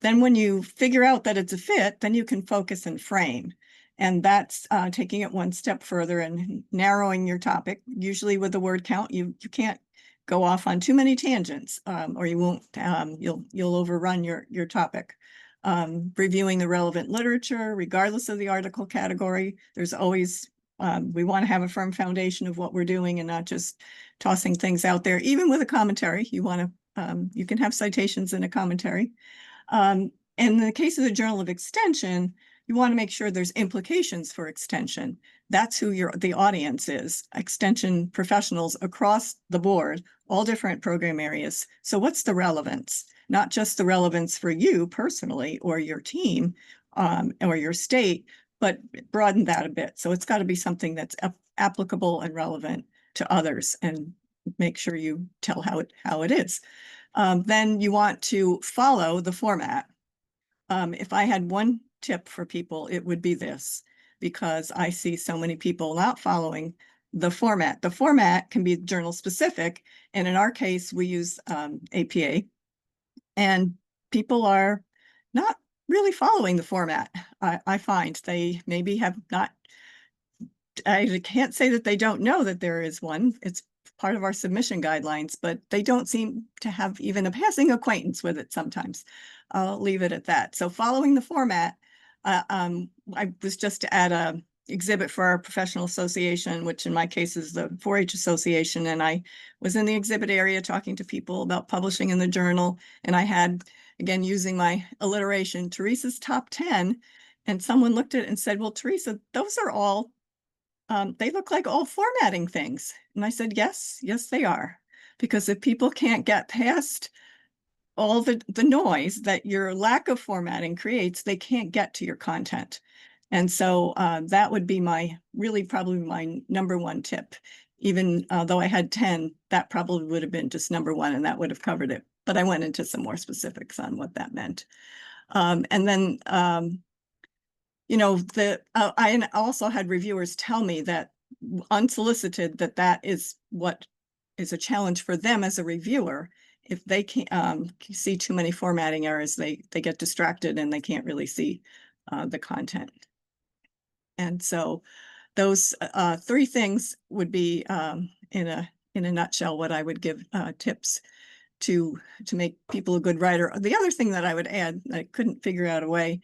Then when you figure out that it's a fit, then you can focus and frame. And that's taking it one step further and narrowing your topic. Usually with the word count, you can't go off on too many tangents, or you won't, you'll overrun your topic. Reviewing the relevant literature, regardless of the article category. There's always, we want to have a firm foundation of what we're doing and not just tossing things out there. Even with a commentary, you want to, you can have citations in a commentary. In the case of the Journal of Extension, you want to make sure there's implications for extension. That's who the audience is: extension professionals across the board, all different program areas. So what's the relevance? Not just the relevance for you personally or your team or your state, but broaden that a bit. So it's got to be something that's applicable and relevant to others, and make sure you tell how it is. Then you want to follow the format. If I had one tip for people, it would be this, because I see so many people not following the format. The format can be journal specific, and in our case, we use APA, and people are not really following the format. I find they maybe have not I can't say that they don't know that there is one. It's part of our submission guidelines, but they don't seem to have even a passing acquaintance with it sometimes. I'll leave it at that. So following the format, I was just to add a exhibit for our professional association, which in my case is the 4-H Association. And I was in the exhibit area talking to people about publishing in the journal. And I had, again, using my alliteration, Teresa's top 10. And someone looked at it and said, well, Teresa, those are all, they look like all formatting things. And I said, yes, they are. Because if people can't get past all the noise that your lack of formatting creates, they can't get to your content. And so that would be probably my number one tip. Even though I had 10, that probably would have been just number one, and that would have covered it. But I went into some more specifics on what that meant. And then, I also had reviewers tell me that unsolicited, that is what is a challenge for them as a reviewer. If they can't see too many formatting errors, they get distracted and they can't really see the content. And so those 3 things would be in a nutshell what I would give tips to make people a good writer. The other thing that I would add, I couldn't figure out a way,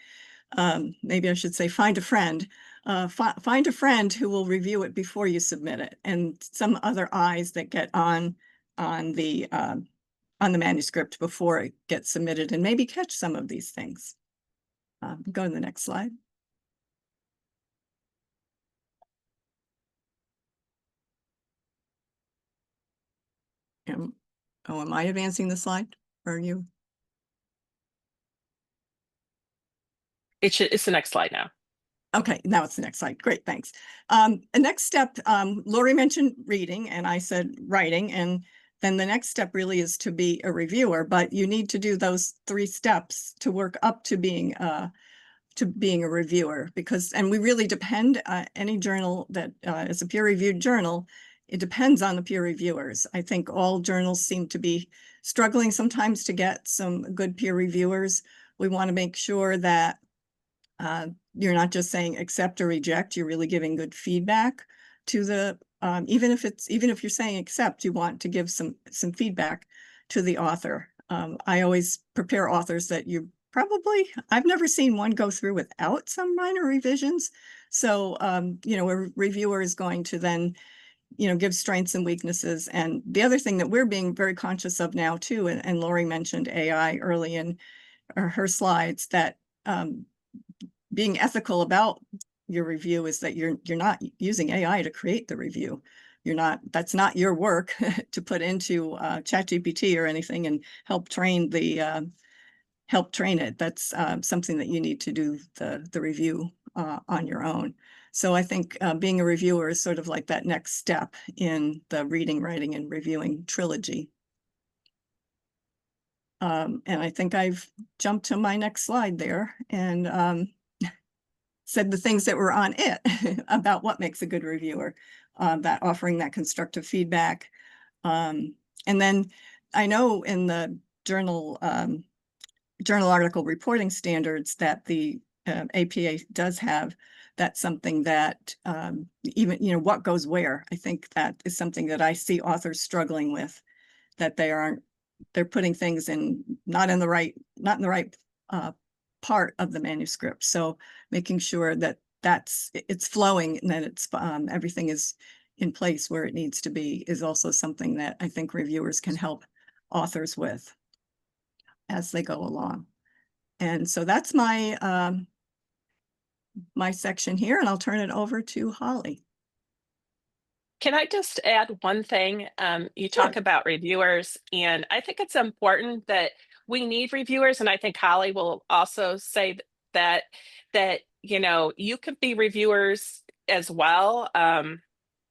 maybe I should say find a friend. Find a friend who will review it before you submit it, and some other eyes that get on the manuscript before it gets submitted, and maybe catch some of these things. Go to the next slide. Am I advancing the slide? Or are you? It's the next slide now. Okay, now it's the next slide. Great, thanks. The next step, Lori mentioned reading and I said writing, and then the next step really is to be a reviewer, but you need to do those 3 steps to work up to being a reviewer, and we really depend any journal that is a peer-reviewed journal, it depends on the peer reviewers. I think all journals seem to be struggling sometimes to get some good peer reviewers. We want to make sure that you're not just saying accept or reject, you're really giving good feedback to the, even if you're saying accept, you want to give some feedback to the author. I always prepare authors that I've never seen one go through without some minor revisions. So, a reviewer is going to then, give strengths and weaknesses. And the other thing that we're being very conscious of now too, and Lori mentioned AI early in her slides, that being ethical about your review is that you're not using AI to create the review. That's not your work to put into ChatGPT or anything and help train it. That's something that you need to do the review on your own. So I think being a reviewer is sort of like that next step in the reading, writing, and reviewing trilogy. And I think I've jumped to my next slide there and said the things that were on it about what makes a good reviewer, that offering that constructive feedback. And then I know in the journal article reporting standards that the APA does have, that's something that even, what goes where. I think that is something that I see authors struggling with, that they're putting things not in the right part of the manuscript. So making sure that it's flowing and that it's everything is in place where it needs to be is also something that I think reviewers can help authors with as they go along. And so that's my my section here, and I'll turn it over to Holly. Can I just add one thing? You talk about reviewers, and I think it's important that we need reviewers, and I think Holly will also say that you could be reviewers as well,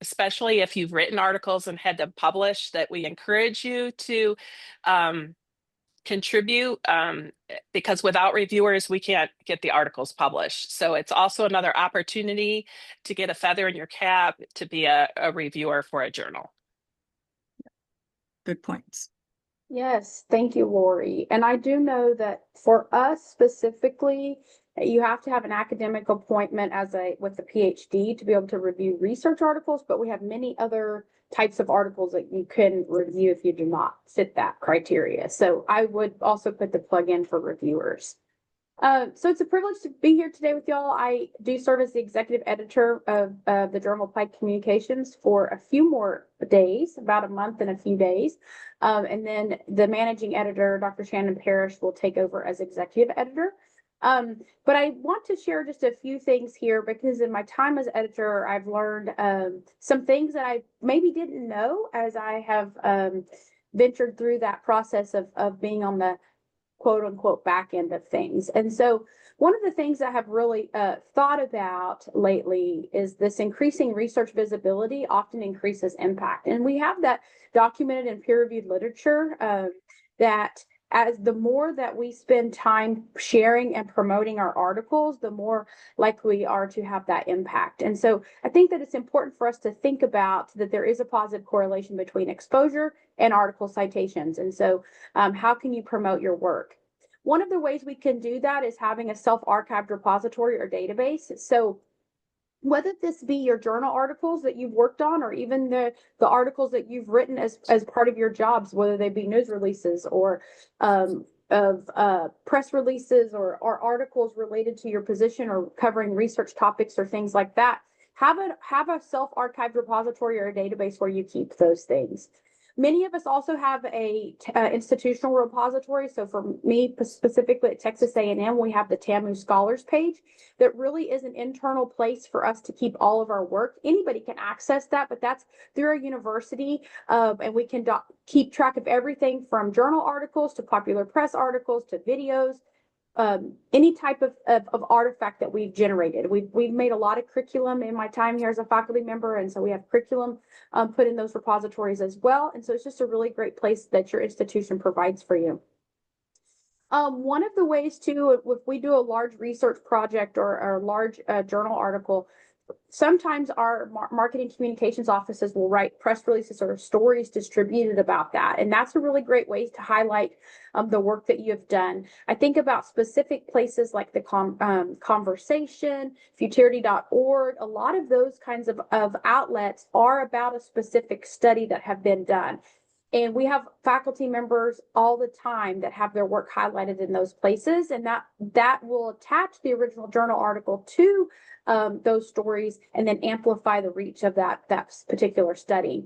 especially if you've written articles and had them published. That we encourage you to contribute, because without reviewers, we can't get the articles published. So it's also another opportunity to get a feather in your cap to be a reviewer for a journal. Good points. Yes, thank you, Lori. And I do know that for us specifically You have to have an academic appointment with a PhD to be able to review research articles, but we have many other types of articles that you can review if you do not fit that criteria. So I would also put the plug in for reviewers. So it's a privilege to be here today with y'all. I do serve as the executive editor of the Journal of Applied Communications for a few more days, about a month and a few days. And then the managing editor, Dr. Shannon Parrish, will take over as executive editor. But I want to share just a few things here because in my time as editor, I've learned some things that I maybe didn't know as I have ventured through that process of being on the quote unquote back end of things. And so one of the things I have really thought about lately is this increasing research visibility often increases impact. And we have that documented in peer-reviewed literature that as the more that we spend time sharing and promoting our articles, the more likely we are to have that impact. And so I think that it's important for us to think about that there is a positive correlation between exposure and article citations. And so how can you promote your work? One of the ways we can do that is having a self-archived repository or database. So whether this be your journal articles that you've worked on or even the articles that you've written as part of your jobs, whether they be news releases or press releases or articles related to your position or covering research topics or things like that, have a self-archived repository or a database where you keep those things. Many of us also have a institutional repository. So for me specifically at Texas A&M, we have the TAMU Scholars page that really is an internal place for us to keep all of our work. Anybody can access that, but that's through our university. And we can keep track of everything from journal articles to popular press articles to videos, any type of artifact that we've generated. We've made a lot of curriculum in my time here as a faculty member, and so we have curriculum put in those repositories as well. And so it's just a really great place that your institution provides for you. One of the ways too, if we do a large research project or a large journal article, sometimes our marketing communications offices will write press releases or stories distributed about that. And that's a really great way to highlight the work that you have done. I think about specific places like the Conversation, futurity.org. A lot of those kinds of outlets are about a specific study that have been done. And we have faculty members all the time that have their work highlighted in those places, and that will attach the original journal article to those stories and then amplify the reach of that particular study.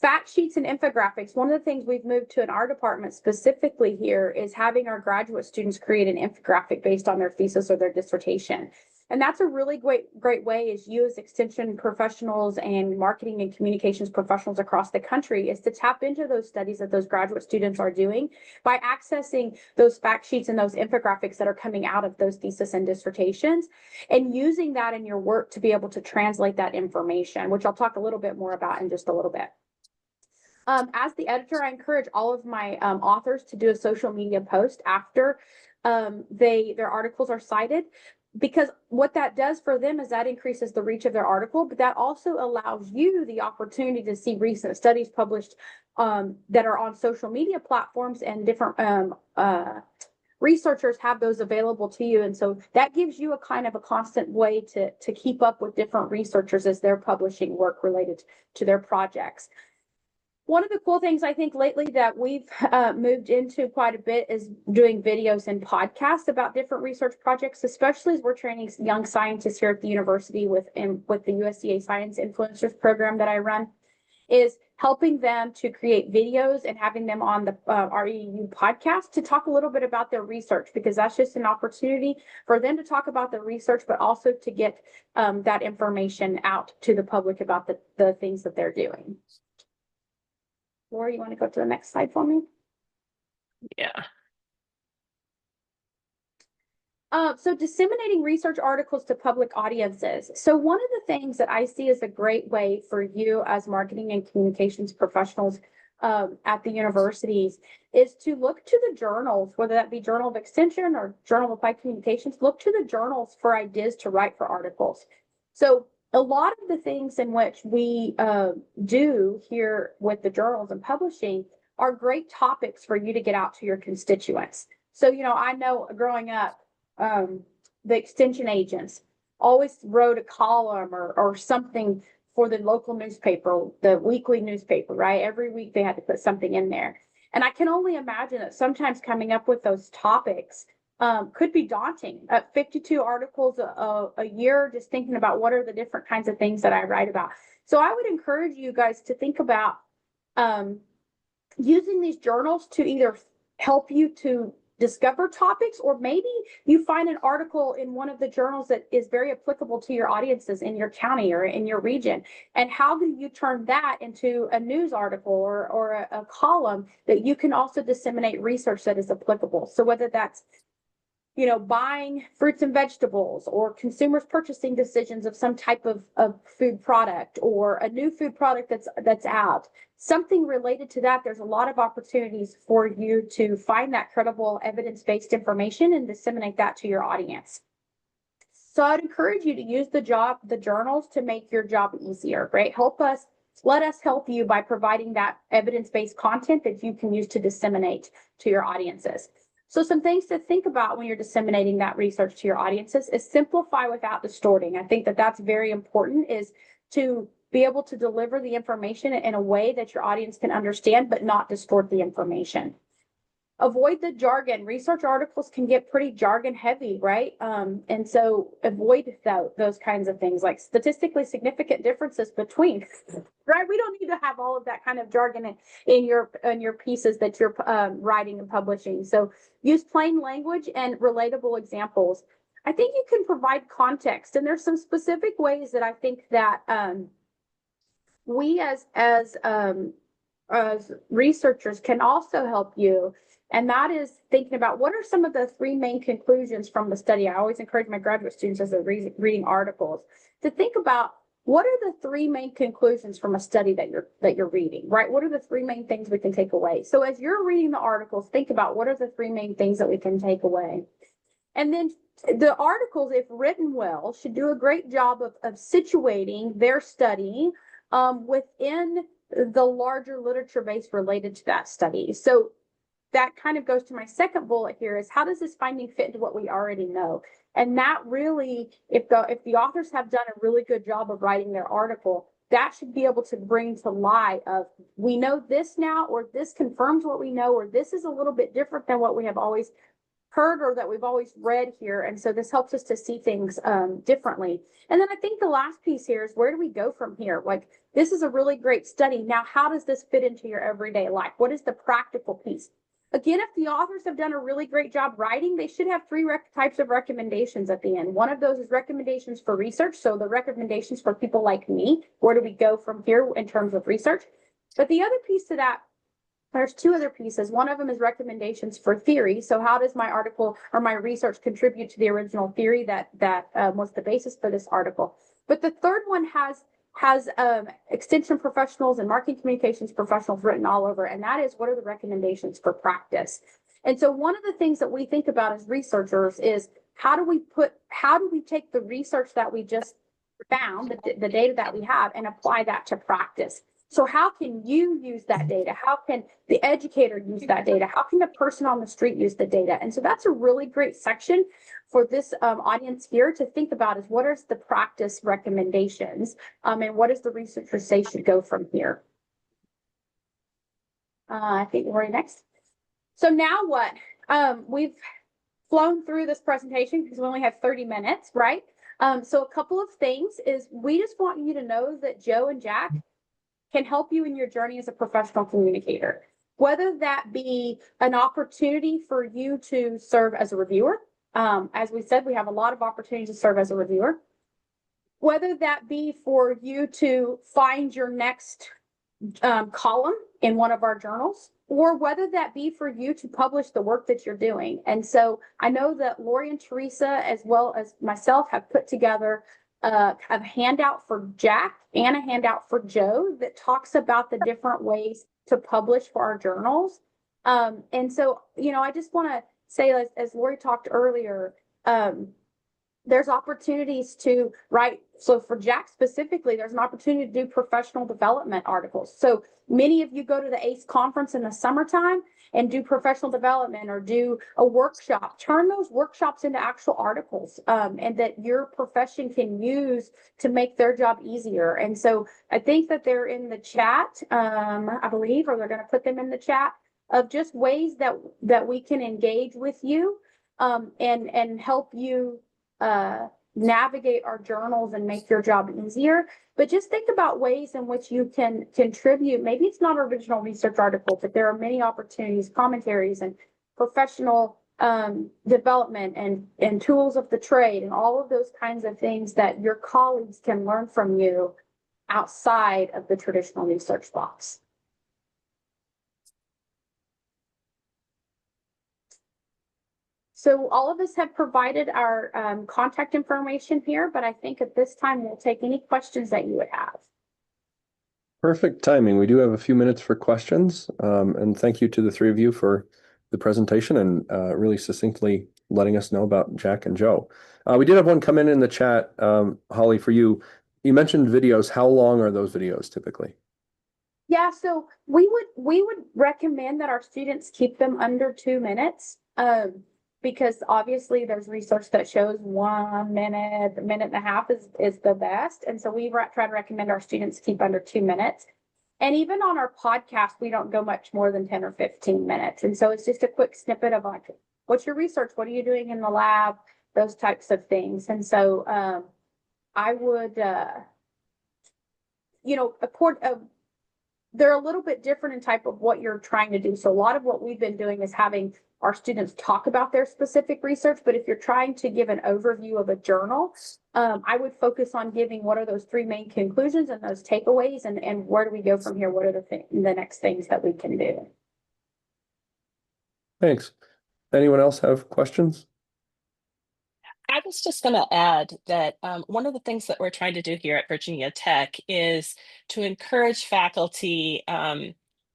Fact sheets and infographics. One of the things we've moved to in our department specifically here is having our graduate students create an infographic based on their thesis or their dissertation. And that's a really great way as you as extension professionals and marketing and communications professionals across the country is to tap into those studies that those graduate students are doing by accessing those fact sheets and those infographics that are coming out of those thesis and dissertations and using that in your work to be able to translate that information, which I'll talk a little bit more about in just a little bit. As the editor, I encourage all of my authors to do a social media post after their articles are cited, because what that does for them is that increases the reach of their article, but that also allows you the opportunity to see recent studies published that are on social media platforms, and different researchers have those available to you. And so that gives you a kind of a constant way to keep up with different researchers as they're publishing work related to their projects. One of the cool things I think lately that we've moved into quite a bit is doing videos and podcasts about different research projects, especially as we're training young scientists here at the university with the USDA Science Influencers program that I run, is helping them to create videos and having them on the REU podcast to talk a little bit about their research, because that's just an opportunity for them to talk about their research, but also to get that information out to the public about the things that they're doing. Laura, you want to go to the next slide for me? Yeah. So disseminating research articles to public audiences. So one of the things that I see as a great way for you as marketing and communications professionals at the universities is to look to the journals, whether that be Journal of Extension or Journal of Applied Communications. Look to the journals for ideas to write for articles. So a lot of the things in which we do here with the journals and publishing are great topics for you to get out to your constituents. So, I know growing up, the extension agents always wrote a column or something for the local newspaper, the weekly newspaper, right? Every week they had to put something in there. And I can only imagine that sometimes coming up with those topics could be daunting. 52 articles a year, just thinking about what are the different kinds of things that I write about. So I would encourage you guys to think about using these journals to either help you to discover topics, or maybe you find an article in one of the journals that is very applicable to your audiences in your county or in your region. And how do you turn that into a news article or a column that you can also disseminate research that is applicable? So whether that's, you know, buying fruits and vegetables, or consumers purchasing decisions of some type of food product, or a new food product that's out, something related to that, there's a lot of opportunities for you to find that credible evidence-based information and disseminate that to your audience. So I'd encourage you to use the journals to make your job easier, right? Let us help you by providing that evidence-based content that you can use to disseminate to your audiences. So some things to think about when you're disseminating that research to your audiences is simplify without distorting. I think that that's very important, is to be able to deliver the information in a way that your audience can understand, but not distort the information. Avoid the jargon. Research articles can get pretty jargon heavy, right? And so avoid those kinds of things, like statistically significant differences between, right? We don't need to have all of that kind of jargon in your pieces that you're writing and publishing. So use plain language and relatable examples. I think you can provide context, and there's some specific ways that I think that we as researchers can also help you. And that is thinking about what are some of the three main conclusions from the study. I always encourage my graduate students as they're reading articles to think about what are the three main conclusions from a study that you're reading, right? What are the three main things we can take away? So as you're reading the articles, think about what are the three main things that we can take away. And then the articles, if written well, should do a great job of situating their study within the larger literature base related to that study. So that kind of goes to my second bullet here, is how does this finding fit into what we already know? And that really, if the authors have done a really good job of writing their article, that should be able to bring to light of, we know this now, or this confirms what we know, or this is a little bit different than what we have always heard or that we've always read here. And so this helps us to see things differently. And then I think the last piece here is, where do we go from here? Like, this is a really great study. Now, how does this fit into your everyday life? What is the practical piece? Again, if the authors have done a really great job writing, they should have three types of recommendations at the end. One of those is recommendations for research. So the recommendations for people like me, where do we go from here in terms of research? But the other piece to that, there's two other pieces. One of them is recommendations for theory. So how does my article or my research contribute to the original theory that was the basis for this article? But the third one has extension professionals and marketing communications professionals written all over, and that is, what are the recommendations for practice? And so one of the things that we think about as researchers is, how do we take the research that we just found, the data that we have, and apply that to practice? So how can you use that data? How can the educator use that data? How can the person on the street use the data? And so that's a really great section for this audience here to think about, is what are the practice recommendations and what does the researcher say should go from here? I think we're next. So now what? We've flown through this presentation because we only have 30 minutes, right? So a couple of things is, we just want you to know that Joe and Jack can help you in your journey as a professional communicator, whether that be an opportunity for you to serve as a reviewer. As we said, we have a lot of opportunities to serve as a reviewer, whether that be for you to find your next column in one of our journals, or whether that be for you to publish the work that you're doing. And so I know that Lori and Teresa, as well as myself, have put together a handout for Jack and a handout for Joe that talks about the different ways to publish for our journals. And so, I just want to say, as Lori talked earlier, there's opportunities to write. So for Jack specifically, there's an opportunity to do professional development articles. So many of you go to the ACE conference in the summertime and do professional development or do a workshop. Turn those workshops into actual articles, and that your profession can use to make their job easier. And so I think that they're in the chat, I believe, or they're going to put them in the chat of just ways that we can engage with you, and help you navigate our journals and make your job easier. But just think about ways in which you can contribute. Maybe it's not an original research article, but there are many opportunities, commentaries, and professional development and tools of the trade and all of those kinds of things that your colleagues can learn from you outside of the traditional research box. So all of us have provided our contact information here, but I think at this time we'll take any questions that you would have. Perfect timing. We do have a few minutes for questions. And thank you to the three of you for the presentation and really succinctly letting us know about Jack and Joe. We did have one come in the chat, Holly, for you. You mentioned videos. How long are those videos typically? Yeah, so we would recommend that our students keep them under 2 minutes. Because obviously there's research that shows 1 minute, a minute and a half is the best. And so we try to recommend our students keep under 2 minutes. And even on our podcast, we don't go much more than 10 or 15 minutes. And so it's just a quick snippet of like, what's your research? What are you doing in the lab? Those types of things. And so I would, they're a little bit different in type of what you're trying to do. So a lot of what we've been doing is having our students talk about their specific research. But if you're trying to give an overview of a journal, I would focus on giving what are those 3 main conclusions and those takeaways, and where do we go from here? What are the next things that we can do? Thanks. Anyone else have questions? I was just going to add that one of the things that we're trying to do here at Virginia Tech is to encourage faculty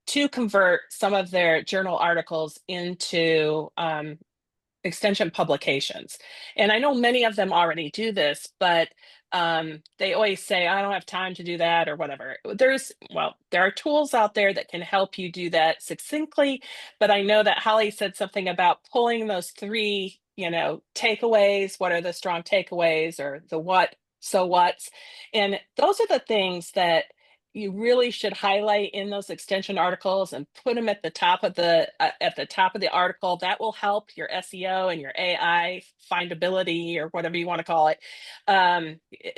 to convert some of their journal articles into extension publications. And I know many of them already do this, but they always say, I don't have time to do that or whatever. There are tools out there that can help you do that succinctly, but I know that Holly said something about pulling those 3, takeaways. What are the strong takeaways, or the what, so what's, and those are the things that you really should highlight in those extension articles and put them at the top of the article. That will help your SEO and your AI findability, or whatever you want to call it.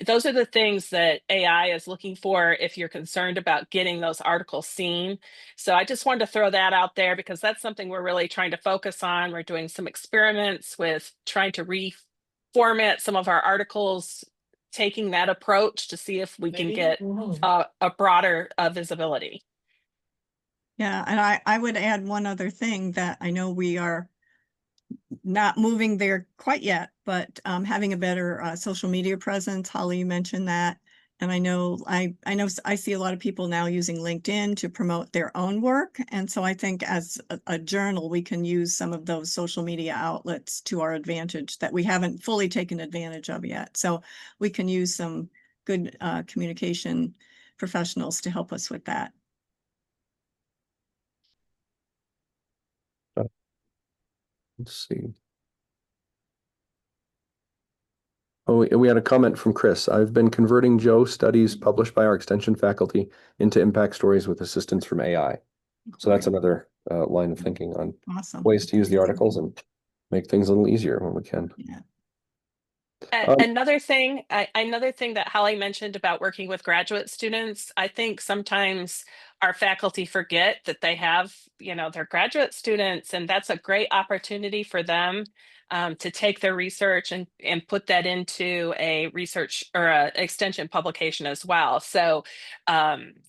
Those are the things that AI is looking for if you're concerned about getting those articles seen. So I just wanted to throw that out there because that's something we're really trying to focus on. We're doing some experiments with trying to reformat some of our articles, taking that approach to see if we can get a broader visibility. Yeah, and I would add one other thing that I know we are not moving there quite yet, but having a better social media presence. Holly, you mentioned that. And I know I see a lot of people now using LinkedIn to promote their own work. And so I think as a journal, we can use some of those social media outlets to our advantage that we haven't fully taken advantage of yet. So we can use some good communication professionals to help us with that. Let's see. Oh, we had a comment from Chris. I've been converting Joe studies published by our extension faculty into impact stories with assistance from AI. So that's another line of thinking on Awesome. ways to use the articles and make things a little easier when we can. Yeah. Another thing that Holly mentioned about working with graduate students, I think sometimes our faculty forget that they have, they're graduate students, and that's a great opportunity for them to take their research and put that into a research or a extension publication as well. So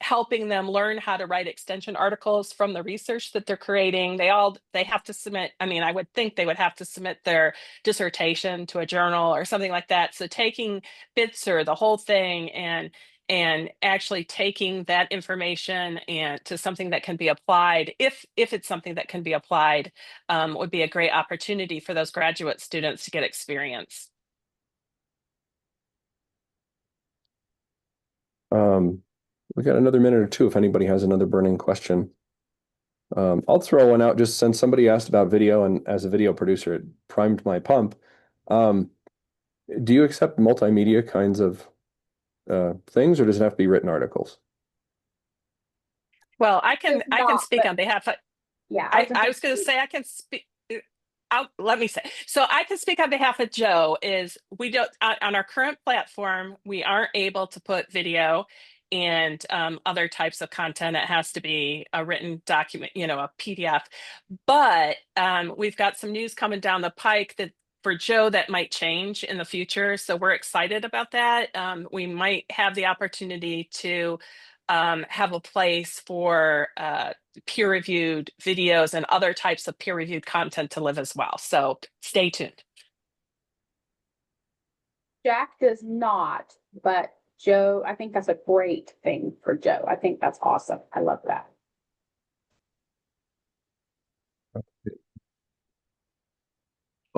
helping them learn how to write extension articles from the research that they're creating. They have to submit, I would think they would have to submit their dissertation to a journal or something like that. So taking bits or the whole thing and actually taking that information and to something that can be applied, if it's something that can be applied, would be a great opportunity for those graduate students to get experience. We got another minute or two if anybody has another burning question. I'll throw one out just since somebody asked about video, and as a video producer, it primed my pump. Do you accept multimedia kinds of things, or does it have to be written articles? Well, I can not, speak but- on behalf of. Yeah. I was going to say I can speak. Let me say, so I can speak on behalf of Joe. Is we don't on our current platform, we aren't able to put video and other types of content. It has to be a written document, a PDF. But we've got some news coming down the pike that for Joe that might change in the future. So we're excited about that. We might have the opportunity to have a place for peer-reviewed videos and other types of peer-reviewed content to live as well. So stay tuned. Jack does not, but Joe, I think that's a great thing for Joe. I think that's awesome. I love that.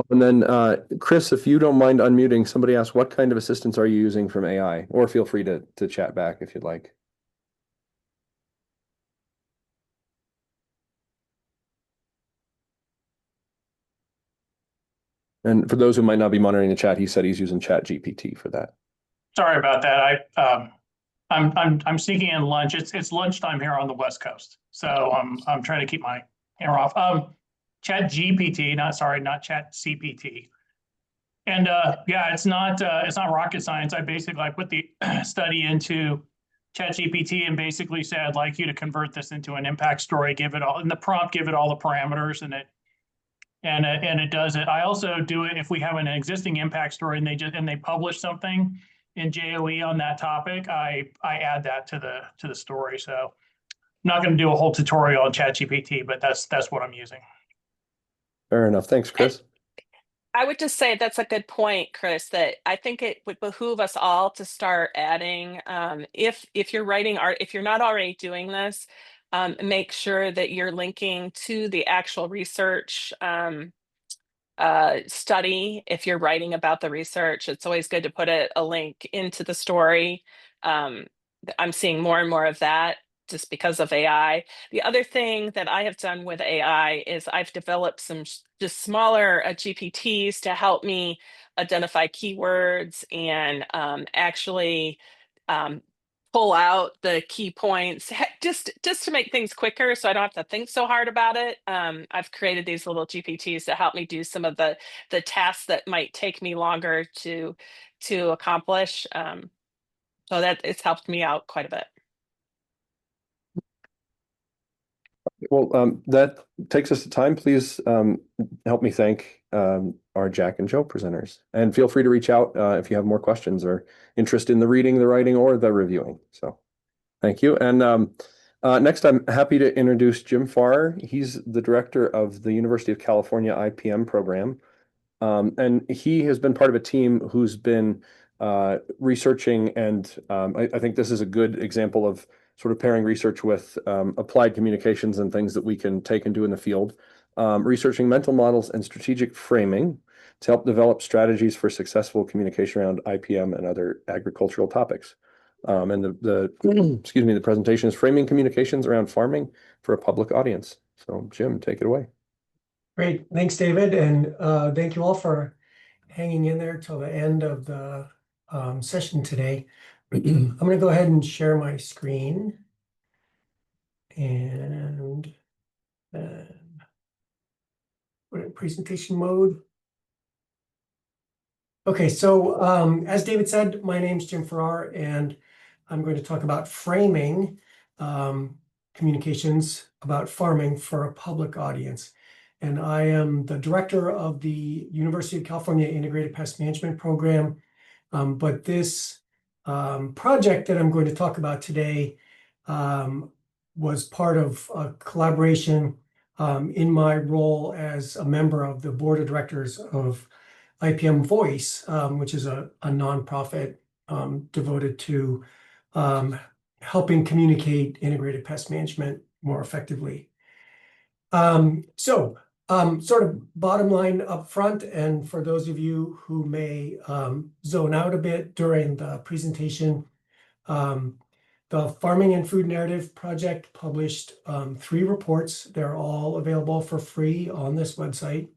And then, Chris, if you don't mind unmuting, somebody asked, what kind of assistance are you using from AI? Or feel free to chat back if you'd like. And for those who might not be monitoring the chat, he said he's using ChatGPT for that. Sorry about that. I'm sneaking in lunch. It's lunchtime here on the West Coast, so I'm trying to keep my hammer off. ChatGPT, not ChatCPT. And yeah, it's not rocket science. I basically put the study into ChatGPT and basically said, I'd like you to convert this into an impact story, give it all in the prompt, give it all the parameters, and it does it. I also do it if we have an existing impact story and they publish something in JOE on that topic. I add that to the story. So I'm not going to do a whole tutorial on ChatGPT, but that's what I'm using. Fair enough. Thanks, Chris. I would just say that's a good point, Chris, that I think it would behoove us all to start adding, if you're writing art, if you're not already doing this, make sure that you're linking to the actual research study. If you're writing about the research, it's always good to put a link into the story. I'm seeing more and more of that just because of AI. The other thing that I have done with AI is I've developed some just smaller GPTs to help me identify keywords and actually pull out the key points just to make things quicker so I don't have to think so hard about it. I've created these little GPTs to help me do some of the tasks that might take me longer to accomplish. So that it's helped me out quite a bit. Well, that takes us to time. Please help me thank our Jack and Joe presenters. And feel free to reach out if you have more questions or interest in the reading, the writing, or the reviewing. So thank you. And next, I'm happy to introduce Jim Farrar. He's the director of the University of California IPM program. And he has been part of a team who's been researching, and I think this is a good example of sort of pairing research with applied communications and things that we can take and do in the field, researching mental models and strategic framing to help develop strategies for successful communication around IPM and other agricultural topics. And excuse me, the presentation is Framing Communications Around Farming for a Public Audience. So Jim, take it away. Great, thanks, David, and thank you all for hanging in there till the end of the session today. I'm going to go ahead and share my screen and then put it in presentation mode. Okay, so as David said, my name's Jim Farrar, and I'm going to talk about framing communications about farming for a public audience. And I am the director of the University of California Integrated Pest Management Program. But this project that I'm going to talk about today was part of a collaboration in my role as a member of the board of directors of IPM Voice, which is a nonprofit devoted to helping communicate integrated pest management more effectively. Sort of bottom line up front, and for those of you who may zone out a bit during the presentation, The Farming and Food Narrative Project published 3 reports. They're all available for free on this website.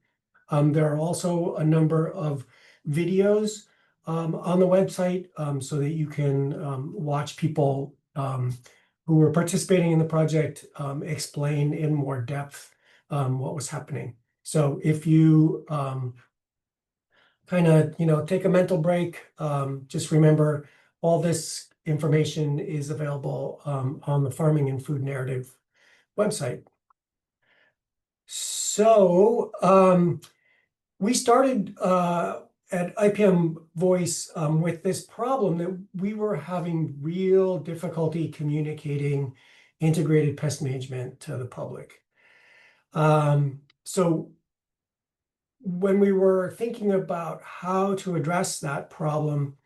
There are also a number of videos on the website so that you can watch people who were participating in the project explain in more depth what was happening. So if you kind of, take a mental break, just remember all this information is available on the Farming and Food Narrative website. So we started at IPM Voice with this problem that we were having real difficulty communicating integrated pest management to the public. So when we were thinking about how to address that problem,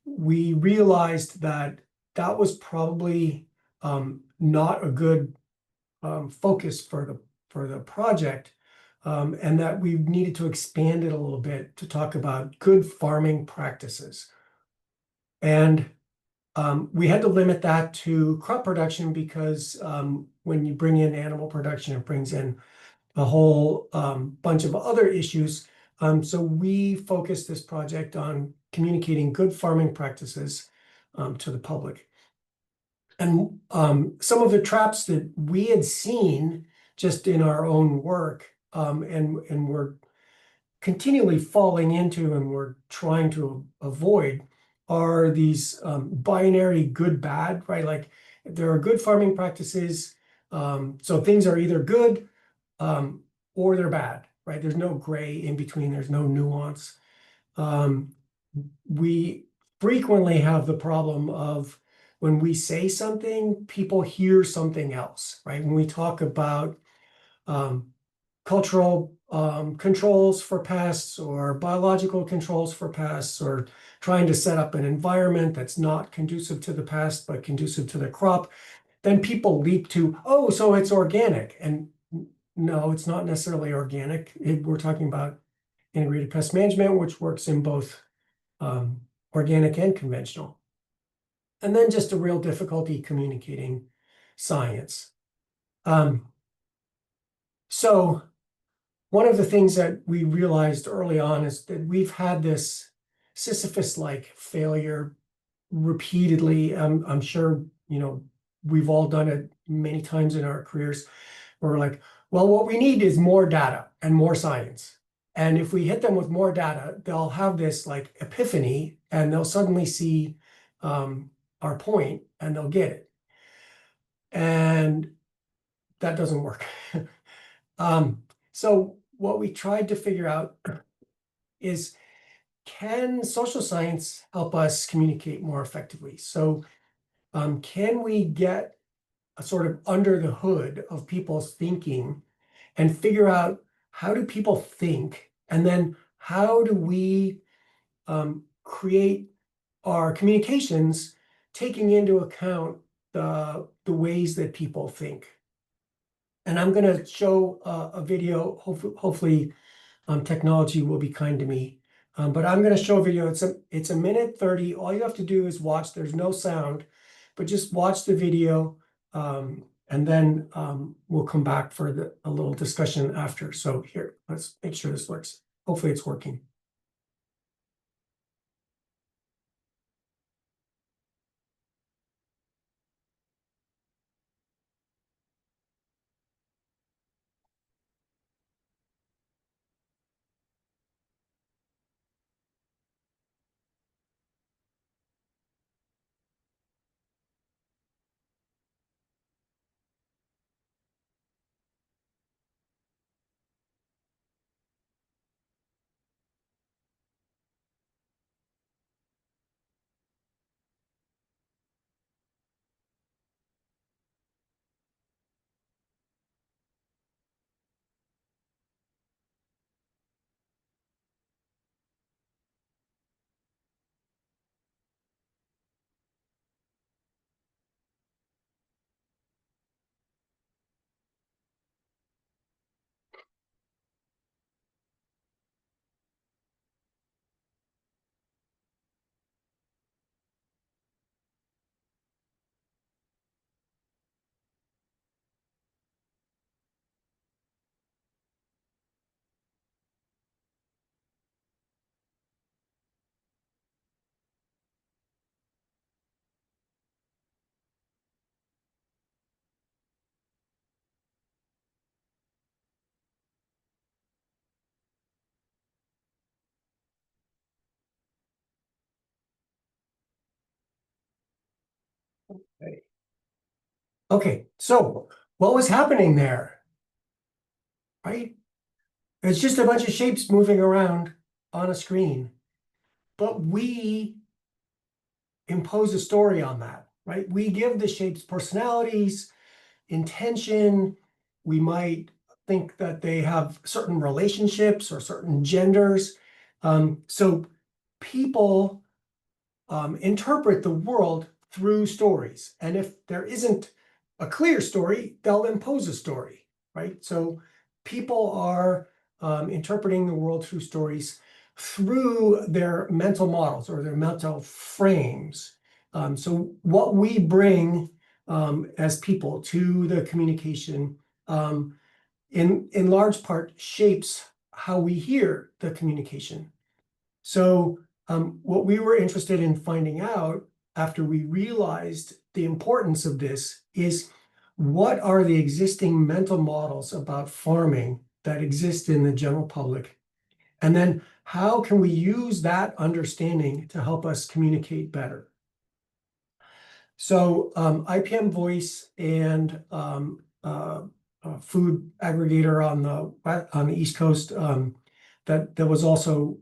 we realized that that was probably not a good focus for the project, and that we needed to expand it a little bit to talk about good farming practices. And we had to limit that to crop production because when you bring in animal production, it brings in a whole bunch of other issues. So we focused this project on communicating good farming practices to the public. And some of the traps that we had seen just in our own work and we're continually falling into and we're trying to avoid are these binary good bad, right? Like there are good farming practices. So things are either good or they're bad, right? There's no gray in between, there's no nuance. We frequently have the problem of when we say something, people hear something else, right? When we talk about cultural controls for pests or biological controls for pests or trying to set up an environment that's not conducive to the pest but conducive to the crop, then people leap to, oh, so it's organic. And no, it's not necessarily organic. We're talking about integrated pest management, which works in both organic and conventional. And then just a real difficulty communicating science. So one of the things that we realized early on is that we've had this Sisyphus-like failure repeatedly. I'm sure, we've all done it many times in our careers. We're like, well, what we need is more data and more science. And if we hit them with more data, they'll have this like epiphany and they'll suddenly see our point and they'll get it. And that doesn't work. So what we tried to figure out is, can social science help us communicate more effectively? So can we get a sort of under the hood of people's thinking and figure out how do people think? And then how do we create our communications taking into account the ways that people think? And I'm going to show a video. Hopefully, technology will be kind to me. But I'm going to show a video. It's a minute 30. All you have to do is watch. There's no sound, but just watch the video, and then we'll come back for a little discussion after. So here, let's make sure this works. Hopefully, it's working. Okay, so what was happening there? Right? It's just a bunch of shapes moving around on a screen, but we impose a story on that, right? We give the shapes personalities, intention. We might think that they have certain relationships or certain genders. So people interpret the world through stories. And if there isn't a clear story, they'll impose a story, right? So people are interpreting the world through stories through their mental models or their mental frames. So what we bring as people to the communication in large part shapes how we hear the communication. So what we were interested in finding out after we realized the importance of this is what are the existing mental models about farming that exist in the general public? And then how can we use that understanding to help us communicate better? So IPM Voice and food aggregator on the East Coast that was also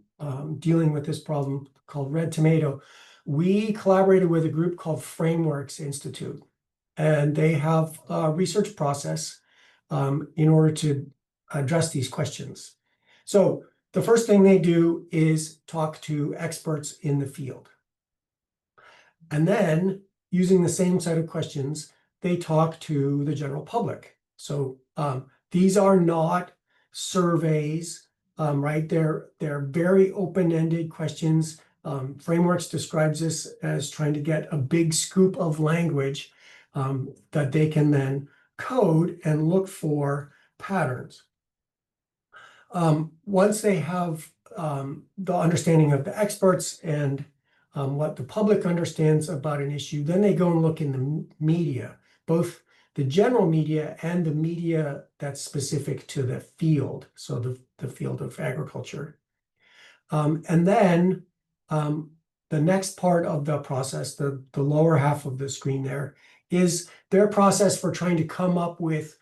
dealing with this problem called Red Tomato. We collaborated with a group called Frameworks Institute, and they have a research process in order to address these questions. So the first thing they do is talk to experts in the field. And then, using the same set of questions, they talk to the general public. So these are not surveys, right? They're very open-ended questions. Frameworks describes this as trying to get a big scoop of language that they can then code and look for patterns. Once they have the understanding of the experts and what the public understands about an issue, then they go and look in the media, both the general media and the media that's specific to the field, so the field of agriculture. And then the next part of the process, the lower half of the screen there, is their process for trying to come up with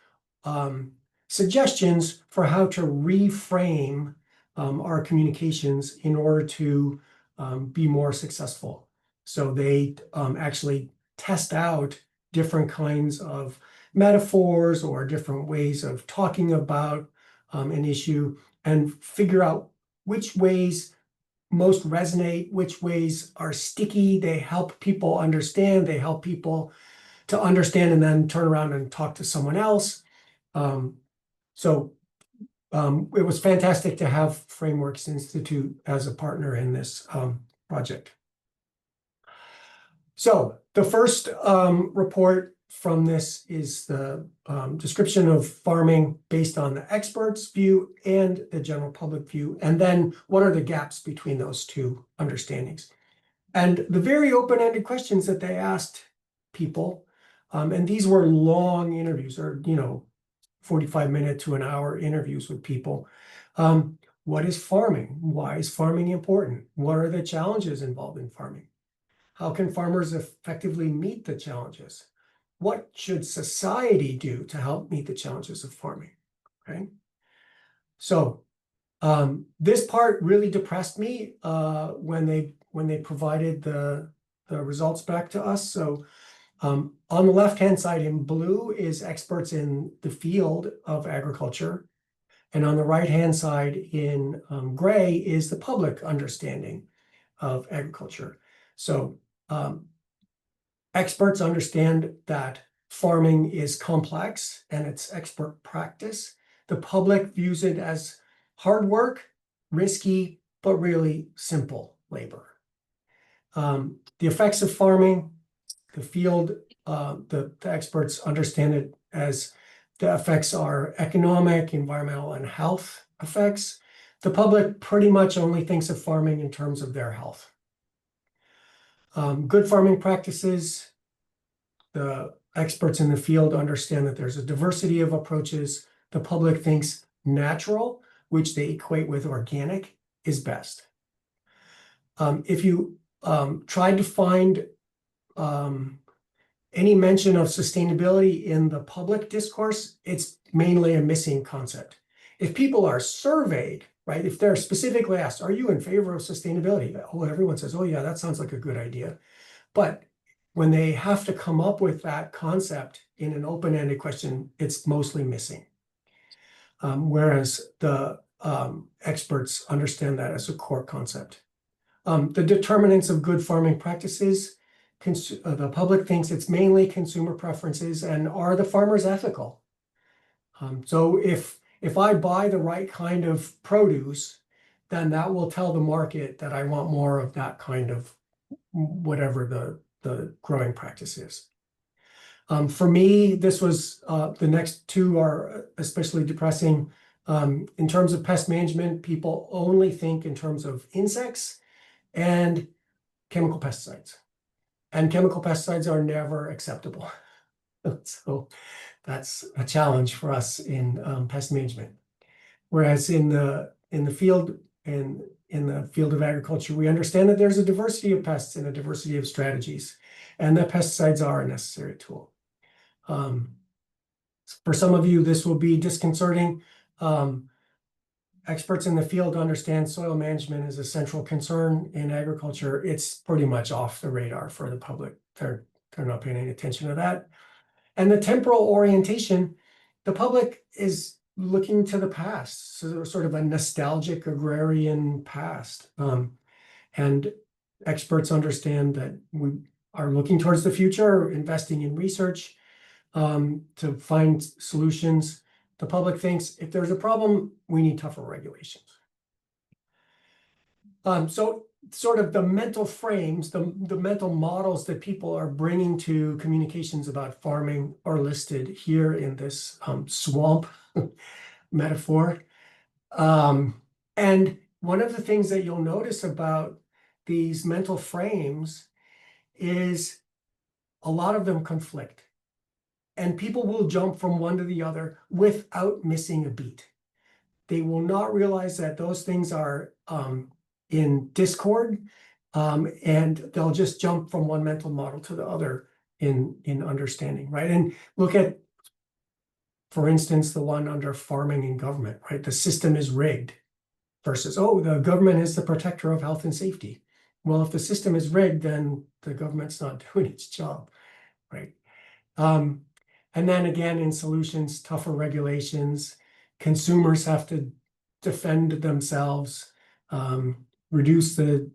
suggestions for how to reframe our communications in order to be more successful. So they actually test out different kinds of metaphors or different ways of talking about an issue and figure out which ways most resonate, which ways are sticky. They help people understand, they help people to understand and then turn around and talk to someone else. So it was fantastic to have Frameworks Institute as a partner in this project. So the first report from this is the description of farming based on the experts' view and the general public view, and then what are the gaps between those two understandings. And the very open-ended questions that they asked people, and these were long interviews, or 45-minute to an hour interviews with people. What is farming? Why is farming important? What are the challenges involved in farming? How can farmers effectively meet the challenges? What should society do to help meet the challenges of farming? Okay. So this part really depressed me when they provided the results back to us. So on the left-hand side in blue is experts in the field of agriculture. And on the right-hand side in gray is the public understanding of agriculture. So experts understand that farming is complex and it's expert practice. The public views it as hard work, risky, but really simple labor. The effects of farming, the field, the experts understand it as the effects are economic, environmental, and health effects. The public pretty much only thinks of farming in terms of their health. Good farming practices, the experts in the field understand that there's a diversity of approaches. The public thinks natural, which they equate with organic, is best. If you tried to find any mention of sustainability in the public discourse, it's mainly a missing concept. If people are surveyed, right, if they're specifically asked, are you in favor of sustainability? Oh, everyone says, oh yeah, that sounds like a good idea. But when they have to come up with that concept in an open-ended question, it's mostly missing. Whereas the experts understand that as a core concept. The determinants of good farming practices, the public thinks it's mainly consumer preferences, and are the farmers ethical? So if I buy the right kind of produce, then that will tell the market that I want more of that kind of whatever the growing practice is. For me, this was the next two are especially depressing. In terms of pest management, people only think in terms of insects and chemical pesticides. And chemical pesticides are never acceptable. So that's a challenge for us in pest management. Whereas in the field and in the field of agriculture, we understand that there's a diversity of pests and a diversity of strategies, and that pesticides are a necessary tool. For some of you, this will be disconcerting. Experts in the field understand soil management is a central concern in agriculture. It's pretty much off the radar for the public. They're not paying any attention to that. And the temporal orientation, the public is looking to the past, so sort of a nostalgic agrarian past. And experts understand that we are looking towards the future, investing in research to find solutions. The public thinks if there's a problem, we need tougher regulations. So sort of the mental frames, the mental models that people are bringing to communications about farming are listed here in this swamp metaphor. And one of the things that you'll notice about these mental frames is a lot of them conflict. And people will jump from one to the other without missing a beat. They will not realize that those things are in discord, and they'll just jump from one mental model to the other in understanding, right? And look at, for instance, the one under farming and government, right? The system is rigged versus, oh, the government is the protector of health and safety. Well, if the system is rigged, then the government's not doing its job, right? And then again, in solutions, tougher regulations, consumers have to defend themselves, reduce the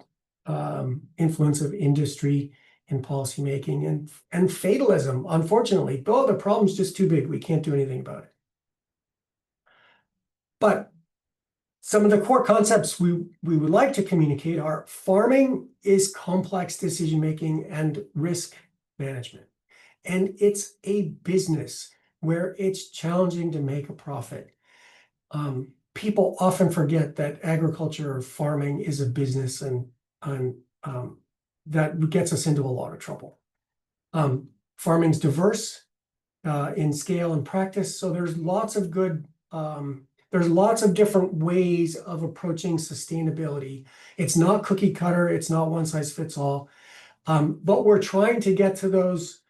influence of industry in policymaking, and fatalism, unfortunately. Oh, the problem's just too big. We can't do anything about it. But some of the core concepts we would like to communicate are farming is complex decision-making and risk management. And it's a business where it's challenging to make a profit. People often forget that agriculture or farming is a business, and that gets us into a lot of trouble. Farming's diverse in scale and practice, so there's lots of good, there's lots of different ways of approaching sustainability. It's not cookie cutter, it's not one size fits all, but we're trying to get to those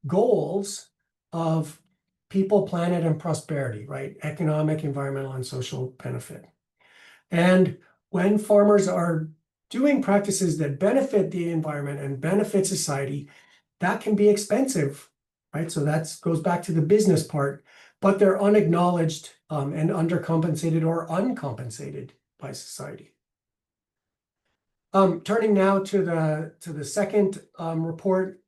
goals of people, planet, and prosperity, right? Economic, environmental, and social benefit. And when farmers are doing practices that benefit the environment and benefit society, that can be expensive, right? So that goes back to the business part, but they're unacknowledged and undercompensated or uncompensated by society. Turning now to the second report,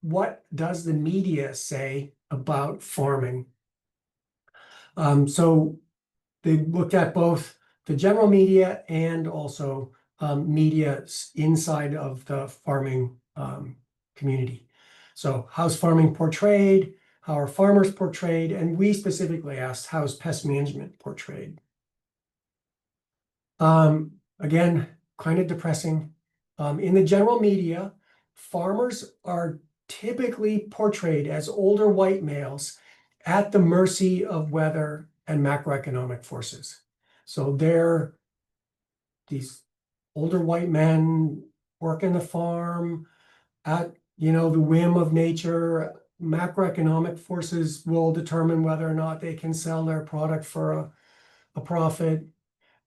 what does the media say about farming? So they looked at both the general media and also media inside of the farming community. So how's farming portrayed? How are farmers portrayed? And we specifically asked, how's pest management portrayed? Again, kind of depressing. In the general media, farmers are typically portrayed as older white males at the mercy of weather and macroeconomic forces. So they're these older white men working the farm at you know, the whim of nature. Macroeconomic forces will determine whether or not they can sell their product for a profit.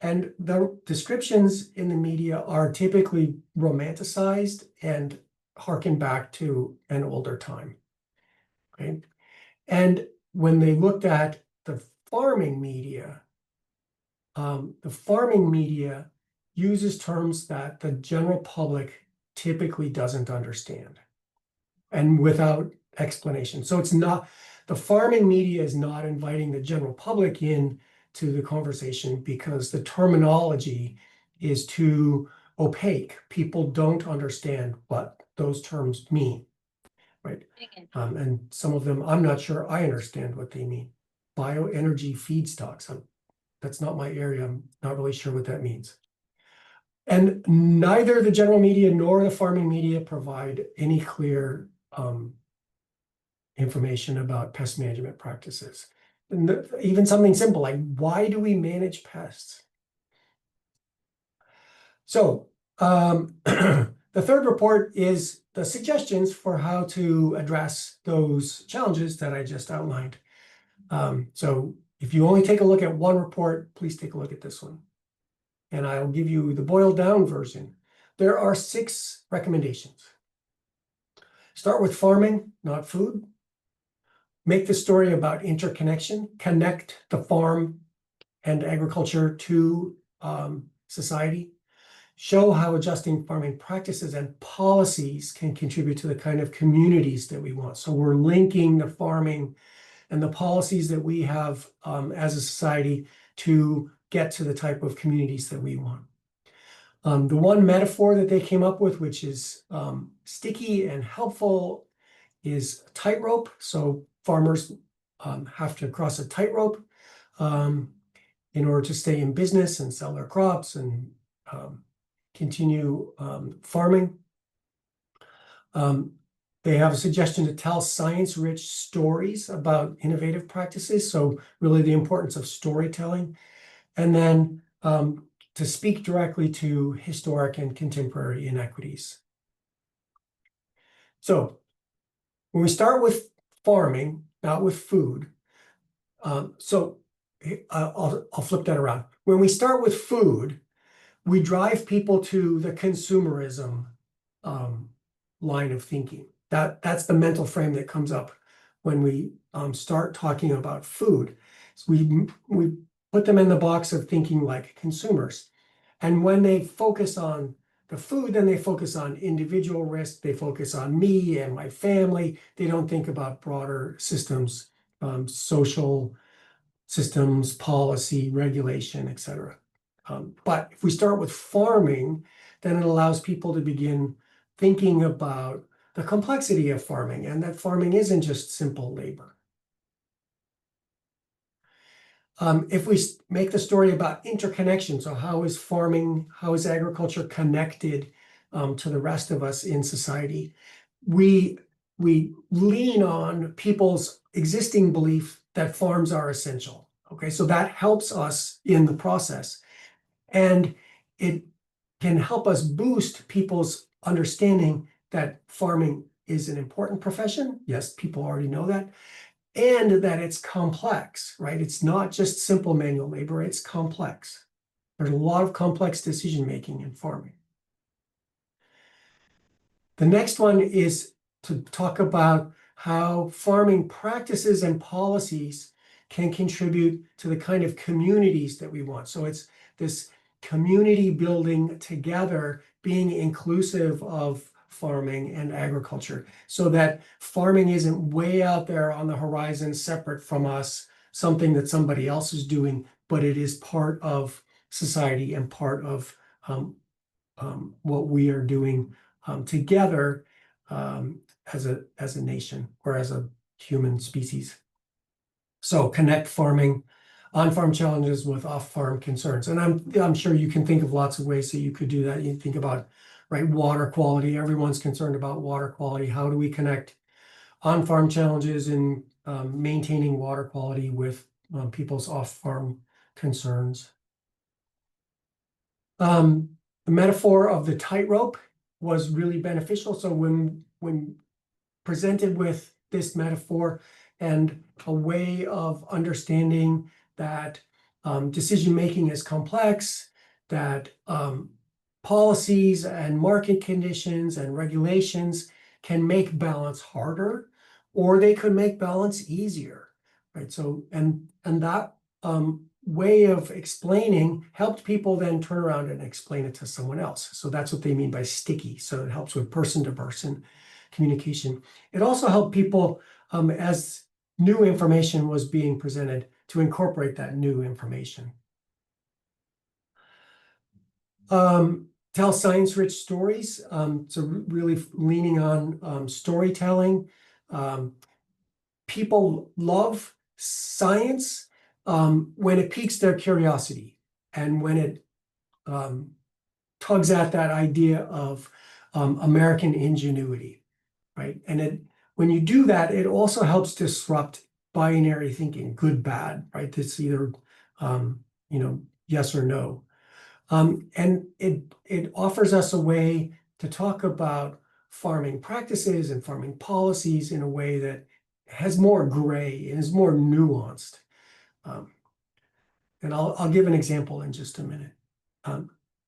And the descriptions in the media are typically romanticized and harken back to an older time. Okay. And when they looked at the farming media uses terms that the general public typically doesn't understand, and without explanation. So it's not, the farming media is not inviting the general public in to the conversation because the terminology is too opaque. People don't understand what those terms mean, right? And some of them, I'm not sure I understand what they mean. Bioenergy feedstocks, that's not my area. I'm not really sure what that means. And neither the general media nor the farming media provide any clear information about pest management practices. And even something simple like, why do we manage pests? So the third report is the suggestions for how to address those challenges that I just outlined. So if you only take a look at one report, please take a look at this one. And I'll give you the boiled down version. There are 6 recommendations. Start with farming, not food. Make the story about interconnection, connect the farm and agriculture to society. Show how adjusting farming practices and policies can contribute to the kind of communities that we want. So we're linking the farming and the policies that we have as a society to get to the type of communities that we want. The one metaphor that they came up with, which is sticky and helpful, is tightrope. So farmers have to cross a tightrope in order to stay in business and sell their crops and continue farming. They have a suggestion to tell science-rich stories about innovative practices. So really the importance of storytelling. And then to speak directly to historic and contemporary inequities. So when we start with farming, not with food, I'll flip that around. When we start with food, we drive people to the consumerism line of thinking. That's the mental frame that comes up when we start talking about food. So we put them in the box of thinking like consumers. And when they focus on the food, then they focus on individual risk. They focus on me and my family. They don't think about broader systems, social systems, policy, regulation, etc. But if we start with farming, then it allows people to begin thinking about the complexity of farming and that farming isn't just simple labor. If we make the story about interconnection, so how is agriculture connected to the rest of us in society, we lean on people's existing belief that farms are essential. Okay, so that helps us in the process. And it can help us boost people's understanding that farming is an important profession. Yes, people already know that. And that it's complex, right? It's not just simple manual labor, it's complex. There's a lot of complex decision-making in farming. The next one is to talk about how farming practices and policies can contribute to the kind of communities that we want. So it's this community building together, being inclusive of farming and agriculture, so that farming isn't way out there on the horizon, separate from us, something that somebody else is doing, but it is part of society and part of what we are doing together as a nation or as a human species. So connect farming, on-farm challenges with off-farm concerns. And I'm sure you can think of lots of ways that you could do that. You think about, right, water quality. Everyone's concerned about water quality. How do we connect on-farm challenges in maintaining water quality with people's off-farm concerns? The metaphor of the tightrope was really beneficial. So when when presented with this metaphor and a way of understanding that decision-making is complex, that policies and market conditions and regulations can make balance harder, or they could make balance easier, right? So, and that way of explaining helped people then turn around and explain it to someone else. So that's what they mean by sticky. So it helps with person-to-person communication. It also helped people as new information was being presented to incorporate that new information. Tell science-rich stories. So really leaning on storytelling. People love science when it piques their curiosity and when it tugs at that idea of American ingenuity, right? And when you do that, it also helps disrupt binary thinking, good, bad, right? It's either, yes or no. And it offers us a way to talk about farming practices and farming policies in a way that has more gray and is more nuanced. And I'll give an example in just a minute.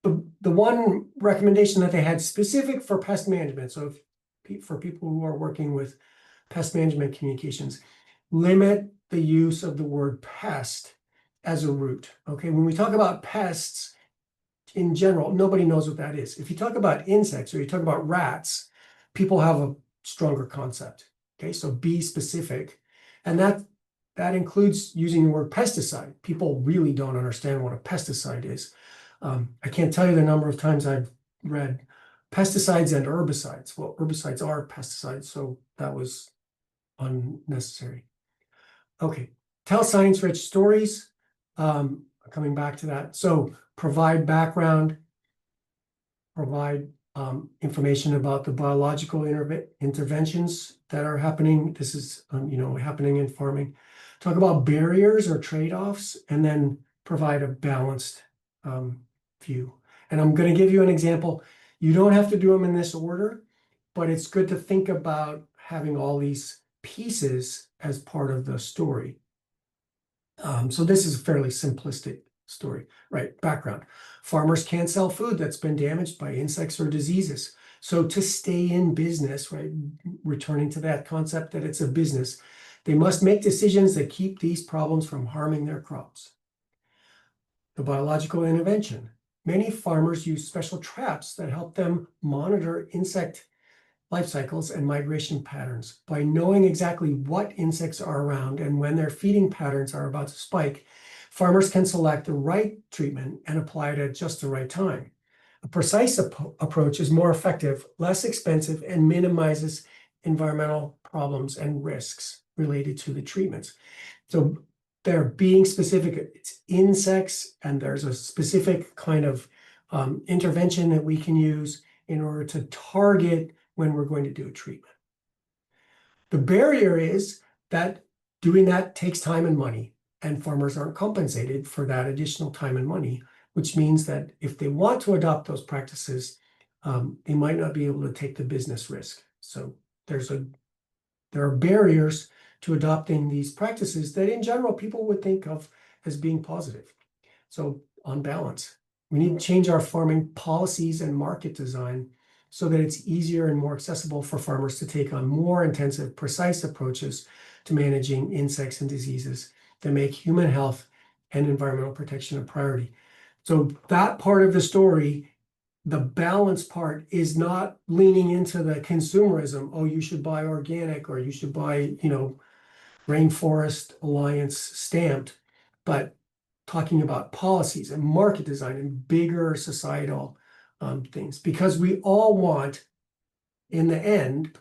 The one recommendation that they had specific for pest management, so for people who are working with pest management communications, limit the use of the word pest as a root. Okay, when we talk about pests, in general, nobody knows what that is. If you talk about insects or you talk about rats, people have a stronger concept. Okay, so be specific. And that includes using the word pesticide. People really don't understand what a pesticide is. I can't tell you the number of times I've read pesticides and herbicides. Well, herbicides are pesticides, so that was unnecessary. Okay, tell science-rich stories. Coming back to that. So provide background, provide information about the biological interventions that are happening. This is, happening in farming. Talk about barriers or trade-offs, and then provide a balanced view. And I'm going to give you an example. You don't have to do them in this order, but it's good to think about having all these pieces as part of the story. So this is a fairly simplistic story, right? Background. Farmers can't sell food that's been damaged by insects or diseases. So to stay in business, right, returning to that concept that it's a business, they must make decisions that keep these problems from harming their crops. The biological intervention. Many farmers use special traps that help them monitor insect life cycles and migration patterns. By knowing exactly what insects are around and when their feeding patterns are about to spike, farmers can select the right treatment and apply it at just the right time. A precise approach is more effective, less expensive, and minimizes environmental problems and risks related to the treatments. So they're being specific. It's insects, and there's a specific kind of intervention that we can use in order to target when we're going to do a treatment. The barrier is that doing that takes time and money, and farmers aren't compensated for that additional time and money, which means that if they want to adopt those practices, they might not be able to take the business risk. So there are barriers to adopting these practices that in general people would think of as being positive. So on balance, we need to change our farming policies and market design so that it's easier and more accessible for farmers to take on more intensive, precise approaches to managing insects and diseases that make human health and environmental protection a priority. So that part of the story, the balance part, is not leaning into the consumerism. Oh, you should buy organic, or you should buy, Rainforest Alliance stamped, but talking about policies and market design and bigger societal things, because we all want, in the end,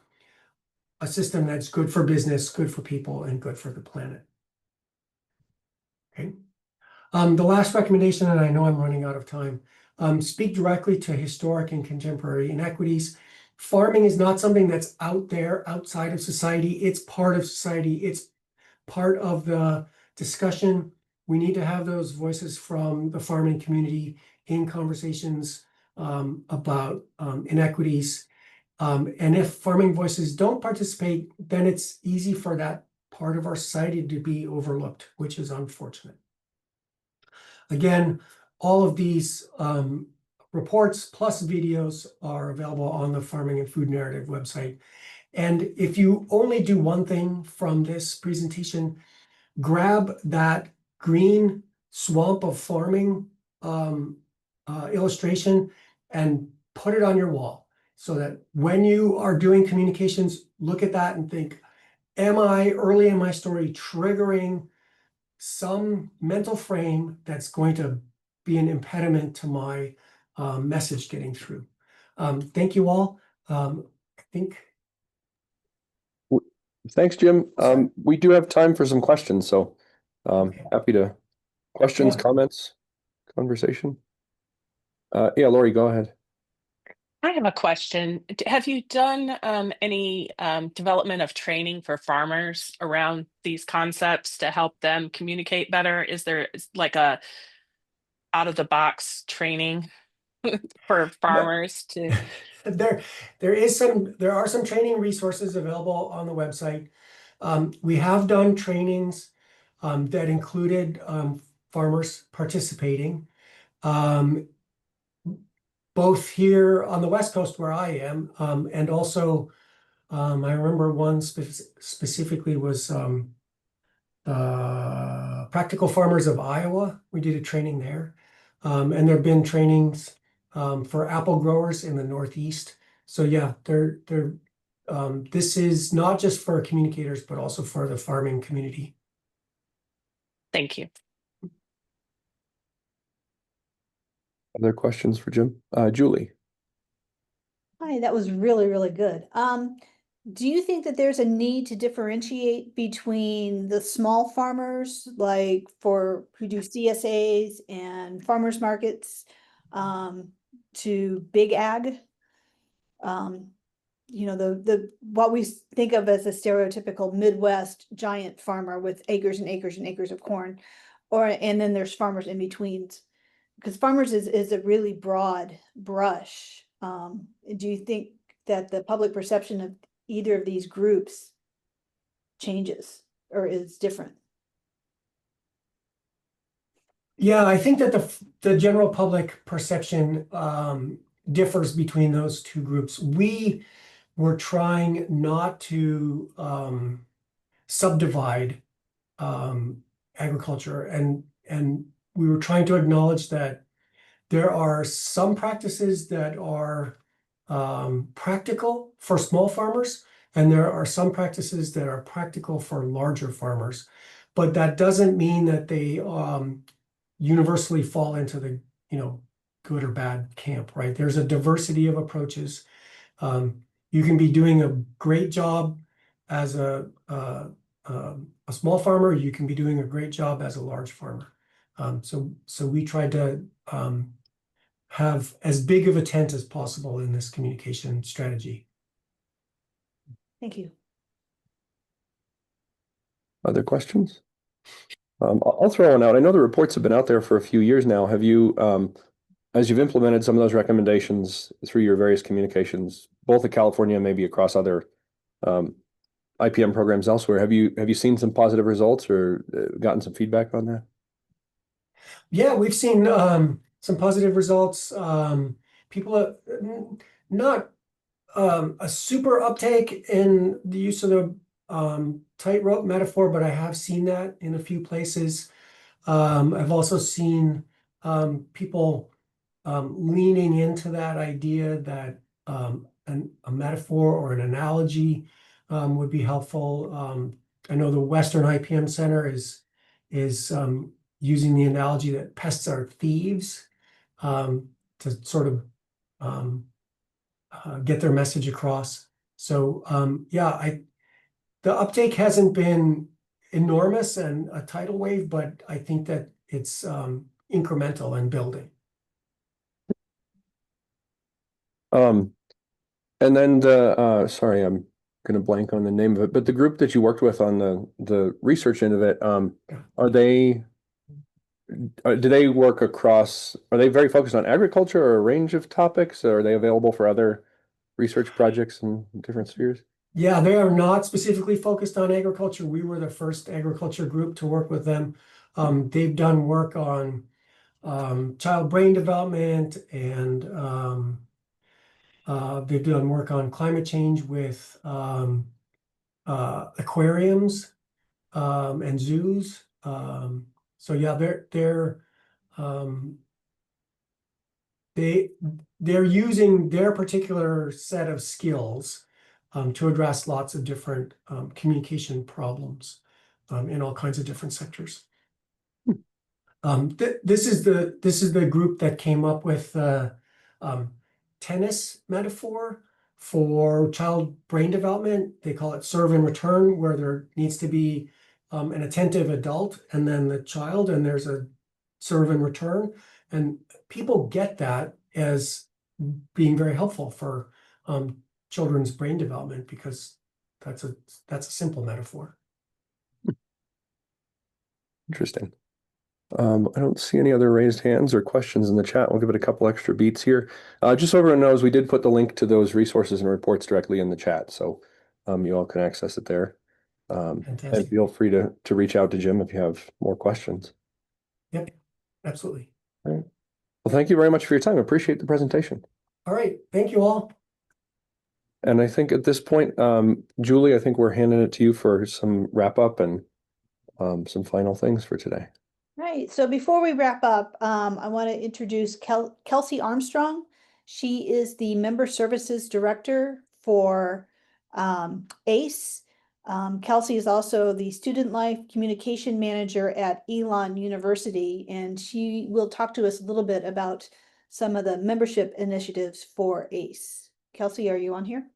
a system that's good for business, good for people, and good for the planet. Okay. The last recommendation, and I know I'm running out of time, speak directly to historic and contemporary inequities. Farming is not something that's out there, outside of society. It's part of society. It's part of the discussion. We need to have those voices from the farming community in conversations about inequities. And if Farming Voices don't participate, then it's easy for that part of our society to be overlooked, which is unfortunate. Again, all of these reports plus videos are available on the Farming and Food Narrative website. And if you only do one thing from this presentation, grab that green swamp of farming illustration and put it on your wall so that when you are doing communications, look at that and think, am I early in my story triggering some mental frame that's going to be an impediment to my message getting through? Thank you all. I think. Thanks, Jim. We do have time for some questions, so happy to questions, Yeah. comments, conversation. Yeah, Lori, go ahead. I have a question. Have you done any development of training for farmers around these concepts to help them communicate better? Is there like a out of the box training for farmers to? There are some training resources available on the website. We have done trainings that included farmers participating, both here on the West Coast where I am, and also I remember one specifically was Practical Farmers of Iowa. We did a training there, and there have been trainings for apple growers in the Northeast. So yeah, this is not just for communicators, but also for the farming community. Thank you. Other questions for Jim? Julie. Hi, that was really, really good. Do you think that there's a need to differentiate between the small farmers, like who do CSAs and farmers markets, to big ag? You know, what we think of as a stereotypical Midwest giant farmer with acres and acres and acres of corn, and then there's farmers in betweens, because farmers is a really broad brush. Do you think that the public perception of either of these groups changes or is different? Yeah, I think that the general public perception differs between those two groups. We were trying not to subdivide agriculture, and we were trying to acknowledge that there are some practices that are practical for small farmers, and there are some practices that are practical for larger farmers. But that doesn't mean that they universally fall into the good or bad camp, right? There's a diversity of approaches. You can be doing a great job as a small farmer. You can be doing a great job as a large farmer. So we tried to have as big of a tent as possible in this communication strategy. Thank you. Other questions? I'll throw one out. I know the reports have been out there for a few years now. Have you, as you've implemented some of those recommendations through your various communications, both in California and maybe across other IPM programs elsewhere, have you seen some positive results or gotten some feedback on that? Yeah, we've seen some positive results. People are not a super uptake in the use of the tightrope metaphor, but I have seen that in a few places. I've also seen people leaning into that idea that a metaphor or an analogy would be helpful. I know the Western IPM Center is using the analogy that pests are thieves to sort of get their message across. So yeah, the uptake hasn't been enormous and a tidal wave, but I think that it's incremental and building. And then sorry, I'm going to blank on the name of it, but the group that you worked with on the research end of it, do they work across, are they very focused on agriculture or a range of topics, or are they available for other research projects in different spheres? Yeah, they are not specifically focused on agriculture. We were the first agriculture group to work with them. They've done work on child brain development, and they've done work on climate change with aquariums and zoos. So yeah, they're using their particular set of skills to address lots of different communication problems in all kinds of different sectors. This is the group that came up with tennis metaphor for child brain development. They call it serve and return, where there needs to be an attentive adult and then the child, and there's a serve and return. And people get that as being very helpful for children's brain development, because that's a simple metaphor. Interesting. I don't see any other raised hands or questions in the chat. We'll give it a couple extra beats here. Just so everyone knows, we did put the link to those resources and reports directly in the chat, so you all can access it there. And Fantastic. feel free to reach out to Jim if you have more questions. Yep, absolutely. All right. Well, thank you very much for your time. I appreciate the presentation. All right, thank you all. And I think at this point, Julie, I think we're handing it to you for some wrap up and some final things for today. Right, so before we wrap up, I want to introduce Kelsey Armstrong. She is the Member Services Director for ACE. Kelsey is also the Student Life Communication Manager at Elon University, and she will talk to us a little bit about some of the membership initiatives for ACE. Kelsey, are you on here?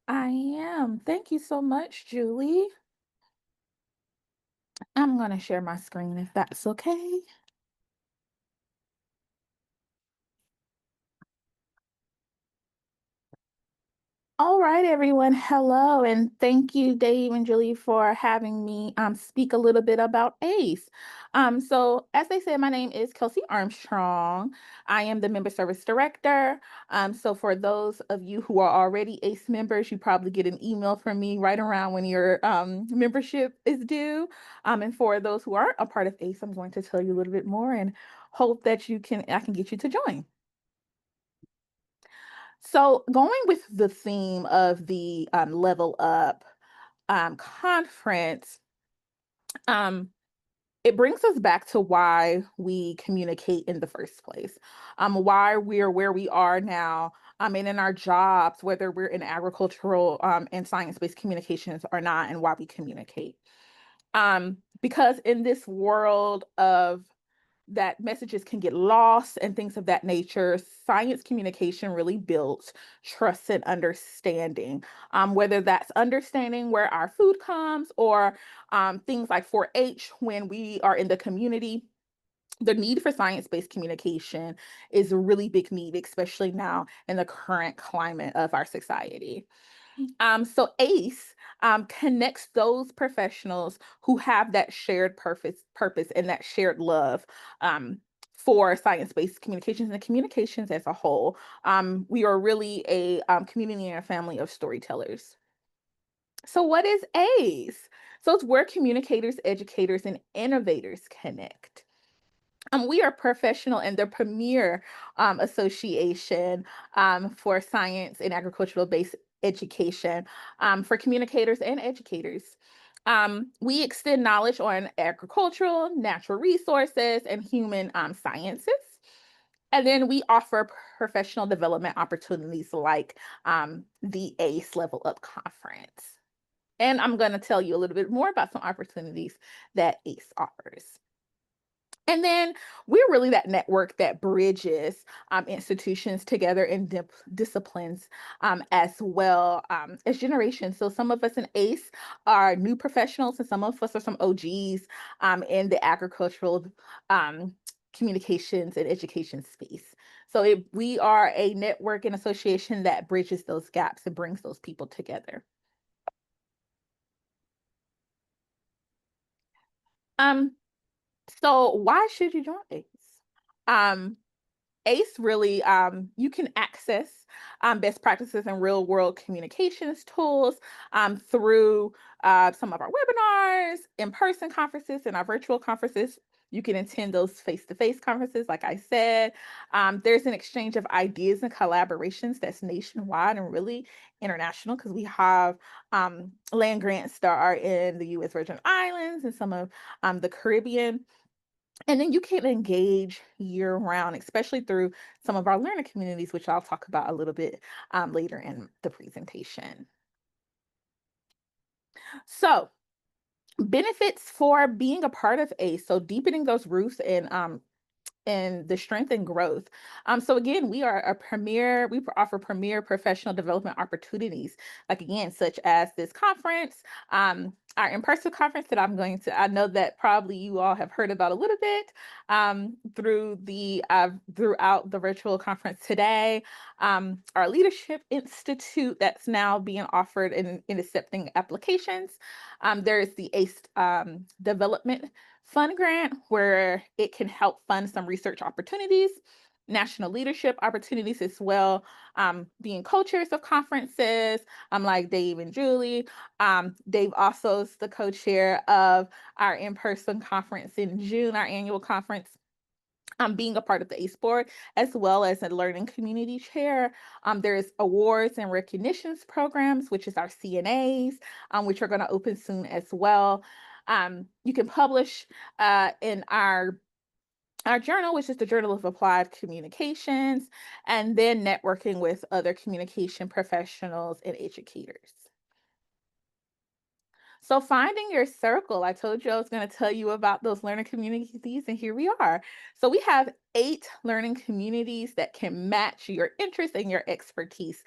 I am. Thank you so much, Julie. I'm going to share my screen if that's okay. All right, everyone. Hello, and thank you, Dave and Julie, for having me speak a little bit about ACE. So as they said, my name is Kelsey Armstrong. I am the Member Service Director. So for those of you who are already ACE members, you probably get an email from me right around when your membership is due. And for those who aren't a part of ACE, I'm going to tell you a little bit more and hope that I can get you to join. So going with the theme of the Level Up conference, it brings us back to why we communicate in the first place, why we're where we are now, and in our jobs, whether we're in agricultural and science-based communications or not, and why we communicate. Because in this world of that messages can get lost and things of that nature, science communication really builds trust and understanding, whether that's understanding where our food comes or things like 4-H when we are in the community. The need for science-based communication is a really big need, especially now in the current climate of our society. So ACE connects those professionals who have that shared purpose and that shared love for science-based communications and communications as a whole. We are really a community and a family of storytellers. So what is ACE? So it's where communicators, educators, and innovators connect. We are professional and the premier association for science and agricultural-based education for communicators and educators. We extend knowledge on agricultural, natural resources, and human sciences. And then we offer professional development opportunities like the ACE Level Up Conference. And I'm going to tell you a little bit more about some opportunities that ACE offers. And then we're really that network that bridges institutions together in disciplines as well as generations. So some of us in ACE are new professionals and some of us are some OGs in the agricultural communications and education space. So we are a network and association that bridges those gaps and brings those people together. So why should you join ACE? ACE really, you can access best practices and real world communications tools through some of our webinars, in-person conferences, and our virtual conferences. You can attend those face-to-face conferences, like I said. There's an exchange of ideas and collaborations that's nationwide and really international, because we have land grants that are in the U.S. Virgin Islands and some of the Caribbean. And then you can engage year round, especially through some of our learner communities, which I'll talk about a little bit later in the presentation. So, benefits for being a part of ACE. So deepening those roots and the strength and growth. So again, we are a premier, we offer premier professional development opportunities, like again, such as this conference, our in-person conference that I know that probably you all have heard about a little bit throughout the virtual conference today. Our Leadership Institute that's now being offered in accepting applications. There's the ACE Development Fund Grant, where it can help fund some research opportunities, national leadership opportunities as well, being co-chairs of conferences, like Dave and Julie. Dave also is the co-chair of our in-person conference in June, our annual conference. Being a part of the ACE board, as well as a learning community chair. There's awards and recognitions programs, which is our CNAs, which are going to open soon as well. You can publish in our journal, which is the Journal of Applied Communications, and then networking with other communication professionals and educators. So finding your circle, I told you I was going to tell you about those learning communities, and here we are. So we have 8 learning communities that can match your interests and your expertise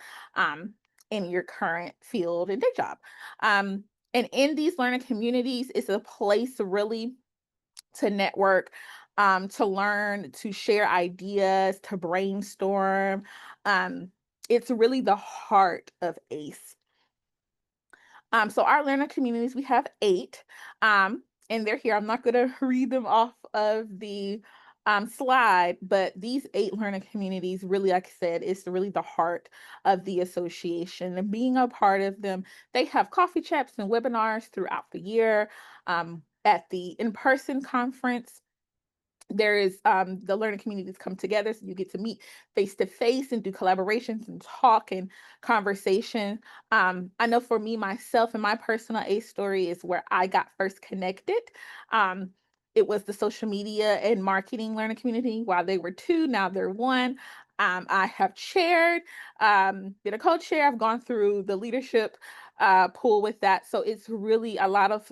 in your current field and day job. And in these learning communities, it's a place really to network, to learn, to share ideas, to brainstorm. It's really the heart of ACE. So our learner communities, we have 8, and they're here. I'm not going to read them off of the slide, but these 8 learner communities, really, like I said, is really the heart of the association. And being a part of them, they have coffee chats and webinars throughout the year. At the in-person conference, there is the learning communities come together, so you get to meet face to face and do collaborations and talk and conversation. I know for me, myself, and my personal ACE story is where I got first connected. It was the social media and marketing learning community. While they were 2, now they're 1. I have chaired, been a co-chair. I've gone through the leadership pool with that. So it's really a lot of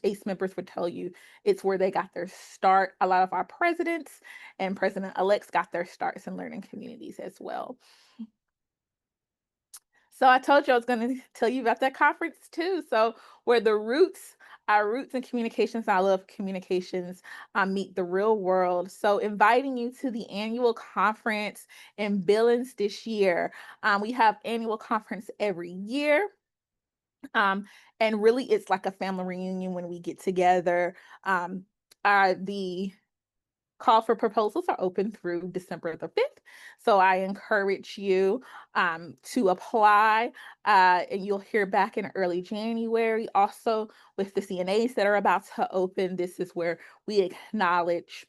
ACE members would tell you it's where they got their start. A lot of our presidents and president-elects got their starts in learning communities as well. So I told you I was going to tell you about that conference too. So where our roots in communications, I love communications, meet the real world. So inviting you to the annual conference in Billings this year. We have annual conference every year. And really it's like a family reunion when we get together. The call for proposals are open through December the 5th. So I encourage you to apply, and you'll hear back in early January. Also, with the CNAs that are about to open, this is where we acknowledge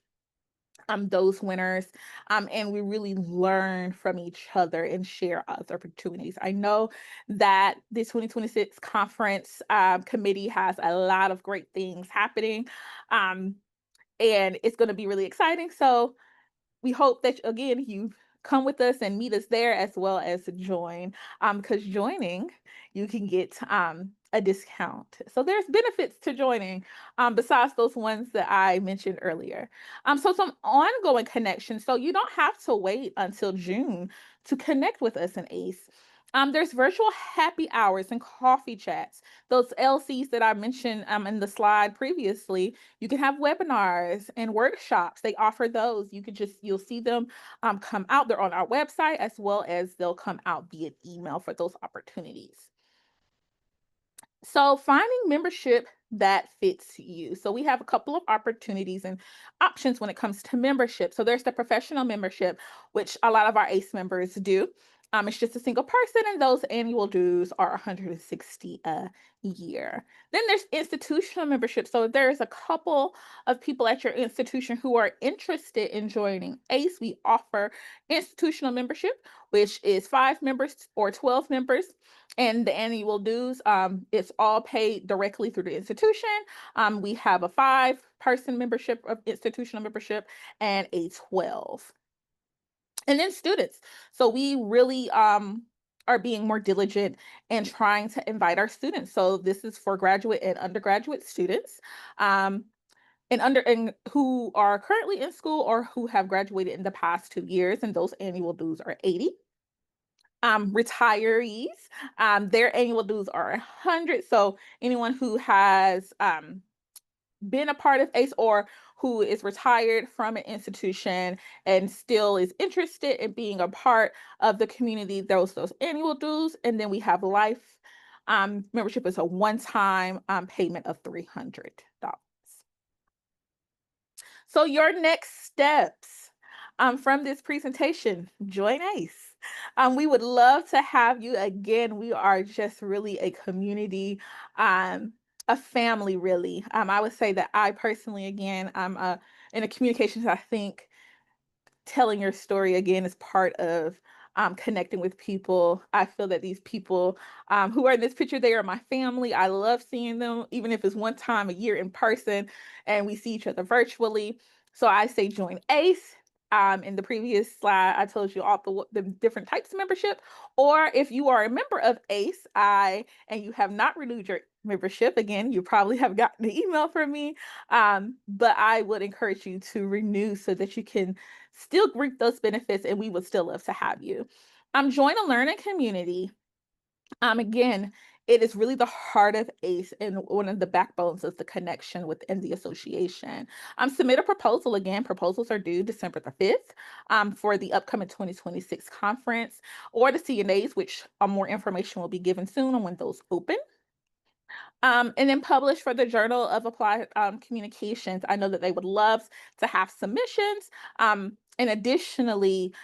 those winners, and we really learn from each other and share other opportunities. I know that the 2026 conference committee has a lot of great things happening, and it's going to be really exciting. So we hope that, again, you come with us and meet us there, as well as join, because joining, you can get a discount. So there's benefits to joining besides those ones that I mentioned earlier. So some ongoing connections. So you don't have to wait until June to connect with us in ACE. There's virtual happy hours and coffee chats. Those LCs that I mentioned in the slide previously, you can have webinars and workshops. They offer those. You'll see them come out. They're on our website, as well as they'll come out via email for those opportunities. So finding membership that fits you. So we have a couple of opportunities and options when it comes to membership. So there's the professional membership, which a lot of our ACE members do. It's just a single person, and those annual dues are $160 a year. Then there's institutional membership. So there's a couple of people at your institution who are interested in joining ACE. We offer institutional membership, which is 5 members or 12 members. And the annual dues, it's all paid directly through the institution. We have a 5-person membership of institutional membership and a 12. And then students. So we really are being more diligent and trying to invite our students. So this is for graduate and undergraduate students. And who are currently in school or who have graduated in the past 2 years, and those annual dues are $80. Retirees, their annual dues are $100. So anyone who has been a part of ACE or who is retired from an institution and still is interested in being a part of the community, those annual dues. And then we have life membership is a one-time payment of $300. So your next steps from this presentation, join ACE. We would love to have you again. We are just really a community, a family, really. I would say that I personally, again, I'm in a communications, I think telling your story again is part of connecting with people. I feel that these people who are in this picture, they are my family. I love seeing them, even if it's one time a year in person and we see each other virtually. So I say join ACE. In the previous slide, I told you all the different types of membership. Or if you are a member of ACE and you have not renewed your membership, again, you probably have gotten an email from me, but I would encourage you to renew so that you can still reap those benefits, and we would still love to have you. Join a learning community. Again, it is really the heart of ACE and one of the backbones of the connection within the association. Submit a proposal. Again, proposals are due December the 5th for the upcoming 2026 conference or the CNAs, which more information will be given soon on when those open. And then publish for the Journal of Applied Communications. I know that they would love to have submissions. And additionally,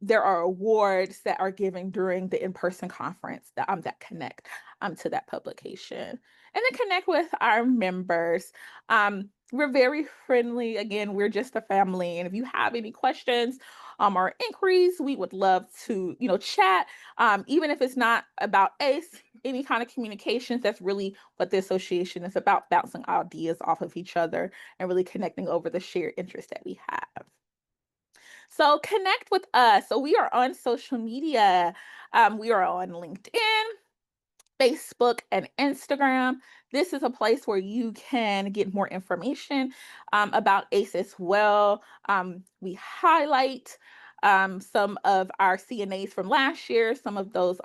there are awards that are given during the in-person conference that connect to that publication. And then connect with our members. We're very friendly. Again, we're just a family. And if you have any questions or inquiries, we would love to, chat. Even if it's not about ACE, any kind of communications, that's really what the association is about, bouncing ideas off of each other and really connecting over the shared interest that we have. So connect with us. So we are on social media. We are on LinkedIn, Facebook, and Instagram. This is a place where you can get more information about ACE as well. We highlight some of our CNAs from last year, some of those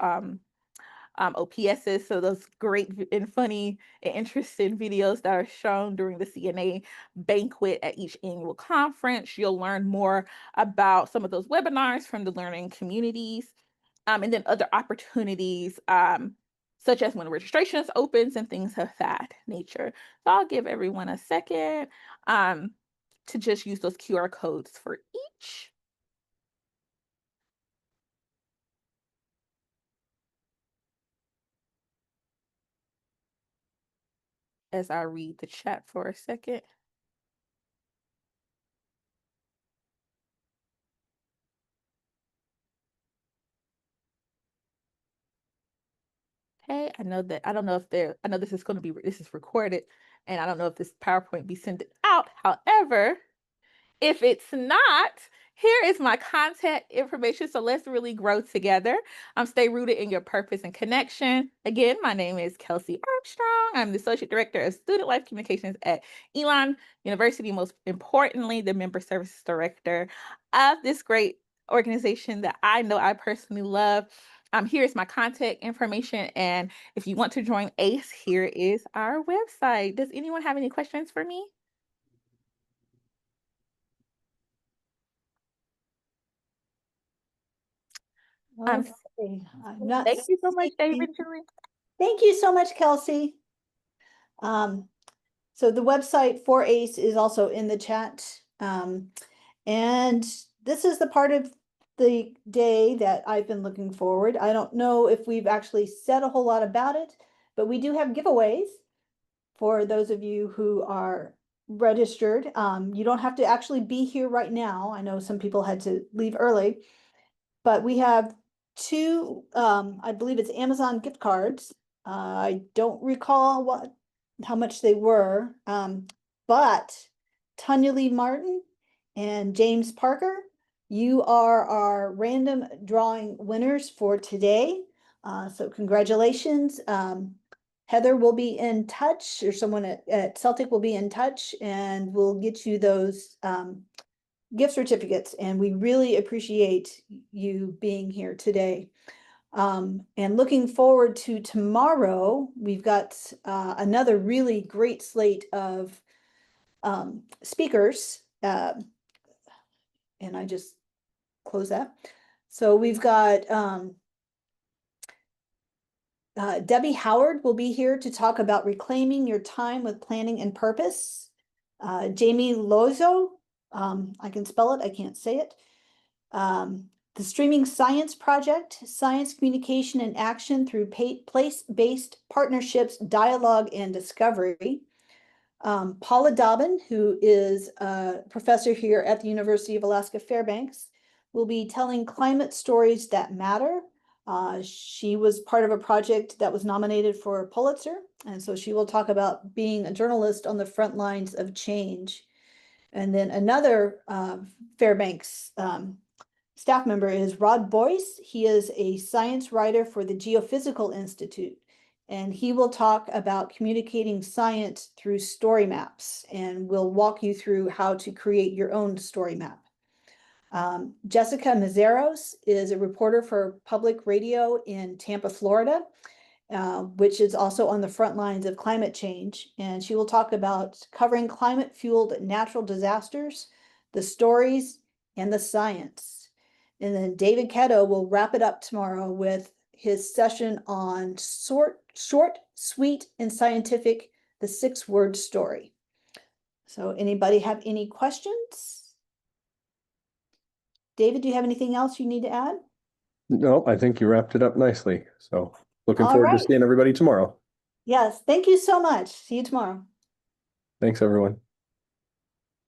OPSs, so those great and funny and interesting videos that are shown during the CNA banquet at each annual conference. You'll learn more about some of those webinars from the learning communities, and then other opportunities, such as when registrations opens and things of that nature. So I'll give everyone a second to just use those QR codes for each. As I read the chat for a second. Okay, I know this is recorded, and I don't know if this PowerPoint be sent out. However, if it's not, here is my contact information. So let's really grow together. Stay rooted in your purpose and connection. Again, my name is Kelsey Armstrong. I'm the Associate Director of Student Life Communications at Elon University. Most importantly, the Member Services Director of this great organization that I know I personally love. Here's my contact information. And if you want to join ACE, here is our website. Does anyone have any questions for me? Okay, I'm not Thank you so much, seeing- David. Julie. Thank you so much, Kelsey. So the website for ACE is also in the chat. And this is the part of the day that I've been looking forward. I don't know if we've actually said a whole lot about it, but we do have giveaways for those of you who are registered. You don't have to actually be here right now. I know some people had to leave early, but we have two, I believe it's Amazon gift cards. I don't recall how much they were, but Tanya Lee Martin and James Parker, you are our random drawing winners for today. So congratulations. Heather will be in touch, or someone at Celtic will be in touch, and we'll get you those gift certificates. And we really appreciate you being here today. And looking forward to tomorrow, we've got another really great slate of speakers. And I just close that. So we've got Debbie Howard will be here to talk about reclaiming your time with planning and purpose. Jamie Lozo, I can spell it, I can't say it. The Streaming Science Project, Science Communication and Action through Place-Based Partnerships, Dialogue and Discovery. Paula Dobbin, who is a professor here at the University of Alaska Fairbanks, will be telling climate stories that matter. She was part of a project that was nominated for a Pulitzer, and so she will talk about being a journalist on the front lines of change. And then another Fairbanks staff member is Rod Boyce. He is a science writer for the Geophysical Institute, and he will talk about communicating science through story maps, and will walk you through how to create your own story map. Jessica Mazeros is a reporter for public radio in Tampa, Florida, which is also on the front lines of climate change. And she will talk about covering climate-fueled natural disasters, the stories, and the science. And then David Ketto will wrap it up tomorrow with his session on short, sweet, and scientific, the 6-word story. So anybody have any questions? David, do you have anything else you need to add? No, I think you wrapped it up nicely. So looking All forward to right. seeing everybody tomorrow. Yes, thank you so much. See you tomorrow. Thanks, everyone.